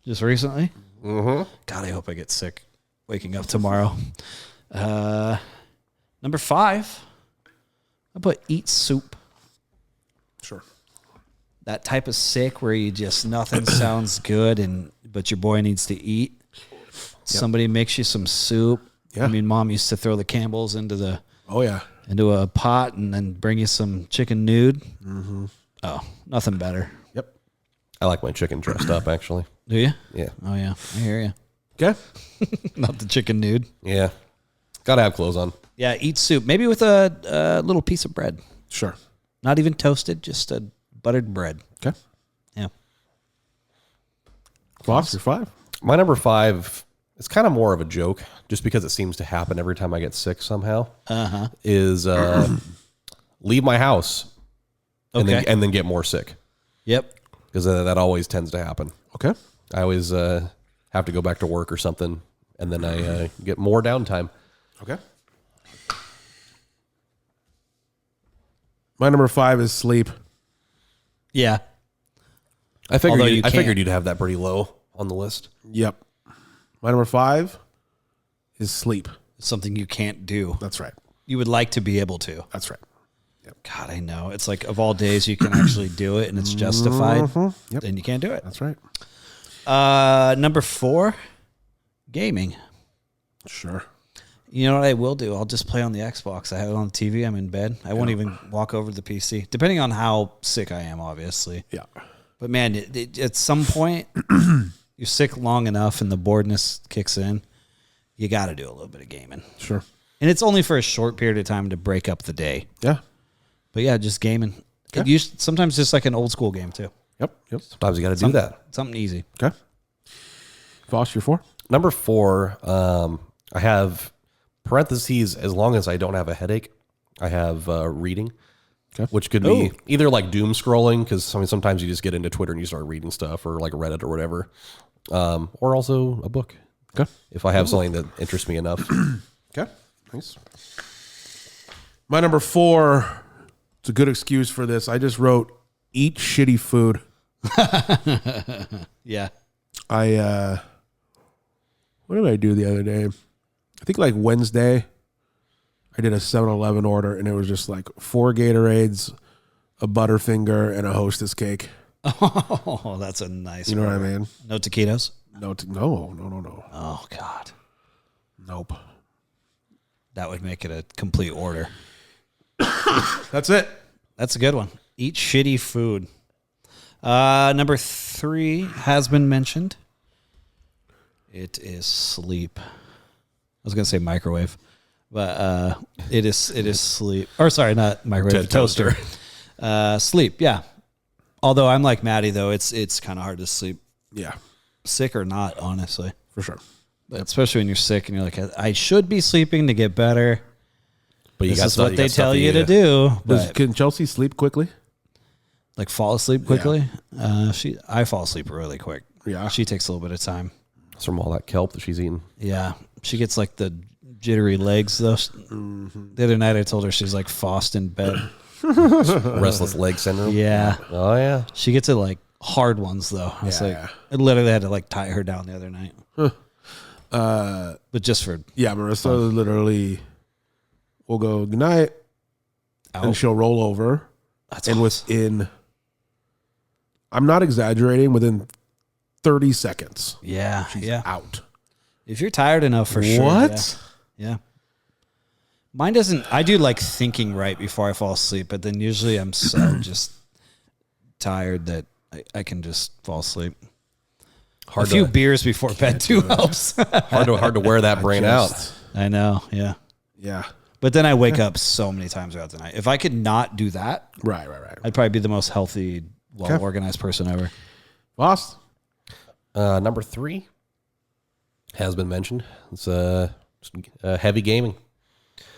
Just recently. Mm-hmm. God, I hope I get sick waking up tomorrow. Number 5, I put eat soup. Sure. That type of sick where you just nothing sounds good, but your boy needs to eat. Somebody makes you some soup. Yeah. I mean, Mom used to throw the Campbells into Oh, yeah. a pot and then bring you some chicken nude. Mm-hmm. Oh, nothing better. Yep. I like my chicken dressed up, actually. Do you? Yeah. Oh yeah, I hear you. Okay. Not the chicken nude. Yeah. Got to have clothes on. Yeah, eat soup. Maybe with a little piece of bread. Sure. Not even toasted, just a buttered bread. Okay. Yeah. Fox, you're 5. My number 5, it's kind of more of a joke, just because it seems to happen every time I get sick somehow. Is leave my house and, Okay. and then get more sick, Yep. because that always tends to happen. Okay. I always have to go back to work or something, and then I get more downtime. Okay. My number 5 is sleep. Yeah. I figured Although you I figured can't. you'd have that pretty low on the list. Yep. My number 5 is sleep. It's something you can't do. That's right. You would like to be able to. That's right. God, I know. It's like of all days you can actually do it and it's justified. Yep. Then you can't do it. That's right. Number 4, gaming. Sure. You know what I will do? I'll just play on the Xbox. I have it on the TV. I'm in bed. I won't even walk over to the PC, depending on how sick I am, obviously. Yeah. But man, at some point, you're sick long enough and the boredness kicks in. You got to do a little bit of gaming. Sure. And it's only for a short period of time to break up the day. Yeah. But yeah, just gaming. Okay. Sometimes just like an old school game, too. Yep. Yep. Sometimes you got to do that. Something easy. Okay. Foss, you're 4. Number 4, I have parentheses, as long as I don't have a headache, I have reading, which could be either like doom scrolling, because sometimes you just get into Twitter and you start reading stuff, or like Reddit or whatever, or also a book. Okay. If I have something that interests me enough. Okay. Nice. My number 4, it's a good excuse for this. I just wrote, eat shitty food. Yeah. What did I do the other day? I think like Wednesday, I did a 7-Eleven order, and it was just like 4 Gatorades, a Butterfinger, and a Hostess cake. Oh, that's a nice You know one. what I mean? No taquitos? No. Oh, God. Nope. That would make it a complete order. That's it. That's a good one. Eat shitty food. Number 3 has been mentioned. It is sleep. I was going to say microwave, but it is sleep. Or sorry, not microwave, toaster. Sleep, yeah. Although I'm like Matty, though, it's kind of hard to sleep, Yeah, sick or not, honestly. for sure. Especially when you're sick and you're like, I should be sleeping to get better. But you This got is stuff- what they got stuff tell to you do. to do. But Can Chelsea sleep quickly? like fall asleep quickly. I fall asleep really quick. Yeah. She takes a little bit of time. It's from all that kelp that she's eating. Yeah. She gets like the jittery legs though. The other night I told her she's like Fost in bed. Restless leg syndrome. Yeah. Oh yeah. She gets it like hard ones though. It's like I literally had to like tie her down the other night. But just for Yeah, Marissa literally will go good night, and she'll roll over, and within, I'm not exaggerating, within 30 seconds, she's out. If you're tired enough for sure. What? Yeah. Mine doesn't. I do like thinking right before I fall asleep, but then usually I'm so just tired that I can just fall asleep. A few beers before bed too helps. hard to wear that brain out. I know. Yeah. Yeah. But then I wake up so many times throughout the night. If I could not do that, Right. I'd probably be the most healthy, well-organized person ever. Boss? Number 3 has been mentioned. It's heavy gaming.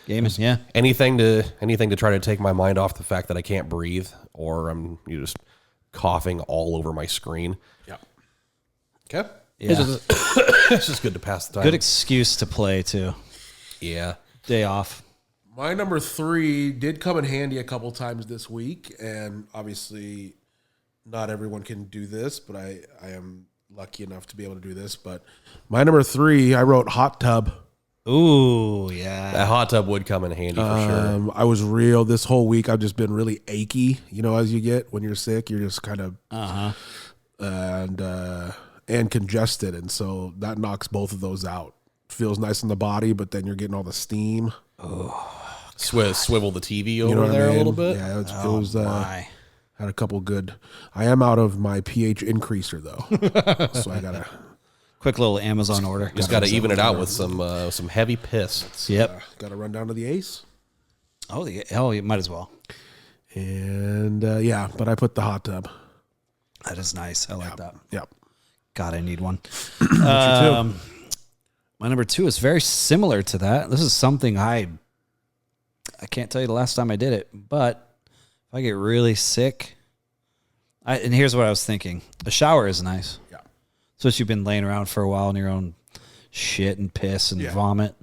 Gaming, yeah. Anything to try to take my mind off the fact that I can't breathe or I'm just coughing all over my screen. Yeah. Okay. Yeah. It's just good to pass the time. Good excuse to play too. Yeah. Day off. My number 3 did come in handy a couple times this week, and obviously not everyone can do this, but I am lucky enough to be able to do this. But my number 3, I wrote hot tub. Ooh, yeah. That hot tub would come in handy for sure. I was real this whole week. I've just been really achy. You know, as you get when you're sick, you're just kind of and congested, and so that knocks both of those out. Feels nice in the body, but then you're getting all the steam. Swivel the TV over You know what there I mean? a little bit. Yeah, it was had a couple good. I am out of my pH increaser though, so I gotta Quick little Amazon order. Just got to even it out with some heavy piss. Yep. gotta run down to the Ace, Oh, you might as well. and but I put the hot tub. That is nice. I like that. Yep. God, I need one. Two. My number 2 is very similar to that. This is something I can't tell you the last time I did it, but if I get really sick, and here's what I was thinking. A shower is nice. Yeah. Especially you've been laying around for a while in your own shit and piss and vomit.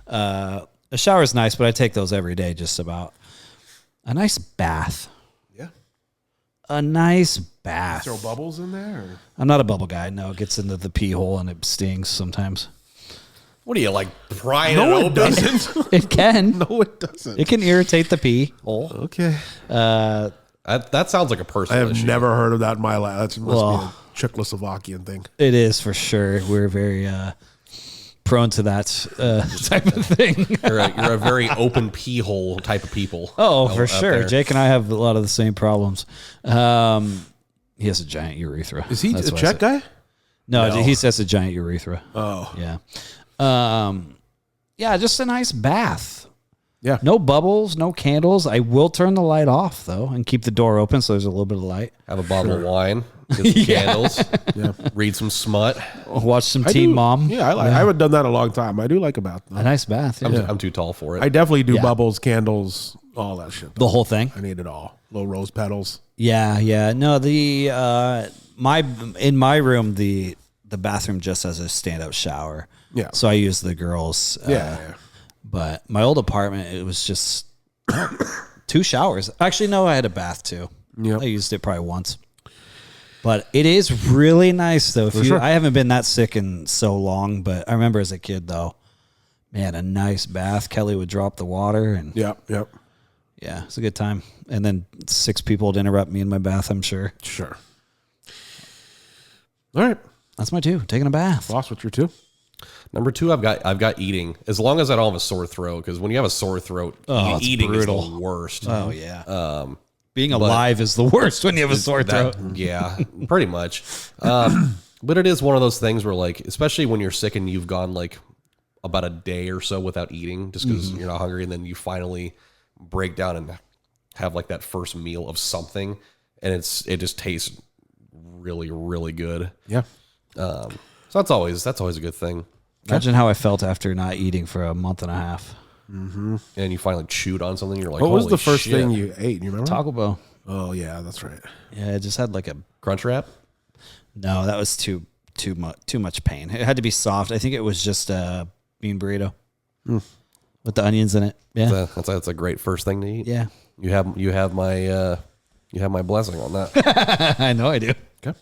A shower is nice, but I take those every day just about. A nice bath. Yeah. A nice bath. Throw bubbles in there. Or? I'm not a bubble guy. No, it gets into the pee hole and it stings sometimes. What are you like prying No, it it open? doesn't. It can. No, it doesn't. It can irritate the pee hole. Okay. That sounds like a I personal have issue. never heard of that in my life. That must be a Czechoslovakian thing. It is for sure. We're very prone to that type of thing. You're a very open pee hole type of people. Oh, for out sure. there. Jake and I have a lot of the same problems. He has a giant urethra. Is he That's a what I Czech said. guy? No, he says a giant urethra. Oh. Yeah. Just a nice bath. Yeah. No bubbles, no candles. I will turn the light off though and keep the door open so there's a little bit of light. Have a bottle of wine, get some candles, read some smut. Watch some Teen Mom. Yeah, I haven't done that in a long time. I do like a bath. Though. A nice bath. Yeah. I'm too tall for it. I definitely do Yeah. bubbles, candles, all that shit. The whole thing. I need it all. Little rose petals. Yeah. No, the in my room the bathroom just has a stand-up shower. Yeah. So I use the girls. Yeah. But my old apartment, it was just 2 showers. Actually, no, I had a bath too. Yep. I used it probably once. But it is really nice though. I haven't been that sick in so long, but I remember as a kid though, man, a nice bath. Kelly would drop the water and Yep. yeah, it's a good time. And then 6 people would interrupt me in my bath, I'm sure. Sure. All right. That's my 2, taking a bath. Boss, what's your 2? Number 2, I've got eating. As long as I don't have a sore throat, because when you have a sore throat, it's eating brutal. is the worst. Oh yeah. Being alive is the worst when you have a sore throat. Yeah, pretty much. But it is one of those things where, like, especially when you're sick and you've gone like about a day or so without eating, just because you're not hungry, and then you finally break down and have like that first meal of something, and it just tastes really, really good. Yeah. So that's always a good thing. Imagine how I felt after not eating for a month and a half. And you finally chewed on something. You're like, What was "Holy the first shit." thing you ate? You remember? Taco Bell. Oh yeah, that's right. Yeah, I just had like a Crunch wrap? no. That was too much pain. It had to be soft. I think it was just a bean burrito with the onions in it. Yeah, That's a great first thing to eat. yeah. You have my blessing on that. I know I do. Okay.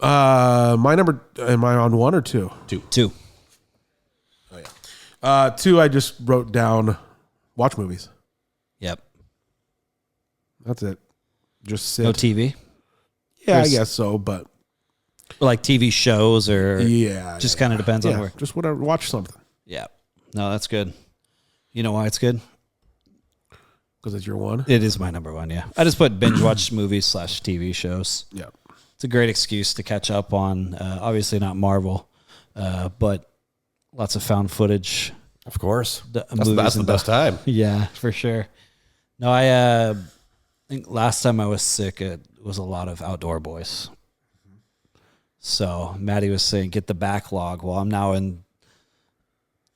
My number. Am I on 1 or 2? 2. Oh yeah. 2. I just wrote down. Watch movies. Yep. That's it. Just sit. No TV. Yeah, I guess so. But Like TV shows or yeah, just kind of depends on where. Just whatever. Watch something Yeah. No, that's good. You know why it's good? because it's your one. It is my number 1. Yeah. I just put binge watch movies / TV shows. Yeah. It's a great excuse to catch up on. Obviously not Marvel, but lots of found footage. Of course. That's movies the and best time. Yeah, for sure. No, I think last time I was sick, it was a lot of Outdoor Boys. So Matty was saying, get the backlog. Well,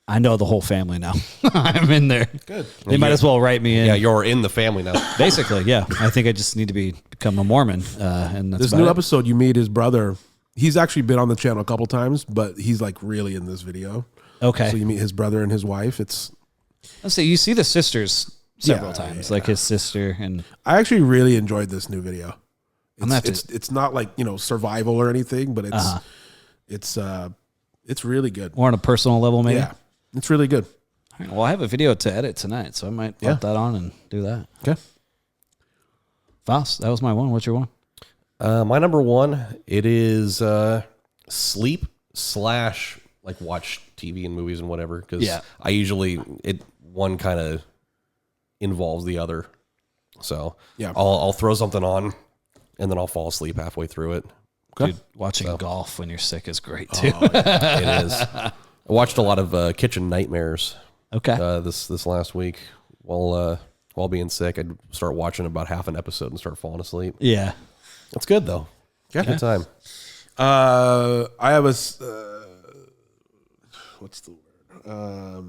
I know the whole family now. I'm in there. Good. They might as well write me in. Yeah, you're in the family now. Basically, yeah. I think I just need to become a Mormon. And that's This about new it. episode, you meet his brother. He's actually been on the channel a couple times, but he's like really in this video. Okay. So you meet his brother and his wife. It's. Let's see. You see the sisters several Yeah, times, yeah. like his sister and I actually really enjoyed this new video. I'm gonna have It's not like survival or anything, but it's really good. more on a personal level, maybe. Yeah, it's really good. All right, well, I have a video to edit tonight, so I might put that on and do that. Okay. Fost, that was my one. What's your one? My number 1, it is sleep / like watch TV and movies and whatever. Because Yeah. I usually one kind of involves the other. So Yeah. I'll throw something on and then I'll fall asleep halfway through it. Okay. Dude, watching golf when you're sick is great too. It is. I watched a lot of Kitchen Nightmares Okay. this last week while being sick. I'd start watching about half an episode and start falling asleep. Yeah. It's good though. Yeah. Good time. I have a. What's the word?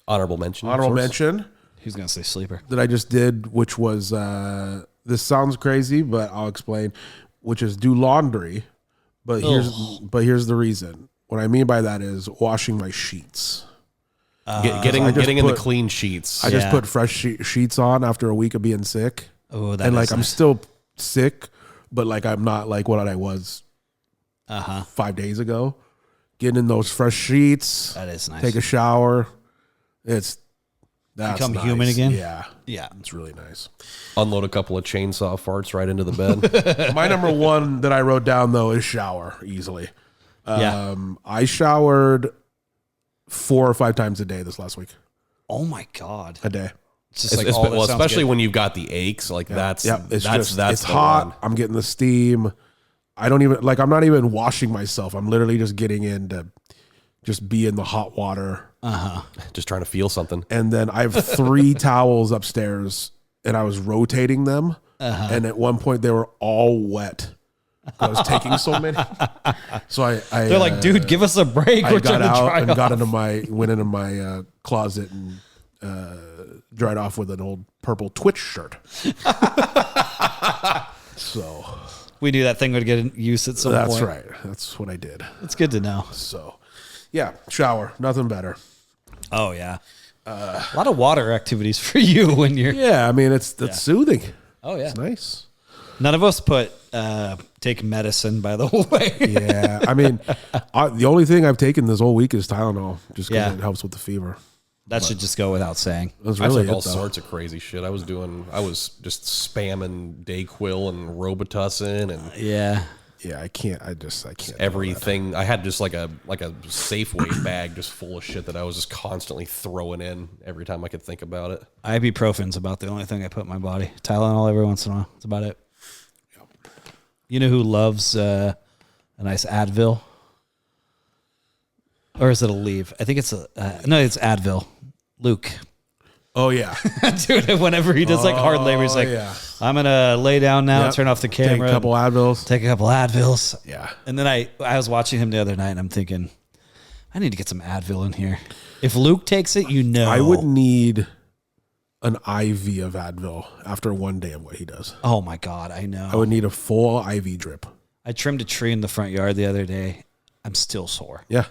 Honorable mention. Honorable of sorts. mention Who's gonna say sleeper? that I just did, which was this sounds crazy, but I'll explain. Which is do laundry, but here's the reason. What I mean by that is washing my sheets. Getting in the clean sheets. I just put fresh sheets on after a week of being sick. Oh, that And is like I'm nice. still sick, but like I'm not like what I was 5 days ago. Getting in those fresh sheets, That is nice. take a shower. That's Become nice. human again? Yeah, Yeah. it's really nice. Unload a couple of chainsaw farts right into the bed. My number 1 that I wrote down though is shower easily. Yeah. I showered 4 or 5 times a day this last week. Oh my God. A day. It's just like, well, especially when you've got the aches, like that's It's that's it's the hot. one. I'm getting the steam. I don't even I'm not even washing myself. I'm literally just getting in to just be in the hot water. Just trying to feel something. And then I have 3 towels upstairs and I was rotating them. And at one point they were all wet. I was taking so many. So I they're like, dude, give us a break. I We're got trying to out dry and off. went into my closet and dried off with an old purple Twitch shirt. So We knew that thing would get used at some point. that's right. That's what I did. It's good to know. So yeah, shower, nothing better. Oh yeah. A lot of water activities for you when you're. Yeah, I mean it's soothing. Oh yeah. It's nice. None of us take medicine, by the way. Yeah, I mean the only thing I've taken this whole week is Tylenol, just because Yeah. it helps with the fever. That should just go without saying. That's I really took all it, though. sorts of crazy shit. I was just spamming Dayquil and Robitussin and Yeah. Yeah, I can't. I can't. everything. I had just like a Safeway bag just full of shit that I was just constantly throwing in every time I could think about it. Ibuprofen's about the only thing I put in my body. Tylenol every once in a while. That's about it. You know who loves a nice Advil? Or is it a Aleve? I think it's it's Advil. Luke. Oh yeah, Dude, whenever he does like hard labor, he's like, yeah. I'm going to lay down now, Yep. turn off the Take camera. a couple Advils. Take a couple Advils. Yeah. And then I was watching him the other night and I'm thinking, I need to get some Advil in here. If Luke takes it, I would need an IV of Advil after one day of what he does. Oh my God, I know. I would need a full IV drip. I trimmed a tree in the front yard the other day. I'm still sore. Yeah.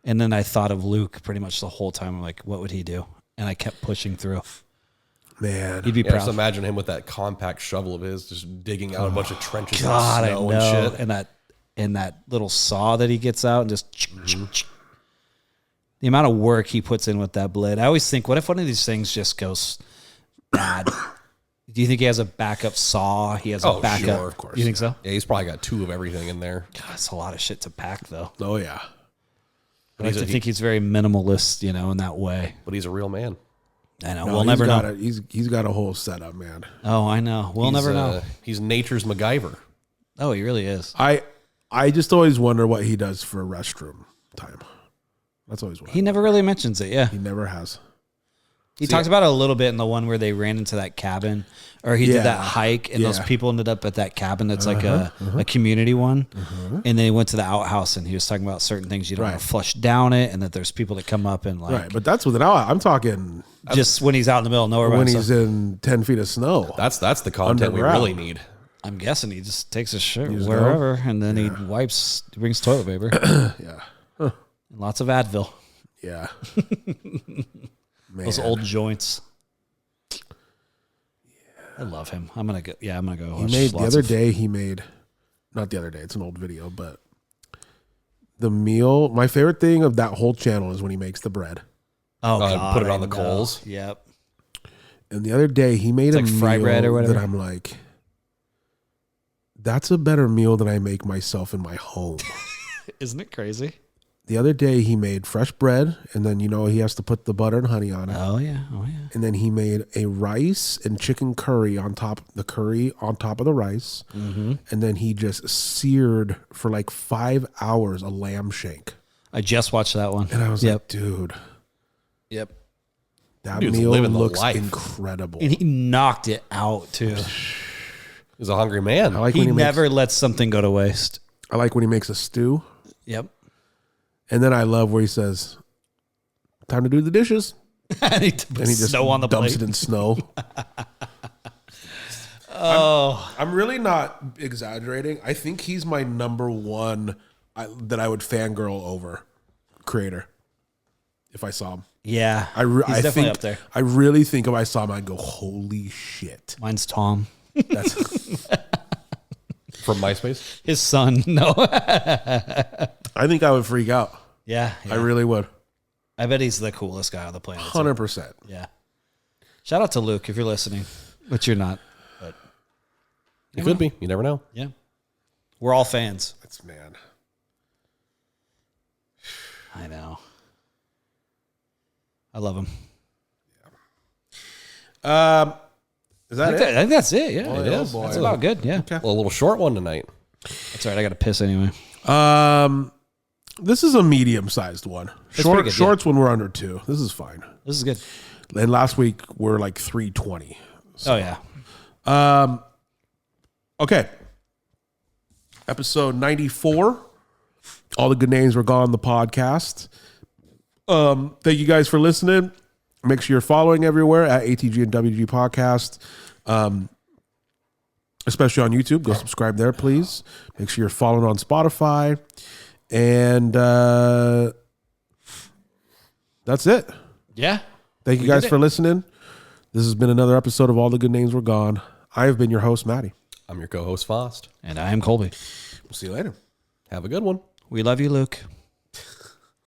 And then I thought of Luke pretty much the whole time. I'm like, what would he do? And I kept pushing through. Man. He'd be Yeah, proud. just imagine him with that compact shovel of his, just digging out a bunch of trenches God, of I snow know. and shit. And that little saw that he gets out and just the amount of work he puts in with that blade. I always think, what if one of these things just goes bad? Do you think he has a backup saw? He has a backup. Sure, of course. You think so? Yeah, he's probably got 2 of everything in there. God, that's a lot of shit to pack, though. Oh, yeah. I think he's very minimalist, in that way. But he's a real man. I know. No, We'll never know. He's got a whole setup, man. Oh, I know. We'll never know. He's nature's MacGyver. Oh, he really is. I just always wonder what he does for restroom time. That's always what He never really mentions it, yeah. he never has. He talks about it a little bit in the one where they ran into that cabin, or he did that hike, and those people ended up at that cabin that's like a community one, and they went to the outhouse, and he was talking about certain things you don't want to flush down it, and that there's people that come up and like... Right, but that's with an hour. I'm talking... Just when he's out in the middle of nowhere. When he's in 10 feet of snow. That's the content we Underground. really need. I'm guessing he just takes his shirt just wherever, and then he brings toilet paper. Yeah. And lots of Advil. Yeah. Those old joints. I love him. I'm gonna go. Yeah, I'm gonna go. Not the other day, it's an old video, but the meal, my favorite thing of that whole channel is when he makes the bread. Oh, God, put it on I the know. coals. Yep. And the other day he made It's a like meal fry bread or whatever. that I'm like, that's a better meal than I make myself in my home. Isn't it crazy? The other day he made fresh bread, and then he has to put the butter and honey on it. Oh yeah. Oh yeah. And then he made a rice and chicken curry on top of the rice. Mm-hmm. And then he just seared for like 5 hours a lamb shank. I just watched that one. And I was like, dude, Yep. that Dude's meal living the looks life. incredible. And he knocked it out too. He's a hungry man. I like He when he never lets something go to waste. I like when he makes a stew. Yep. And then I love where he says, time to do the dishes. And he just And he just snow on the dumps plate. it in snow. I'm really not exaggerating. I think he's my number one that I would fangirl over creator if I saw him. Yeah. I he's definitely think, up there. I really think if I saw him, I'd go, holy shit. Mine's Tom. That's From MySpace. His son. No. I think I would freak out. Yeah. I really would. I bet he's the coolest guy on the planet. too. 100%. Yeah. Shout out to Luke if you're listening, but you're not. But It could be. You never know. yeah, we're all fans. That's, man. I know. I love him. Is that I it? think that's it. Yeah, Boy, it oh is. boy. That's about good. Yeah, Well, a little short one tonight. that's all right. I got to piss anyway. This is a medium-sized one. pretty good, Shorts when we're under 2. This is fine. This is good. And last week we're like 320. Oh yeah. Okay. Episode 94. All the good names were gone. The podcast. Thank you guys for listening. Make sure you're following everywhere at ATG and WG Podcast. Especially on YouTube. Go subscribe there, please. Make sure you're following on Spotify. And that's it. Yeah. Thank you guys for listening. This has been another episode of All the Good Names Were Gone. I have been your host, Matty. I'm your co-host, Fost. And I am Colby. We'll see you later. Have a good one. We love you, Luke.